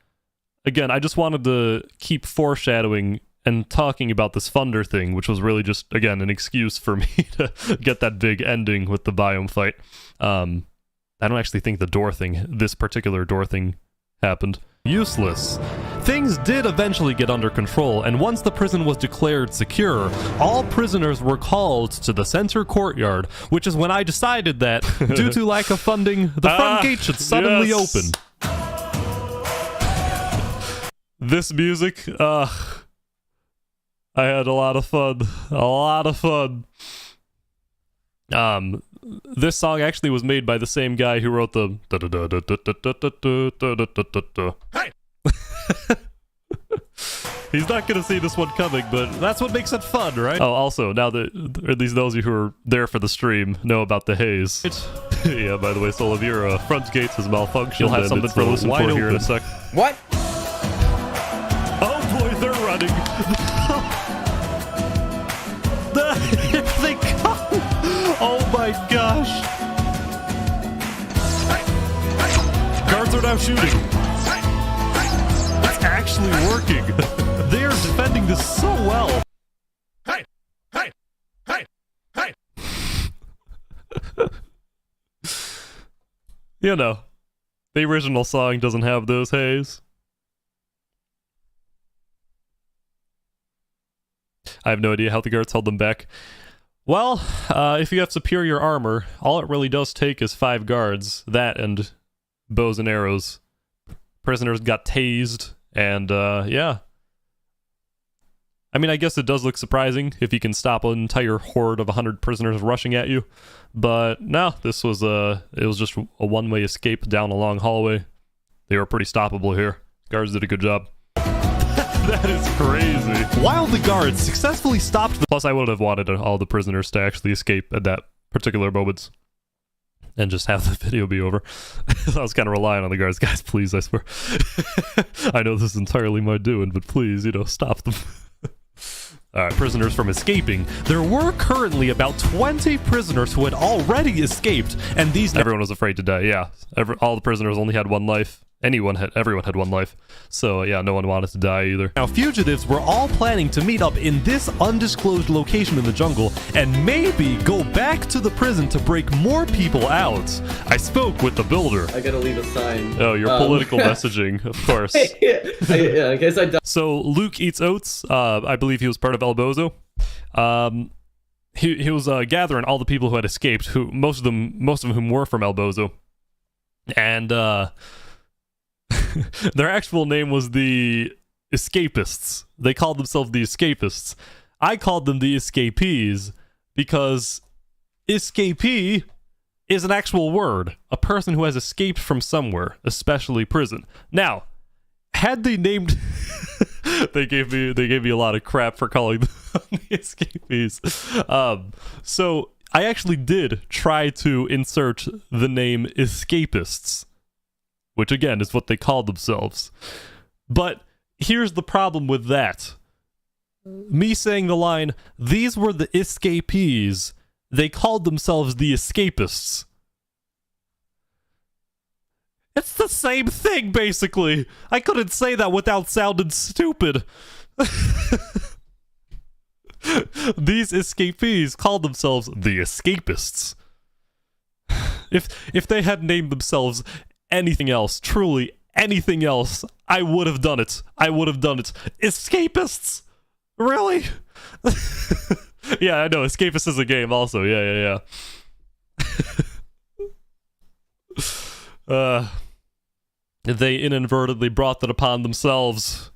Again, I just wanted to keep foreshadowing and talking about this funder thing, which was really just, again, an excuse for me to get that big ending with the biome fight. I don't actually think the door thing, this particular door thing, happened. Useless. Things did eventually get under control, and once the prison was declared secure, all prisoners were called to the center courtyard, which is when I decided that, due to lack of funding, the front gate should suddenly open. This music, I had a lot of fun. A lot of fun. This song actually was made by the same guy who wrote the... Hey! He's not gonna see this one coming, but that's what makes it fun, right? Oh, also, now that at least those of you who are there for the stream know about the haze. Yeah, by the way, Solev, your front gates has malfunctioned. You'll have something to listen for here in a sec. What? Oh boy, they're running. Here they come! Oh my gosh! Guards are now shooting. It's actually working. They are defending this so well. Hey! Hey! Hey! Hey! You know, the original song doesn't have those haze. I have no idea how the guards held them back. Well, if you have superior armor, all it really does take is 5 guards. That and bows and arrows. Prisoners got tased, and yeah. I mean, I guess it does look surprising if you can stop an entire horde of 100 prisoners rushing at you. But no, this was it was just a one-way escape down a long hallway. They were pretty stoppable here. Guards did a good job. That is crazy. While the guards successfully stopped the... Plus, I would have wanted all the prisoners to actually escape at that particular moments and just have the video be over. I was kind of relying on the guards. Guys, please, I swear. I know this is entirely my doing, but please, stop them. Prisoners from escaping. There were currently about 20 prisoners who had already escaped, and everyone was afraid to die. Yeah, all the prisoners only had one life. Everyone had one life. So yeah, no one wanted to die either. Now, fugitives were all planning to meet up in this undisclosed location in the jungle and maybe go back to the prison to break more people out. I spoke with the builder. I gotta leave a sign. Oh, your political messaging, of course. Yeah, in case I die. So Luke Eats Oats, I believe he was part of El Bozo. He was gathering all the people who had escaped, who most of them whom were from El Bozo. And their actual name was the Escapists. They called themselves the Escapists. I called them the Escapees because escapee is an actual word. A person who has escaped from somewhere, especially prison. Now, had they named... they gave me a lot of crap for calling them the Escapees. So I actually did try to insert the name Escapists, which again is what they called themselves. But here's the problem with that. Me saying the line, these were the escapees, they called themselves the escapists. It's the same thing, basically. I couldn't say that without sounding stupid. These escapees called themselves the escapists. If they had named themselves anything else, truly anything else, I would have done it. Escapists? Really? Yeah, I know. Escapist is a game also. Yeah. They inadvertently brought that upon themselves.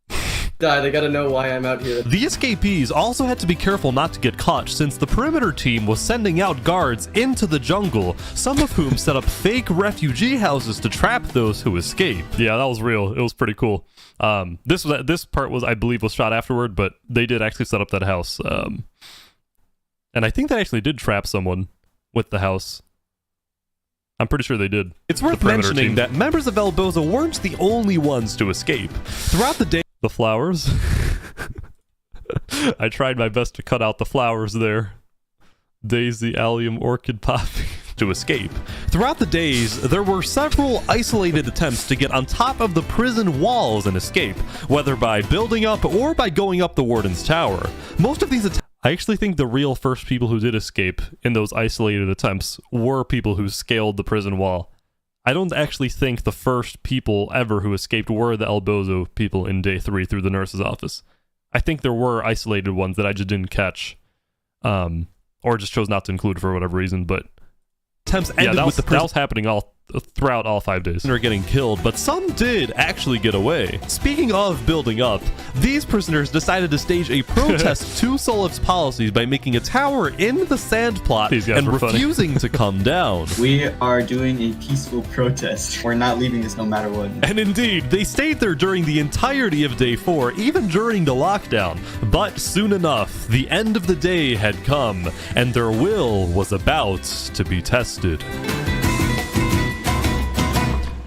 They gotta know why I'm out here. The escapees also had to be careful not to get caught, since the perimeter team was sending out guards into the jungle, some of whom set up fake refugee houses to trap those who escaped. Yeah, that was real. It was pretty cool. This part was, I believe, was shot afterward, but they did actually set up that house. And I think they actually did trap someone with the house. I'm pretty sure they did. It's worth mentioning that members of El Bozo weren't the only ones to escape. Throughout the day, the flowers. I tried my best to cut out the flowers there. Daisy, allium, orchid, poppy. To escape. Throughout the days, there were several isolated attempts to get on top of the prison walls and escape, whether by building up or by going up the warden's tower. Most of these attempts, I actually think the real first people who did escape in those isolated attempts were people who scaled the prison wall. I don't actually think the first people ever who escaped were the El Bozo people in day 3 through the nurse's office. I think there were isolated ones that I just didn't catch, or just chose not to include for whatever reason, but attempts ended with that was happening throughout all 5 days. They're getting killed, but some did actually get away. Speaking of building up, these prisoners decided to stage a protest to Solif's policies by making a tower in the sand plot and refusing to come down. We are doing a peaceful protest. We're not leaving this no matter what. And indeed, they stayed there during the entirety of day 4, even during the lockdown. But soon enough, the end of the day had come, and their will was about to be tested.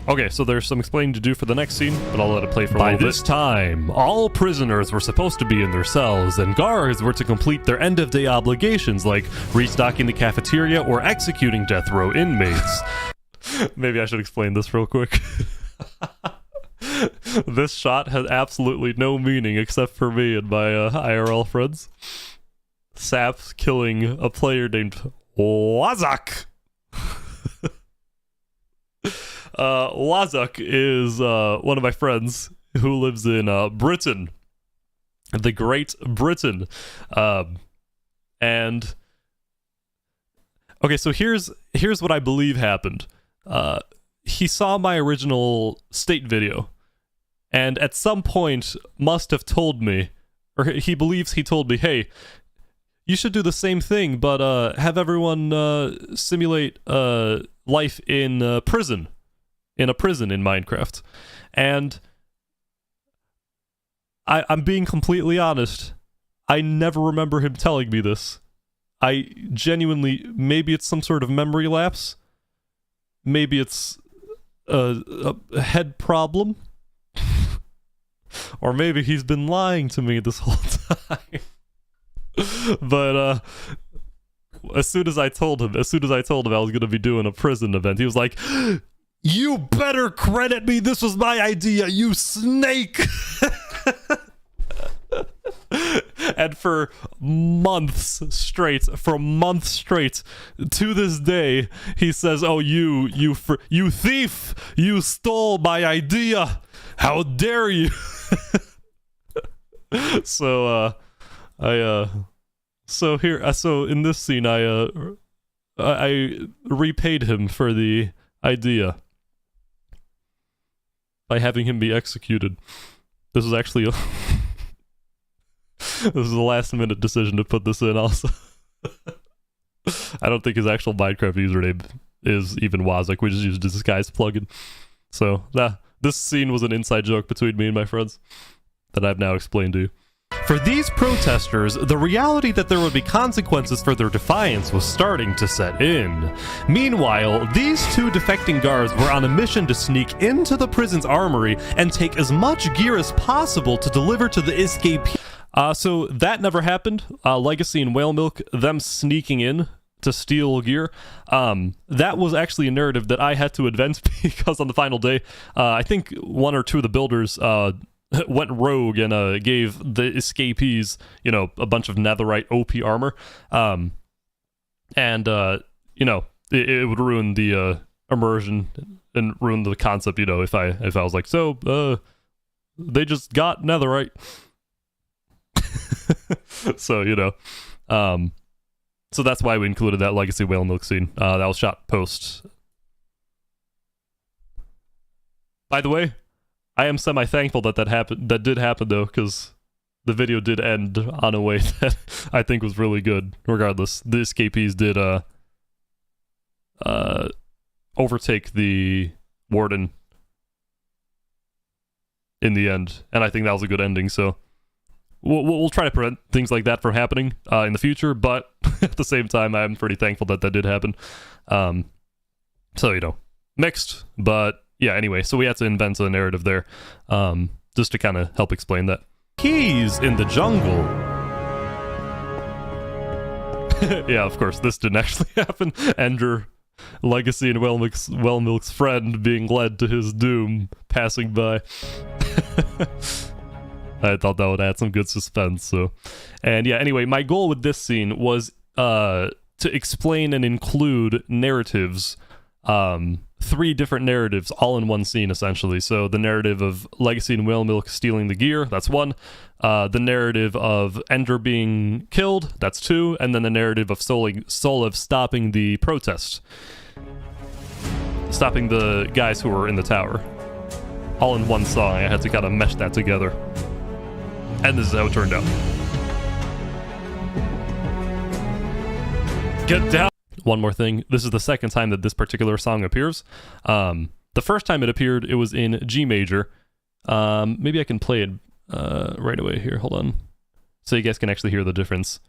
Okay, so there's some explaining to do for the next scene, but I'll let it play for a little bit. By this time, all prisoners were supposed to be in their cells, and guards were to complete their end-of-day obligations like restocking the cafeteria or executing death row inmates. Maybe I should explain this real quick. This shot has absolutely no meaning except for me and my IRL friends. Sap's killing a player named Wazak. Wazak is one of my friends who lives in Britain, the Great Britain, and okay, so here's what I believe happened. He saw my original state video, and at some point must have told me, or he believes he told me, hey, you should do the same thing, but have everyone simulate life in prison. In a prison in Minecraft. And I'm being completely honest. I never remember him telling me this. I genuinely, maybe it's some sort of memory lapse. Maybe it's a head problem. Or maybe he's been lying to me this whole time. But as soon as I told him I was going to be doing a prison event, he was like, "You better credit me. This was my idea, you snake." And for months straight, to this day, he says, "Oh, you thief! You stole my idea! How dare you!" So in this scene, I repaid him for the idea by having him be executed. This was actually this was a last-minute decision to put this in. Also, I don't think his actual Minecraft username is even Wazak. We just used a disguise plugin. So this scene was an inside joke between me and my friends that I've now explained to you. For these protesters, the reality that there would be consequences for their defiance was starting to set in. Meanwhile, these two defecting guards were on a mission to sneak into the prison's armory and take as much gear as possible to deliver to the escapees. So that never happened. Legacy and Whale Milk, them sneaking in to steal gear, that was actually a narrative that I had to invent because on the final day, I think one or two of the builders went rogue and gave the escapees, a bunch of netherite OP armor, and it would ruin the immersion and ruin the concept, if I was like, so they just got netherite. So so that's why we included that Legacy Whale Milk scene. That was shot post. By the way, I am semi-thankful that happened. That did happen though, because the video did end on a way that I think was really good. Regardless, the escapees did overtake the warden in the end, and I think that was a good ending. So we'll try to prevent things like that from happening in the future, but at the same time, I'm pretty thankful that did happen. So mixed, but. Yeah, anyway, so we had to invent a narrative there, just to kind of help explain that. Keys in the jungle. Yeah, of course, this didn't actually happen. Ender, Legacy, and Whale Milk's friend being led to his doom, passing by. I thought that would add some good suspense, so. And yeah, anyway, my goal with this scene was to explain and include narratives, 3 different narratives all in one scene, essentially. So the narrative of Legacy and Whale Milk stealing the gear, that's 1. The narrative of Ender being killed, that's 2. And then the narrative of Soliv stopping the protest. Stopping the guys who were in the tower. All in one song. I had to kind of mesh that together. And this is how it turned out. Get down! One more thing, this is the second time that this particular song appears. The first time it appeared, it was in G major. Maybe I can play it right away here, hold on. So you guys can actually hear the difference.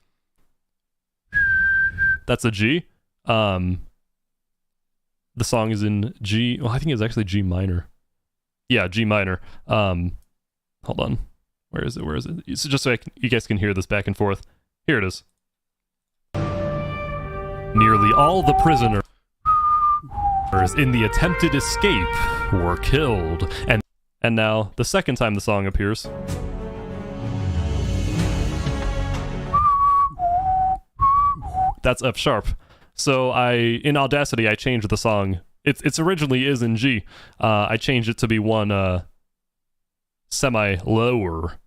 That's a G. The song is in G, well, I think it's actually G minor. Yeah, G minor. Hold on, where is it? It's just so you guys can hear this back and forth. Here it is. Nearly all the prisoners in the attempted escape were killed. And now, the second time the song appears. That's F sharp. So in Audacity, I changed the song. It's originally is in G. I changed it to be one semi-lower.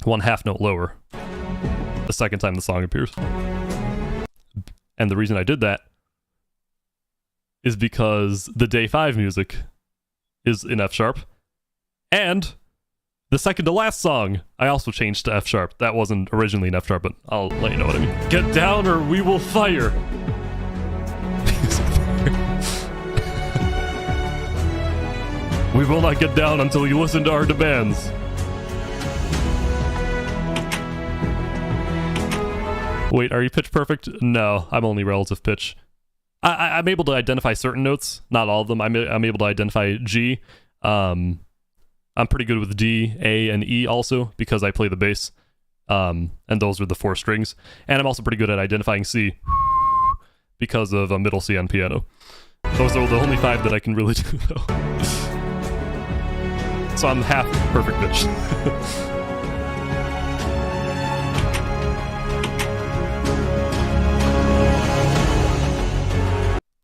1 half note lower. The second time the song appears. And the reason I did that is because the day 5 music is in F sharp. And the second to last song, I also changed to F sharp. That wasn't originally in F sharp, but I'll let you know what I mean. Get down or we will fire. We will not get down until you listen to our demands. Wait, are you pitch perfect? No, I'm only relative pitch. I'm able to identify certain notes, not all of them. I'm able to identify G. I'm pretty good with D, A, and E also because I play the bass. And those are the 4 strings. And I'm also pretty good at identifying C because of a middle C on piano. Those are the only 5 that I can really do though. So I'm half perfect pitch.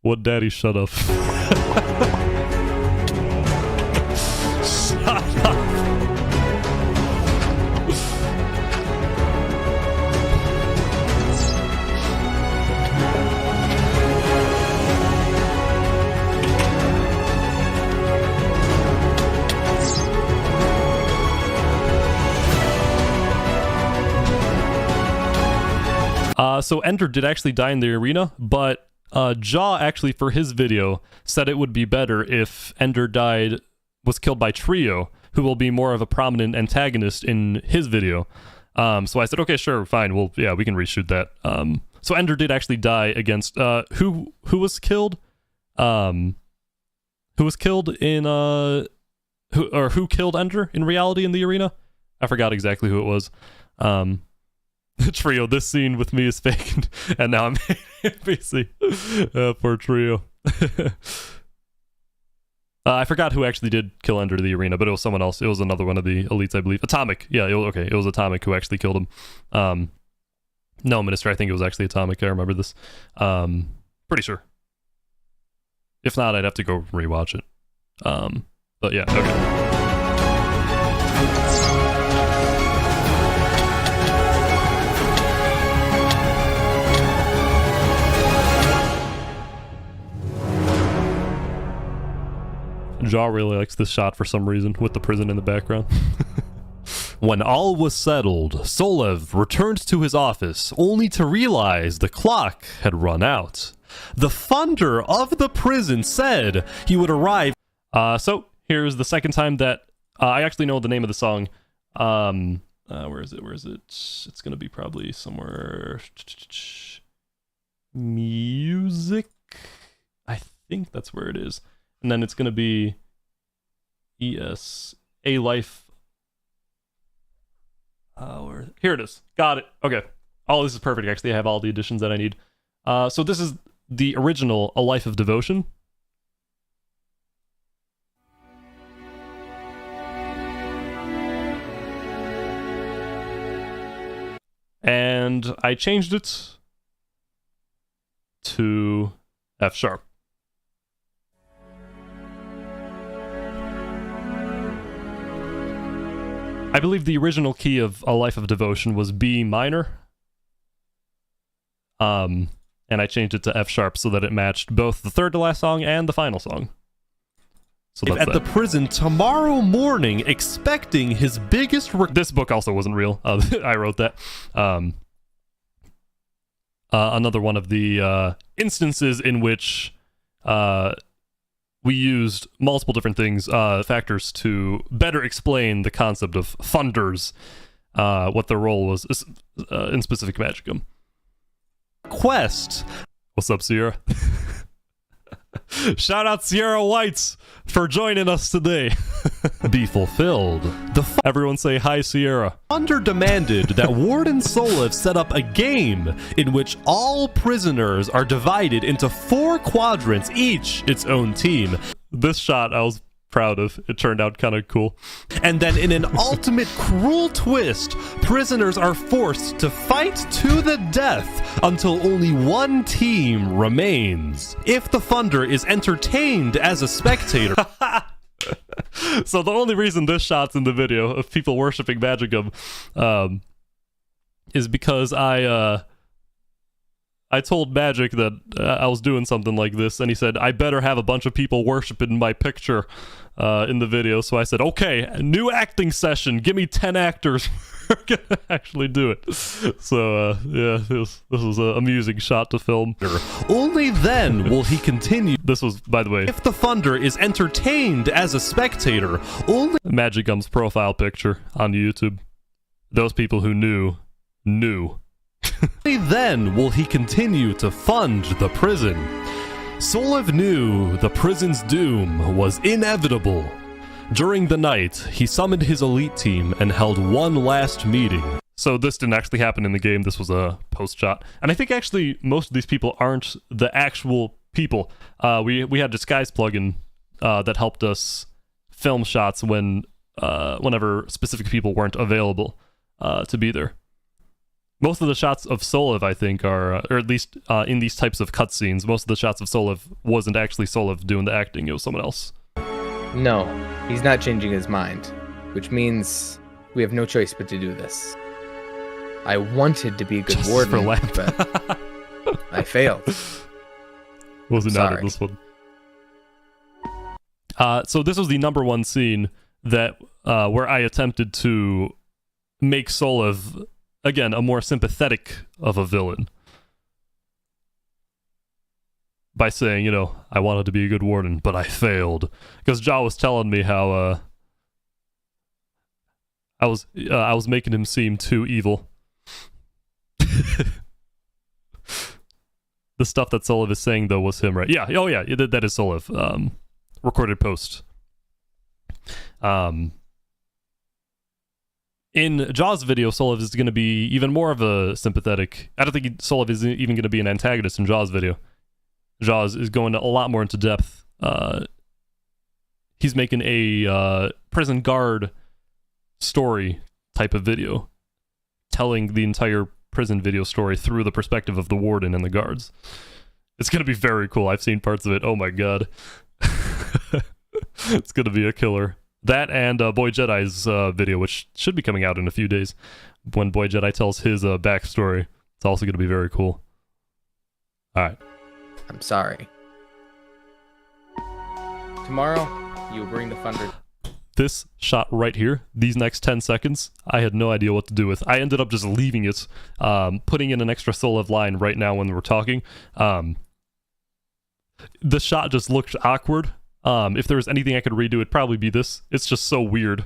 What daddy, shut up. Shut up. So Ender did actually die in the arena, but Jaw actually for his video said it would be better if Ender was killed by Trio, who will be more of a prominent antagonist in his video. So I said, okay, sure, fine. Well, yeah, we can reshoot that. So Ender did actually die against who was killed? Who was killed in who killed Ender in reality in the arena? I forgot exactly who it was. Trio, this scene with me is fake, and now I'm NPC. Poor Trio. I forgot who actually did kill Ender the arena, but it was someone else. It was another one of the elites, I believe. Atomic. Yeah, it was Atomic who actually killed him. No, Minister, I think it was actually Atomic. I remember this. Pretty sure. If not, I'd have to go rewatch it. But yeah, okay. Jaw really likes this shot for some reason, with the prison in the background. When all was settled, Solev returned to his office, only to realize the clock had run out. The funder of the prison said he would arrive. So, here's the second time that I actually know the name of the song. Where is it? It's gonna be probably somewhere... Music? I think that's where it is. And then it's going to be A Life. Here it is. Got it. Okay. Oh, this is perfect. Actually, I have all the additions that I need. So this is the original A Life of Devotion. And I changed it to F sharp. I believe the original key of A Life of Devotion was B minor. And I changed it to F sharp so that it matched both the third to last song and the final song. So that's at the prison tomorrow morning, expecting his biggest... This book also wasn't real. I wrote that. Another one of the instances in which we used multiple different things, factors to better explain the concept of funders, what their role was in specific Magicum. Quest. What's up, Sierra? Shout out Sierra Whites for joining us today. Be fulfilled. Everyone say hi, Sierra. Funder demanded that Warden Solev set up a game in which all prisoners are divided into 4 quadrants, each its own team. This shot I was proud of. It turned out kind of cool. And then in an ultimate cruel twist, prisoners are forced to fight to the death until only one team remains. If the funder is entertained as a spectator... So the only reason this shot's in the video of people worshiping Magicum is because I told Magic that I was doing something like this, and he said, I better have a bunch of people worshiping my picture in the video. So I said, okay, new acting session. Give me 10 actors. We're gonna actually do it. So, yeah, this was an amusing shot to film. Only then will he continue. This was, by the way, if the funder is entertained as a spectator, only... Magicum's profile picture on YouTube. Those people who knew. Only then will he continue to fund the prison. Solev knew the prison's doom was inevitable. During the night, he summoned his elite team and held one last meeting. So this didn't actually happen in the game, this was a post-shot. And I think actually most of these people aren't the actual people. We had a disguise plugin that helped us film shots whenever specific people weren't available to be there. Most of the shots of Solev, I think, are, or at least in these types of cutscenes, most of the shots of Solev wasn't actually Solev doing the acting, it was someone else. No, he's not changing his mind, which means we have no choice but to do this. I wanted to be a good Just warden, for lamp. but I failed. Wasn't out of this one. So this was the #1 scene that where I attempted to make Solev, again, a more sympathetic of a villain. By saying, you know, I wanted to be a good warden, but I failed. Because Ja was telling me how I was making him seem too evil. The stuff that Solev is saying, though, was him, right? Yeah, oh yeah, that is Solev. Recorded post. In Ja's video, Solev is going to be even more of a sympathetic... I don't think Solev is even going to be an antagonist in Ja's video. Ja is going a lot more into depth. He's making a prison guard story type of video, telling the entire prison video story through the perspective of the warden and the guards. It's going to be very cool. I've seen parts of it. Oh my god. It's going to be a killer. That and Boy Jedi's video, which should be coming out in a few days, when Boy Jedi tells his backstory. It's also going to be very cool. Alright. I'm sorry. Tomorrow, you will bring the thunder. This shot right here, these next 10 seconds, I had no idea what to do with. I ended up just leaving it, putting in an extra Solev line right now when we're talking. The shot just looked awkward. If there was anything I could redo, it'd probably be this. It's just so weird.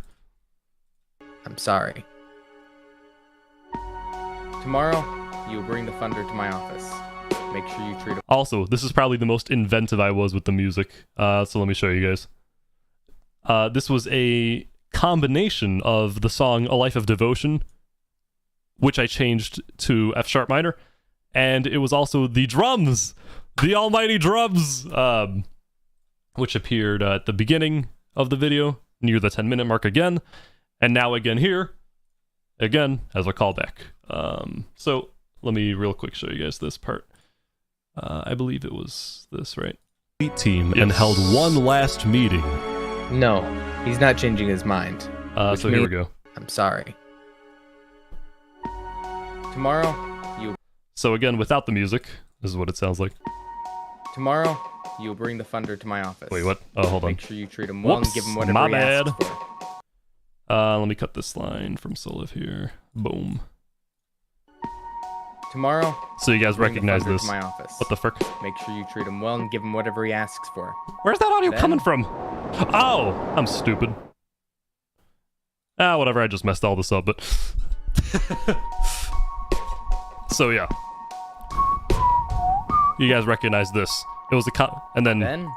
I'm sorry. Tomorrow, you will bring the thunder to my office. Make sure you treat it. Also, this is probably the most inventive I was with the music. So let me show you guys. This was a combination of the song A Life of Devotion, which I changed to F sharp minor, and it was also the drums, the almighty drums, which appeared at the beginning of the video, near the 10-minute mark again, and now again here, again, as a callback. So let me real quick show you guys this part. I believe it was this, right? Team and held one last meeting. No, he's not changing his mind. So here we go. I'm sorry. Tomorrow, you... So again, without the music, this is what it sounds like. Tomorrow, you'll bring the thunder to my office. Wait, what? Oh, hold on. Make sure you treat him well and give him whatever my he bad. asks for. Let me cut this line from Solev here. Boom. Tomorrow, so you guys bring recognize the thunder this. to my office. What the frick? Make sure you treat him well and give him whatever he asks for. Where's that audio Then- coming from? Oh, I'm stupid. Whatever, I just messed all this up, but... So yeah. You guys recognize this. It was a and then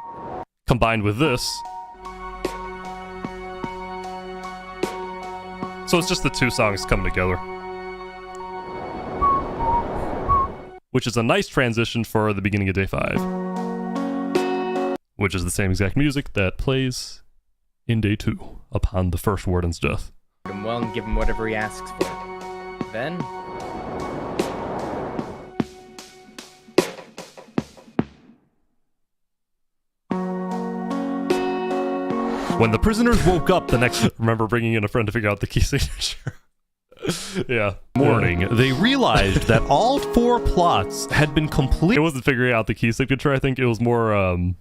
combined with this. So it's just the two songs coming together. Which is a nice transition for the beginning of day 5. Which is the same exact music that plays in day 2 upon the first warden's death. Treat him well and give him whatever he asks for. Then... When the prisoners woke up the next... Remember bringing in a friend to figure out the key signature. Yeah. Morning, they realized that all 4 plots had been complete. It wasn't figuring out the key signature, I think. It was more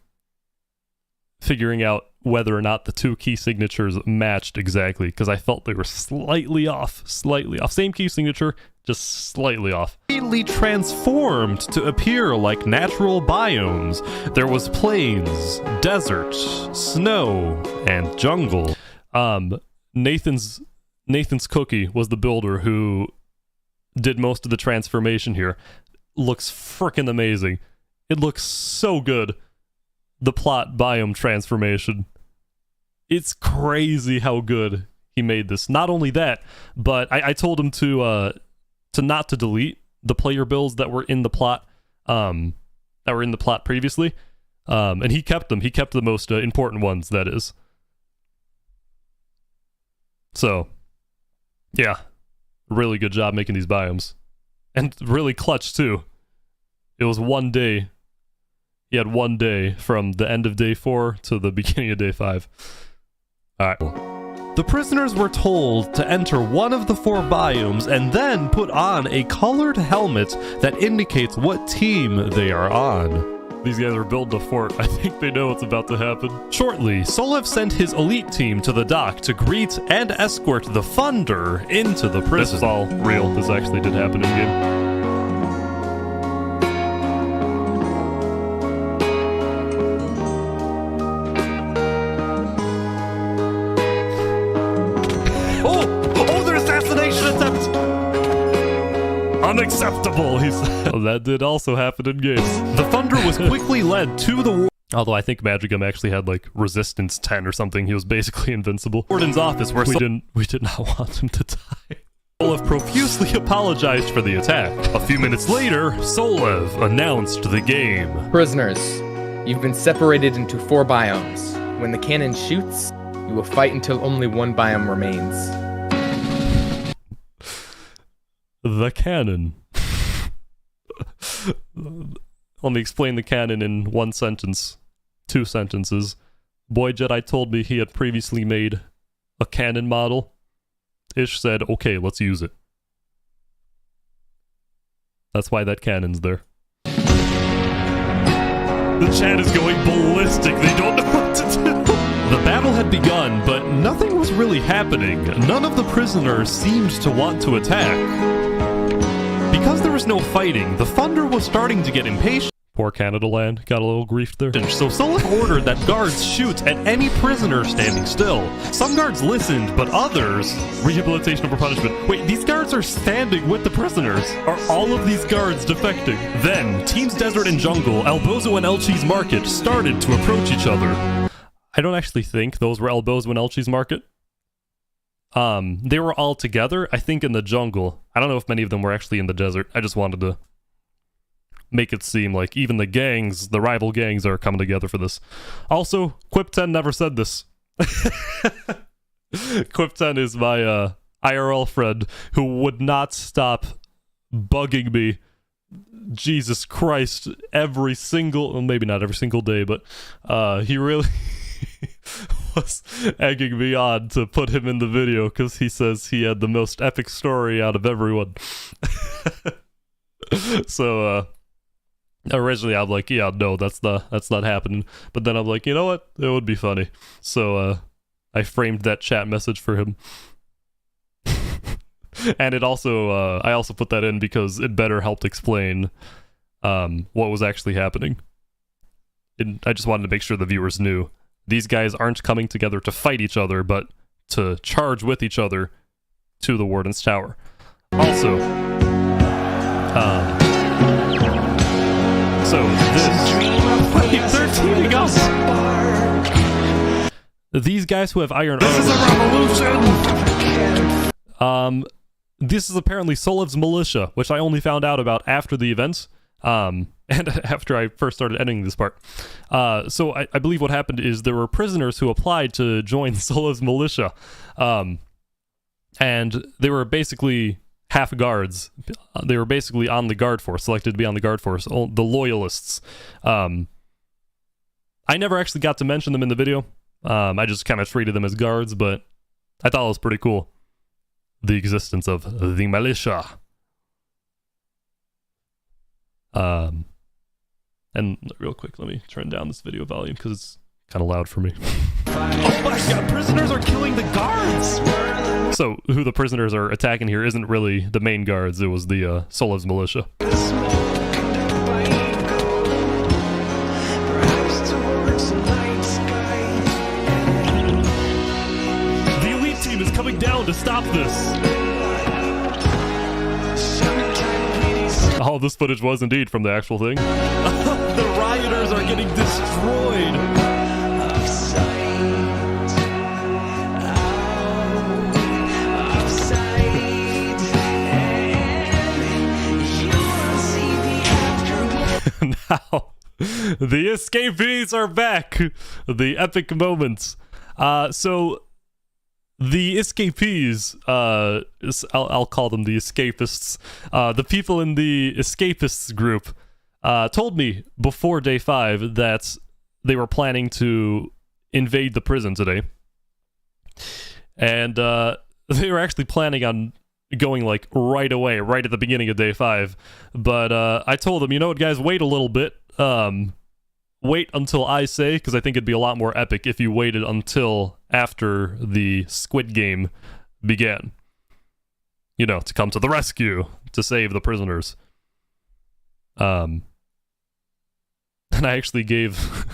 figuring out whether or not the 2 key signatures matched exactly, because I felt they were slightly off. Slightly off. Same key signature, just slightly off. Completely transformed to appear like natural biomes. There was plains, desert, snow, and jungle. Nathan's Cookie was the builder who did most of the transformation here. Looks freaking amazing. It looks so good. The plot biome transformation. It's crazy how good he made this. Not only that, but I told him to not to delete the player builds that were in the plot previously. And he kept them. He kept the most important ones, that is. So, yeah. Really good job making these biomes. And really clutch, too. It was 1 day. He had 1 day from the end of day 4 to the beginning of day 5. Alright. The prisoners were told to enter one of the 4 biomes and then put on a colored helmet that indicates what team they are on. These guys are building a fort. I think they know what's about to happen. Shortly, Solev sent his elite team to the dock to greet and escort the Funder into the prison. This is all real. This actually did happen in-game. Unacceptable, he said. Well, that did also happen in games. The Thunder was quickly led to the war. Although I think Magicum actually had like resistance 10 or something. He was basically invincible. Warden's office where we did not want him to die. Solev profusely apologized for the attack. A few minutes later, Solev announced the game. Prisoners, you've been separated into 4 biomes. When the cannon shoots, you will fight until only 1 biome remains. The cannon. Let me explain the cannon in 1 sentence. 2 sentences. Boy Jedi told me he had previously made a cannon model. Ish said, okay, let's use it. That's why that cannon's there. The chat is going ballistic. They don't know what to do. The battle had begun, but nothing was really happening. None of the prisoners seemed to want to attack. Because there was no fighting, the Thunder was starting to get impatient. Poor Canada Land got a little griefed there. So Solev ordered that guards shoot at any prisoner standing still. Some guards listened, but others... Rehabilitation over punishment. Wait, these guards are standing with the prisoners. Are all of these guards defecting? Then, Teams Desert and Jungle, Albozo and Elchi's Market started to approach each other. I don't actually think those were Albozo and Elchi's Market. They were all together, I think, in the jungle. I don't know if many of them were actually in the desert. I just wanted to make it seem like even the gangs, the rival gangs, are coming together for this. Also, Quip10 never said this. Quip10 is my IRL friend who would not stop bugging me. Jesus Christ, every single, well, maybe not every single day, but he really was egging me on to put him in the video because he says he had the most epic story out of everyone. So originally I'm like, yeah, no, that's not happening. But then I'm like, you know what? It would be funny. So I framed that chat message for him. And it also I also put that in because it better helped explain what was actually happening. I just wanted to make sure the viewers knew. These guys aren't coming together to fight each other, but to charge with each other to the Warden's Tower. Also, so this... Wait, they're teaming up! These guys who have iron armor... This is a revolution! This is apparently Solev's militia, which I only found out about after the events. And after I first started editing this part. So I believe what happened is there were prisoners who applied to join Solev's militia. And they were basically half guards. They were basically on the guard force, selected to be on the guard force, the loyalists. I never actually got to mention them in the video. I just kind of treated them as guards, but I thought it was pretty cool. The existence of the militia. And real quick, let me turn down this video volume because it's kind of loud for me. Oh my god, prisoners are killing the guards! So, who the prisoners are attacking here isn't really the main guards, it was the Solev's militia. The elite team is coming down to stop this! All this footage was indeed from the actual thing. The rioters are getting destroyed. Now, the escapees are back. The epic moments. So the escapees, I'll call them the escapists. The people in the escapists group told me before day 5 that they were planning to invade the prison today. And they were actually planning on going like right away, right at the beginning of day 5. But I told them, you know what, guys, wait a little bit. Wait until I say, because I think it'd be a lot more epic if you waited until after the Squid Game began. You know, to come to the rescue, to save the prisoners. And I actually gave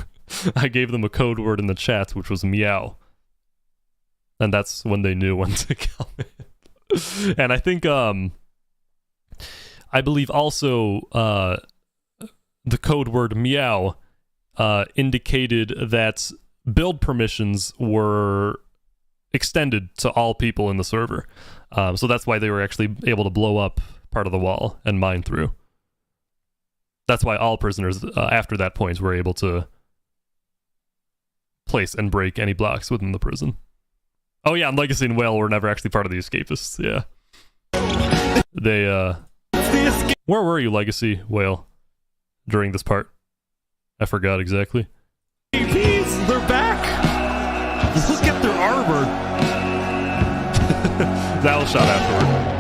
I gave them a code word in the chat, which was meow. And that's when they knew when to come in. And I think I believe also the code word meow indicated that build permissions were extended to all people in the server. So that's why they were actually able to blow up part of the wall and mine through. That's why all prisoners after that point were able to place and break any blocks within the prison. Oh yeah, and Legacy and Whale were never actually part of the escapists, yeah. They, where were you, Legacy, Whale, during this part? I forgot exactly. Escapees, they're back! Look at their armor! That was shot afterward.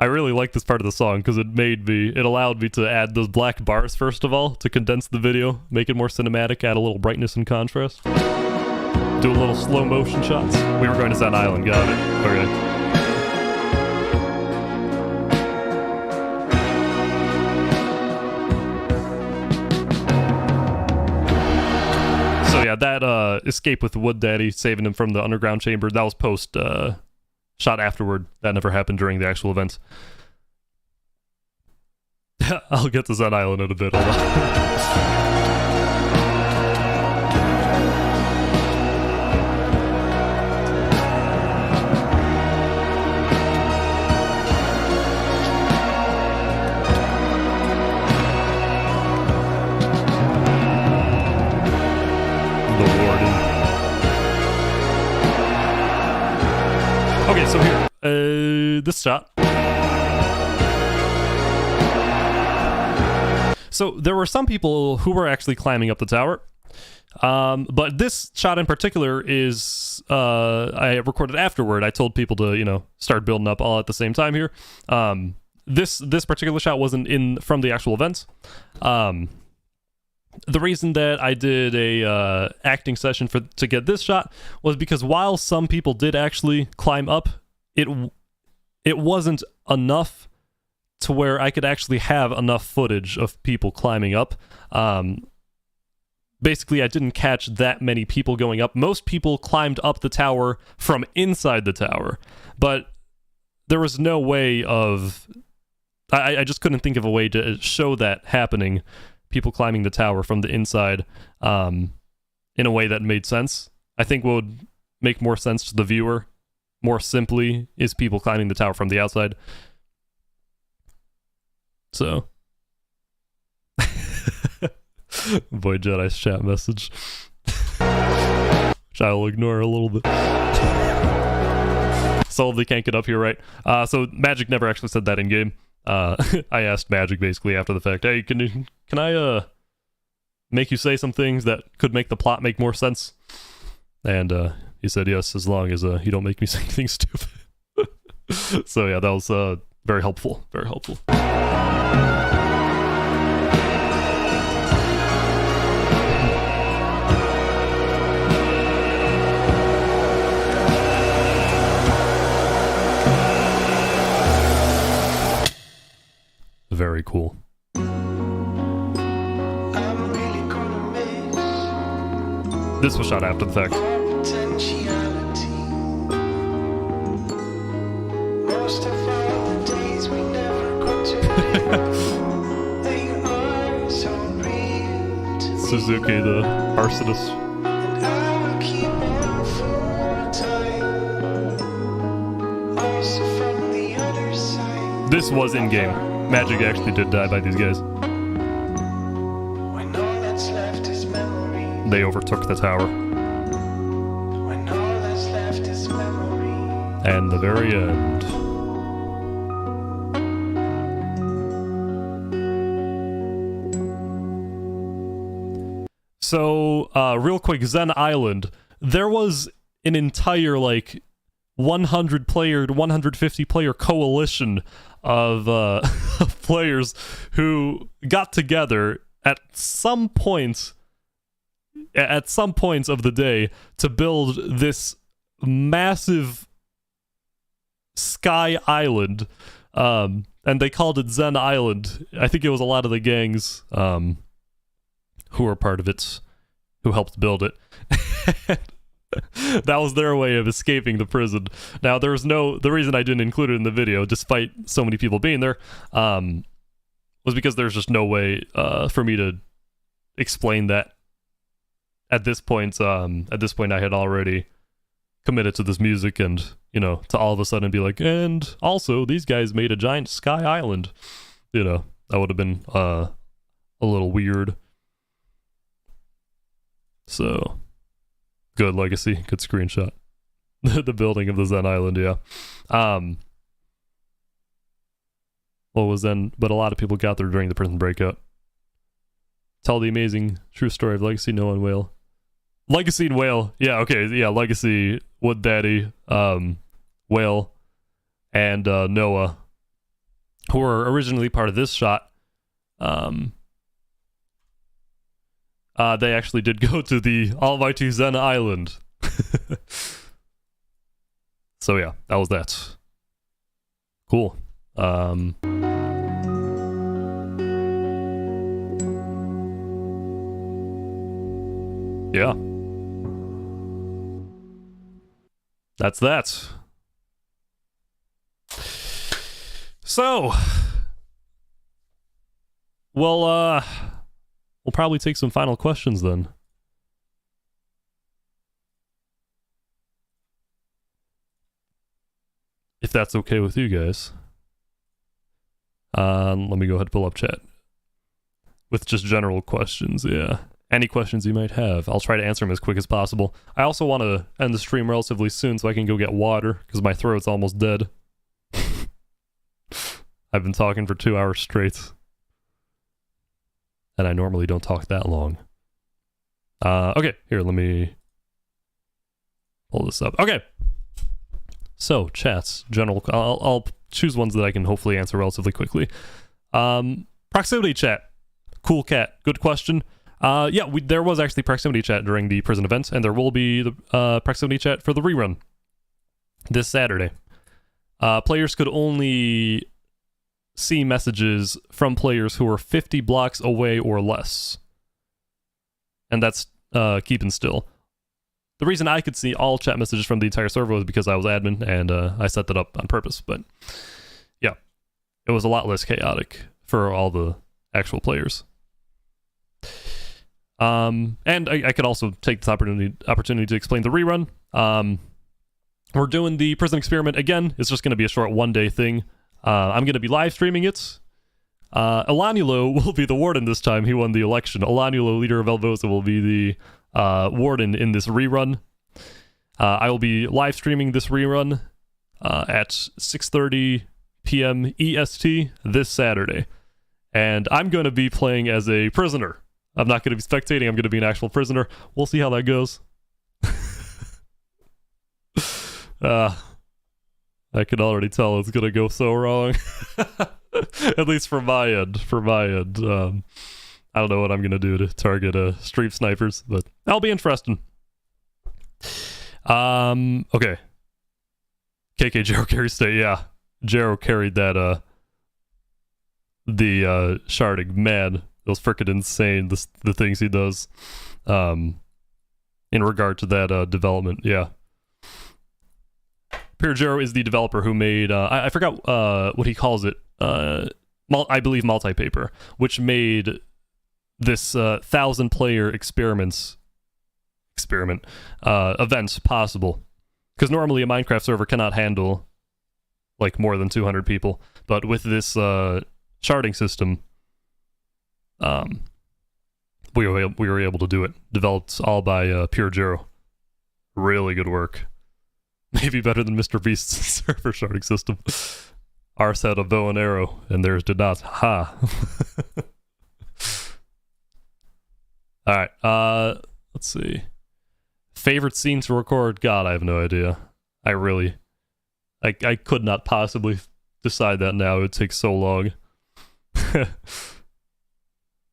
I really like this part of the song because it allowed me to add those black bars first of all to condense the video, make it more cinematic, add a little brightness and contrast. Do a little slow motion shots. We were going to Zen Island, got it. Okay. So yeah, that escape with the Wood Daddy, saving him from the underground chamber, that was post shot afterward. That never happened during the actual event. I'll get to Zen Island in a bit. Hold on. The warden. Okay, so here, this shot. So there were some people who were actually climbing up the tower, but this shot in particular is I recorded afterward. I told people to, you know, start building up all at the same time here. This particular shot wasn't from the actual event. The reason that I did a acting session to get this shot was because while some people did actually climb up, it wasn't enough to where I could actually have enough footage of people climbing up. Basically, I didn't catch that many people going up. Most people climbed up the tower from inside the tower, but there was no way of... I just couldn't think of a way to show that happening. People climbing the tower from the inside in a way that made sense. I think what would make more sense to the viewer, more simply, is people climbing the tower from the outside. So. Boy Jedi's chat message. Which I will ignore a little bit. So they can't get up here, right? So Magic never actually said that in game. I asked Magic basically after the fact, hey, can I make you say some things that could make the plot make more sense? And he said yes, as long as you don't make me say anything stupid. So yeah, that was very helpful. Very helpful. Very cool. This was shot after the fact. Suzuki, the arsonist. This was in-game. Magic actually did die by these guys. They overtook the tower. And the very end. So, real quick, Zen Island. There was an entire, like, 100 player, 150 player coalition of players who got together at some points of the day to build this massive sky island, and they called it Zen Island. I think it was a lot of the gangs who were part of it who helped build it. That was their way of escaping the prison. Now, the reason I didn't include it in the video, despite so many people being there, was because there's just no way for me to explain that at this point. At this point, I had already committed to this music, and to all of a sudden be like, and also these guys made a giant sky island. That would have been a little weird. So. Good legacy, good screenshot. The building of the Zen Island, yeah. What was then? But a lot of people got there during the prison breakout. Tell the amazing true story of Legacy, Noah, and Whale. Legacy and Whale, yeah, okay, yeah. Legacy, Wood Daddy, Whale, and Noah, who were originally part of this shot. They actually did go to the almighty Zen Island. So yeah, that was that. Cool. Yeah. That's that. So, well, we'll probably take some final questions then. If that's okay with you guys. Let me go ahead and pull up chat. With just general questions, yeah. Any questions you might have. I'll try to answer them as quick as possible. I also want to end the stream relatively soon so I can go get water, because my throat's almost dead. I've been talking for 2 hours straight. And I normally don't talk that long. Okay, here, let me pull this up. Okay. So, chats, general, I'll choose ones that I can hopefully answer relatively quickly. Proximity chat. Cool cat. Good question. Yeah, there was actually proximity chat during the prison event, and there will be the proximity chat for the rerun this Saturday. Players could only see messages from players who are 50 blocks away or less. And that's keeping still. The reason I could see all chat messages from the entire server was because I was admin, and I set that up on purpose. But yeah, it was a lot less chaotic for all the actual players. And I could also take this opportunity to explain the rerun. We're doing the prison experiment again. It's just going to be a short one-day thing. I'm going to be live streaming it. Elanulo will be the warden this time. He won the election. Elanulo, leader of Elvosa, will be the warden in this rerun. I will be live streaming this rerun at 6:30 p.m. EST this Saturday. And I'm going to be playing as a prisoner. I'm not going to be spectating. I'm going to be an actual prisoner. We'll see how that goes. I can already tell it's going to go so wrong. At least for my end. I don't know what I'm going to do to target stream snipers, but that'll be interesting. Okay. KK Jero carries state, yeah. Jero carried that, the sharding. Man, it was freaking insane, the things he does. In regard to that development, yeah. Pierre Jero is the developer who made, I forgot what he calls it, I believe multi-paper, which made this 1,000-player event possible. Because normally a Minecraft server cannot handle like more than 200 people, but with this sharding system, we were able to do it. Developed all by Pure Jero. Really good work. Maybe better than Mr. Beast's server sharding system. Ours had a bow and arrow, and theirs did not. Ha! Alright, let's see. Favorite scene to record? God, I have no idea. I could not possibly decide that now. It would take so long.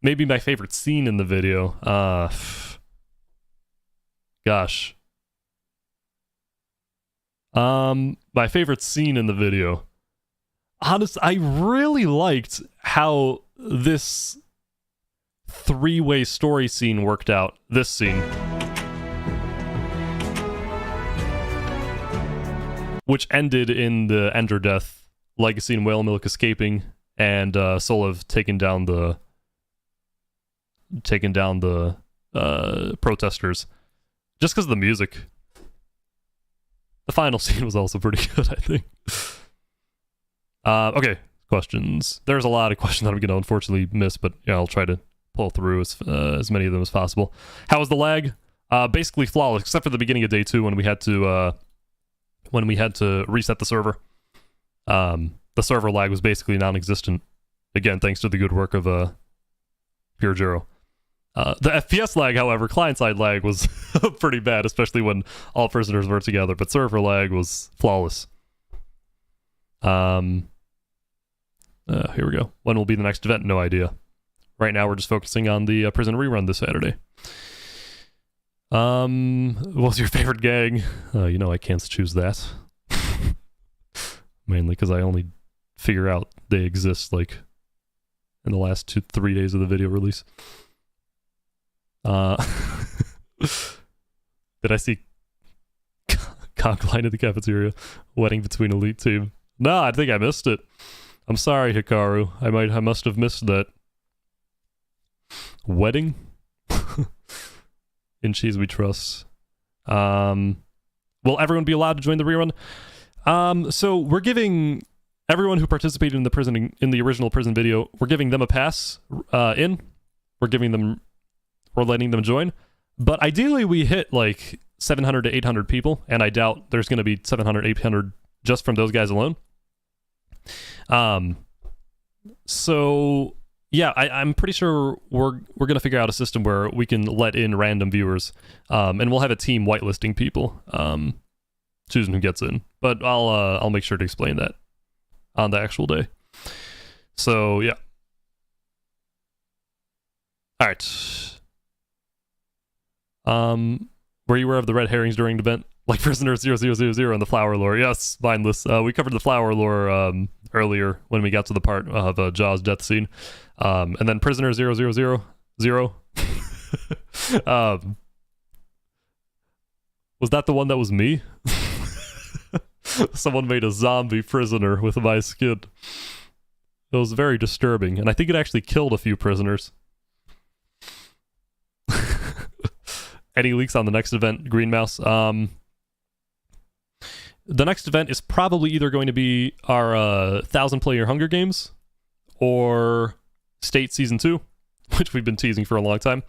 Maybe my favorite scene in the video. Gosh. My favorite scene in the video. Honestly, I really liked how this three-way story scene worked out. This scene. Which ended in the Ender death, Legacy and Whale Milk escaping, and Solov taking down the protesters. Just because of the music. The final scene was also pretty good, I think. Okay, questions. There's a lot of questions that I'm going to unfortunately miss, but yeah, I'll try to pull through as many of them as possible. How was the lag? Basically flawless, except for the beginning of day 2 when we had to reset the server. The server lag was basically non-existent. Again, thanks to the good work of Pure Jero. The FPS lag, however, client-side lag was pretty bad, especially when all prisoners were together, but server lag was flawless. Here we go. When will be the next event? No idea. Right now, we're just focusing on the prison rerun this Saturday. What's your favorite gang? I can't choose that. Mainly because I only figure out they exist, like, in the last 2-3 days of the video release. Did I see conch line in the cafeteria? Wedding between elite team. No, I think I missed it. I'm sorry, Hikaru. I must have missed that. Wedding? In cheese we trust. Will everyone be allowed to join the rerun? So we're giving everyone who participated in the original prison video, we're giving them a pass in. We're letting them join. But ideally we hit like 700 to 800 people, and I doubt there's going to be 700, 800 just from those guys alone. So yeah, I'm pretty sure we're gonna figure out a system where we can let in random viewers, and we'll have a team whitelisting people, choosing who gets in. But I'll make sure to explain that on the actual day. So yeah. All right. Were you aware of the red herrings during the event? Like Prisoner 0000 and the flower lore? Yes, mindless. We covered the flower lore earlier when we got to the part of Jaw's death scene. And then Prisoner 0000. Was that the one that was me? Someone made a zombie prisoner with my skin. It was very disturbing, and I think it actually killed a few prisoners. Any leaks on the next event, Green Mouse? The next event is probably either going to be our 1,000-player Hunger Games or State Season 2, which we've been teasing for a long time.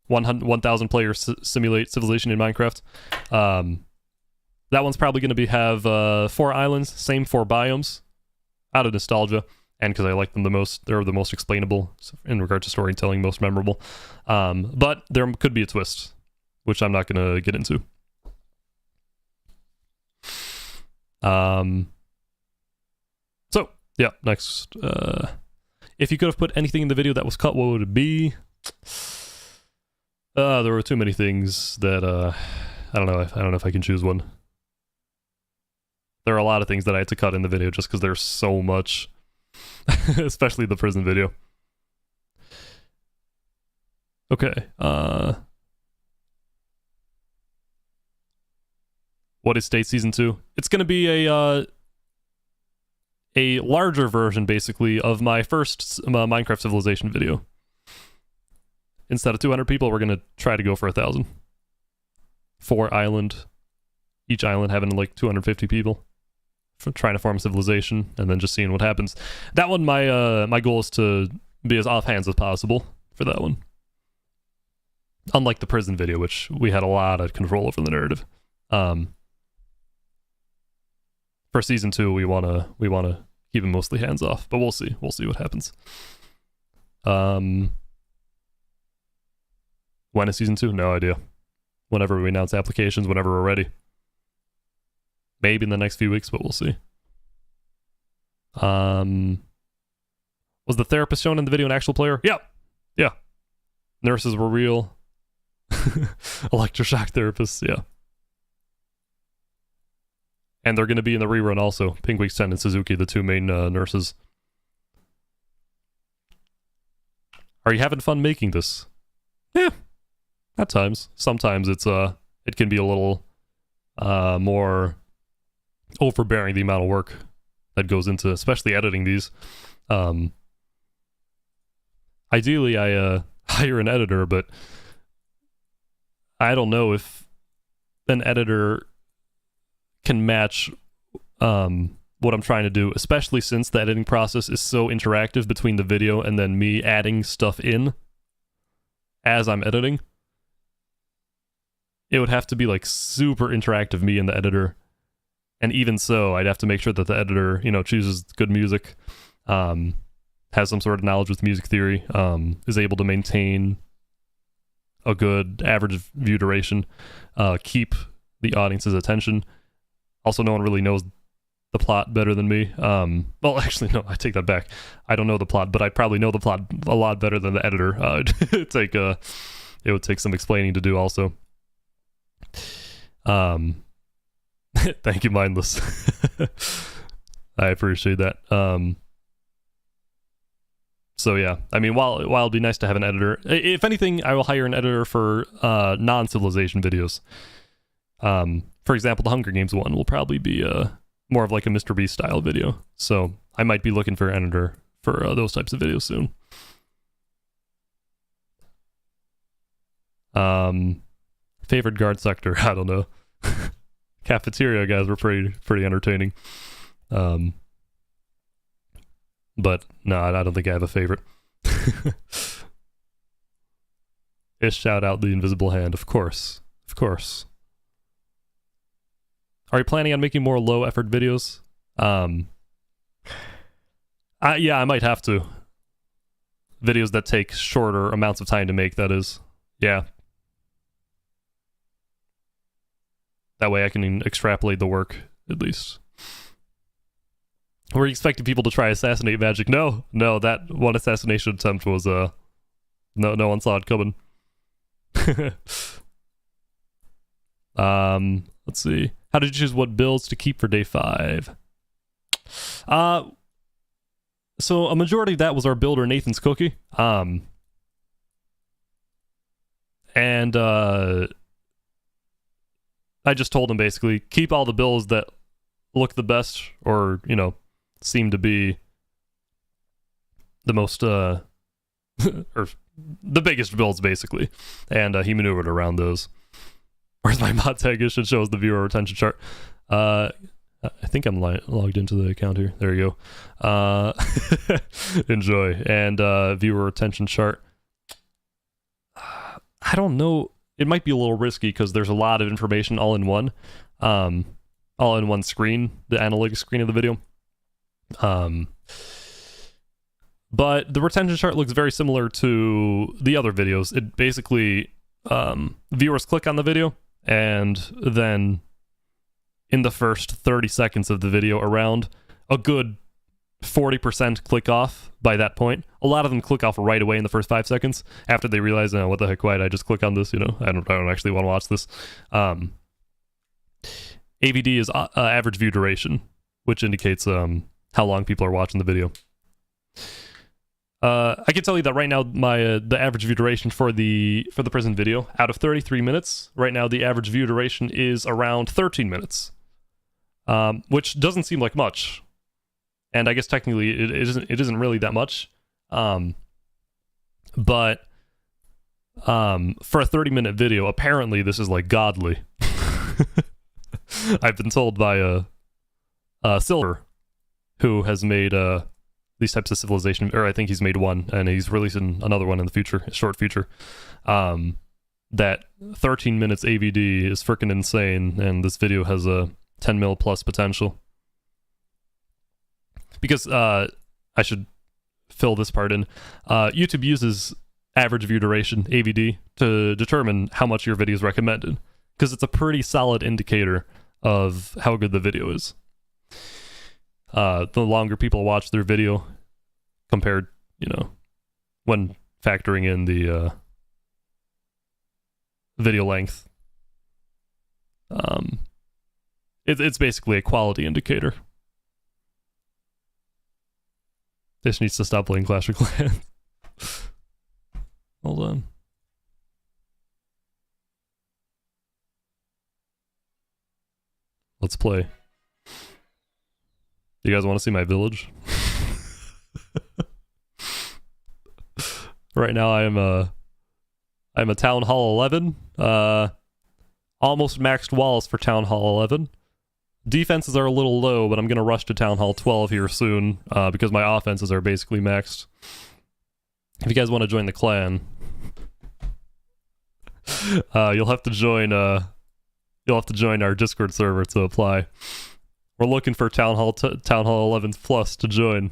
1,000 players simulate civilization in Minecraft. That one's probably going to have 4 islands, same 4 biomes, out of nostalgia, and because I like them the most. They're the most explainable in regard to storytelling, most memorable. But there could be a twist, which I'm not going to get into. So yeah, next. If you could have put anything in the video that was cut, what would it be? There were too many things that I don't know. I don't know if I can choose one. There are a lot of things that I had to cut in the video just because there's so much, especially the prison video. Okay. What is State Season 2? It's going to be a a larger version, basically, of my first Minecraft Civilization video. Instead of 200 people, we're going to try to go for 1,000. 4 island, each island having like 250 people. For trying to form a civilization, and then just seeing what happens. That one, my goal is to be as offhands as possible for that one. Unlike the prison video, which we had a lot of control over the narrative. For season 2, we wanna keep it mostly hands off, but we'll see what happens. When is season 2? No idea. Whenever we announce applications, whenever we're ready. Maybe in the next few weeks, but we'll see. Was the therapist shown in the video an actual player? Yeah. Nurses were real. Electroshock therapists, yeah. And they're going to be in the rerun also. Pink Week 10 and Suzuki, the 2 main nurses. Are you having fun making this? Yeah. At times. Sometimes it can be a little more overbearing, the amount of work that goes into especially editing these. Ideally I hire an editor, but I don't know if an editor can match what I'm trying to do, especially since the editing process is so interactive between the video and then me adding stuff in as I'm editing. It would have to be like super interactive, me and the editor. And even so, I'd have to make sure that the editor, chooses good music, has some sort of knowledge with music theory, is able to maintain a good average view duration, keep the audience's attention. Also, no one really knows the plot better than me. Well, actually, no, I take that back. I don't know the plot, but I probably know the plot a lot better than the editor. It would take some explaining to do also. Thank you, Mindless. I appreciate that. So yeah, I mean, while it'd be nice to have an editor, if anything, I will hire an editor for non-civilization videos. For example, the Hunger Games one will probably be more of like a Mr. Beast style video. So I might be looking for an editor for those types of videos soon. Favorite guard sector? I don't know. Cafeteria guys were pretty entertaining. But no, I don't think I have a favorite. Shout out the invisible hand, of course. Are you planning on making more low effort videos? Yeah, I might have to. Videos that take shorter amounts of time to make, that is. Yeah. That way I can extrapolate the work, at least. Were you expecting people to try assassinate Magic? No, that one assassination attempt was, no one saw it coming. Let's see. How did you choose what builds to keep for day 5? So a majority of that was our builder, Nathan's Cookie. And I just told him basically, keep all the builds that look the best or, seem to be the most, or the biggest builds, basically. And he maneuvered around those. Where's my mod tag? It shows the viewer retention chart. I think I'm logged into the account here. There you go. Enjoy. And viewer retention chart. I don't know. It might be a little risky because there's a lot of information all in one screen, the analytics screen of the video. But the retention chart looks very similar to the other videos. It basically, viewers click on the video, and then in the first 30 seconds of the video, around a good 40% click off by that point. A lot of them click off right away in the first 5 seconds after they realize, oh, what the heck, why did I just click on this? I don't actually want to watch this. AVD is average view duration, which indicates how long people are watching the video. I can tell you that right now the average view duration for the prison video, out of 33 minutes, right now the average view duration is around 13 minutes, which doesn't seem like much. and I guess technically it isn't really that much, but for a 30-minute video, apparently this is like godly. I've been told by a Silver, who has made these types of civilization, or I think he's made one, and he's releasing another one in the future, short future. That 13 minutes AVD is freaking insane, and this video has a 10 mil plus potential. Because I should fill this part in. YouTube uses average view duration, AVD, to determine how much your video is recommended, because it's a pretty solid indicator of how good the video is. The longer people watch their video compared, when factoring in the video length, it's basically a quality indicator. This needs to stop playing Clash of Clans. Hold on. Let's play. You guys want to see my village? Right now I'm a Town Hall 11. Almost maxed walls for Town Hall 11. Defenses are a little low, but I'm going to rush to Town Hall 12 here soon, because my offenses are basically maxed. If you guys want to join the clan, you'll have to join our Discord server to apply. We're looking for Town Hall 11 plus to join.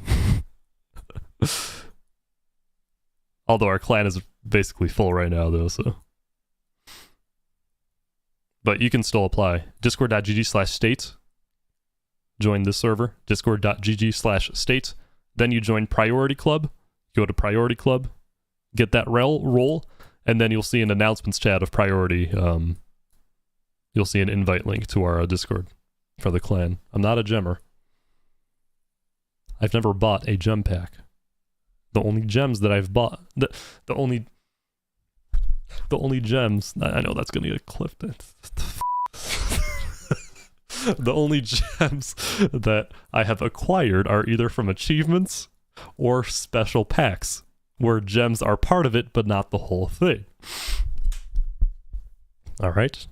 Although our clan is basically full right now, though, so. But you can still apply. Discord.gg/state. Join this server. Discord.gg/state. Then you join Priority Club. Go to Priority Club. Get that role. And then you'll see an announcements chat of Priority. You'll see an invite link to our Discord for the clan. I'm not a gemmer. I've never bought a gem pack. The only gems that I've bought, the only gems, I know that's gonna get clipped. The only gems that I have acquired are either from achievements or special packs, where gems are part of it but not the whole thing. All right.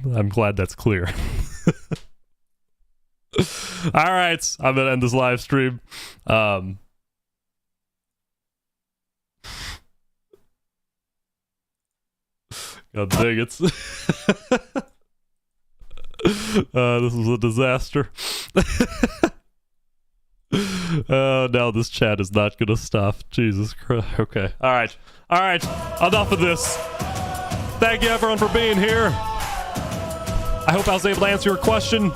I'm glad that's clear. All right, I'm gonna end this live stream. God dang it. This was a disaster. Now this chat is not gonna stop. Jesus Christ. Okay. Alright. Enough of this. Thank you everyone for being here. I hope I was able to answer your question.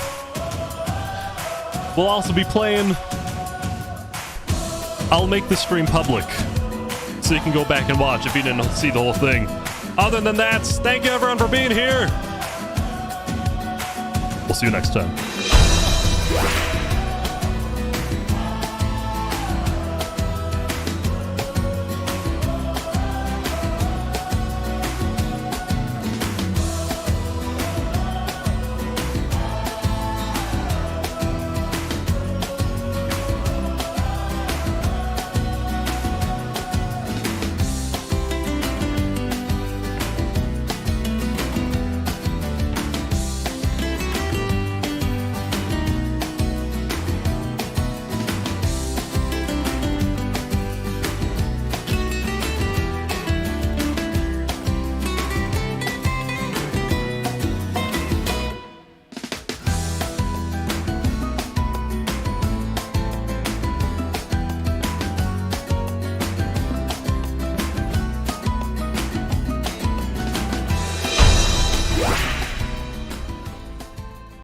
We'll also be playing. I'll make the stream public, so you can go back and watch if you didn't see the whole thing. Other than that, thank you everyone for being here. We'll see you next time.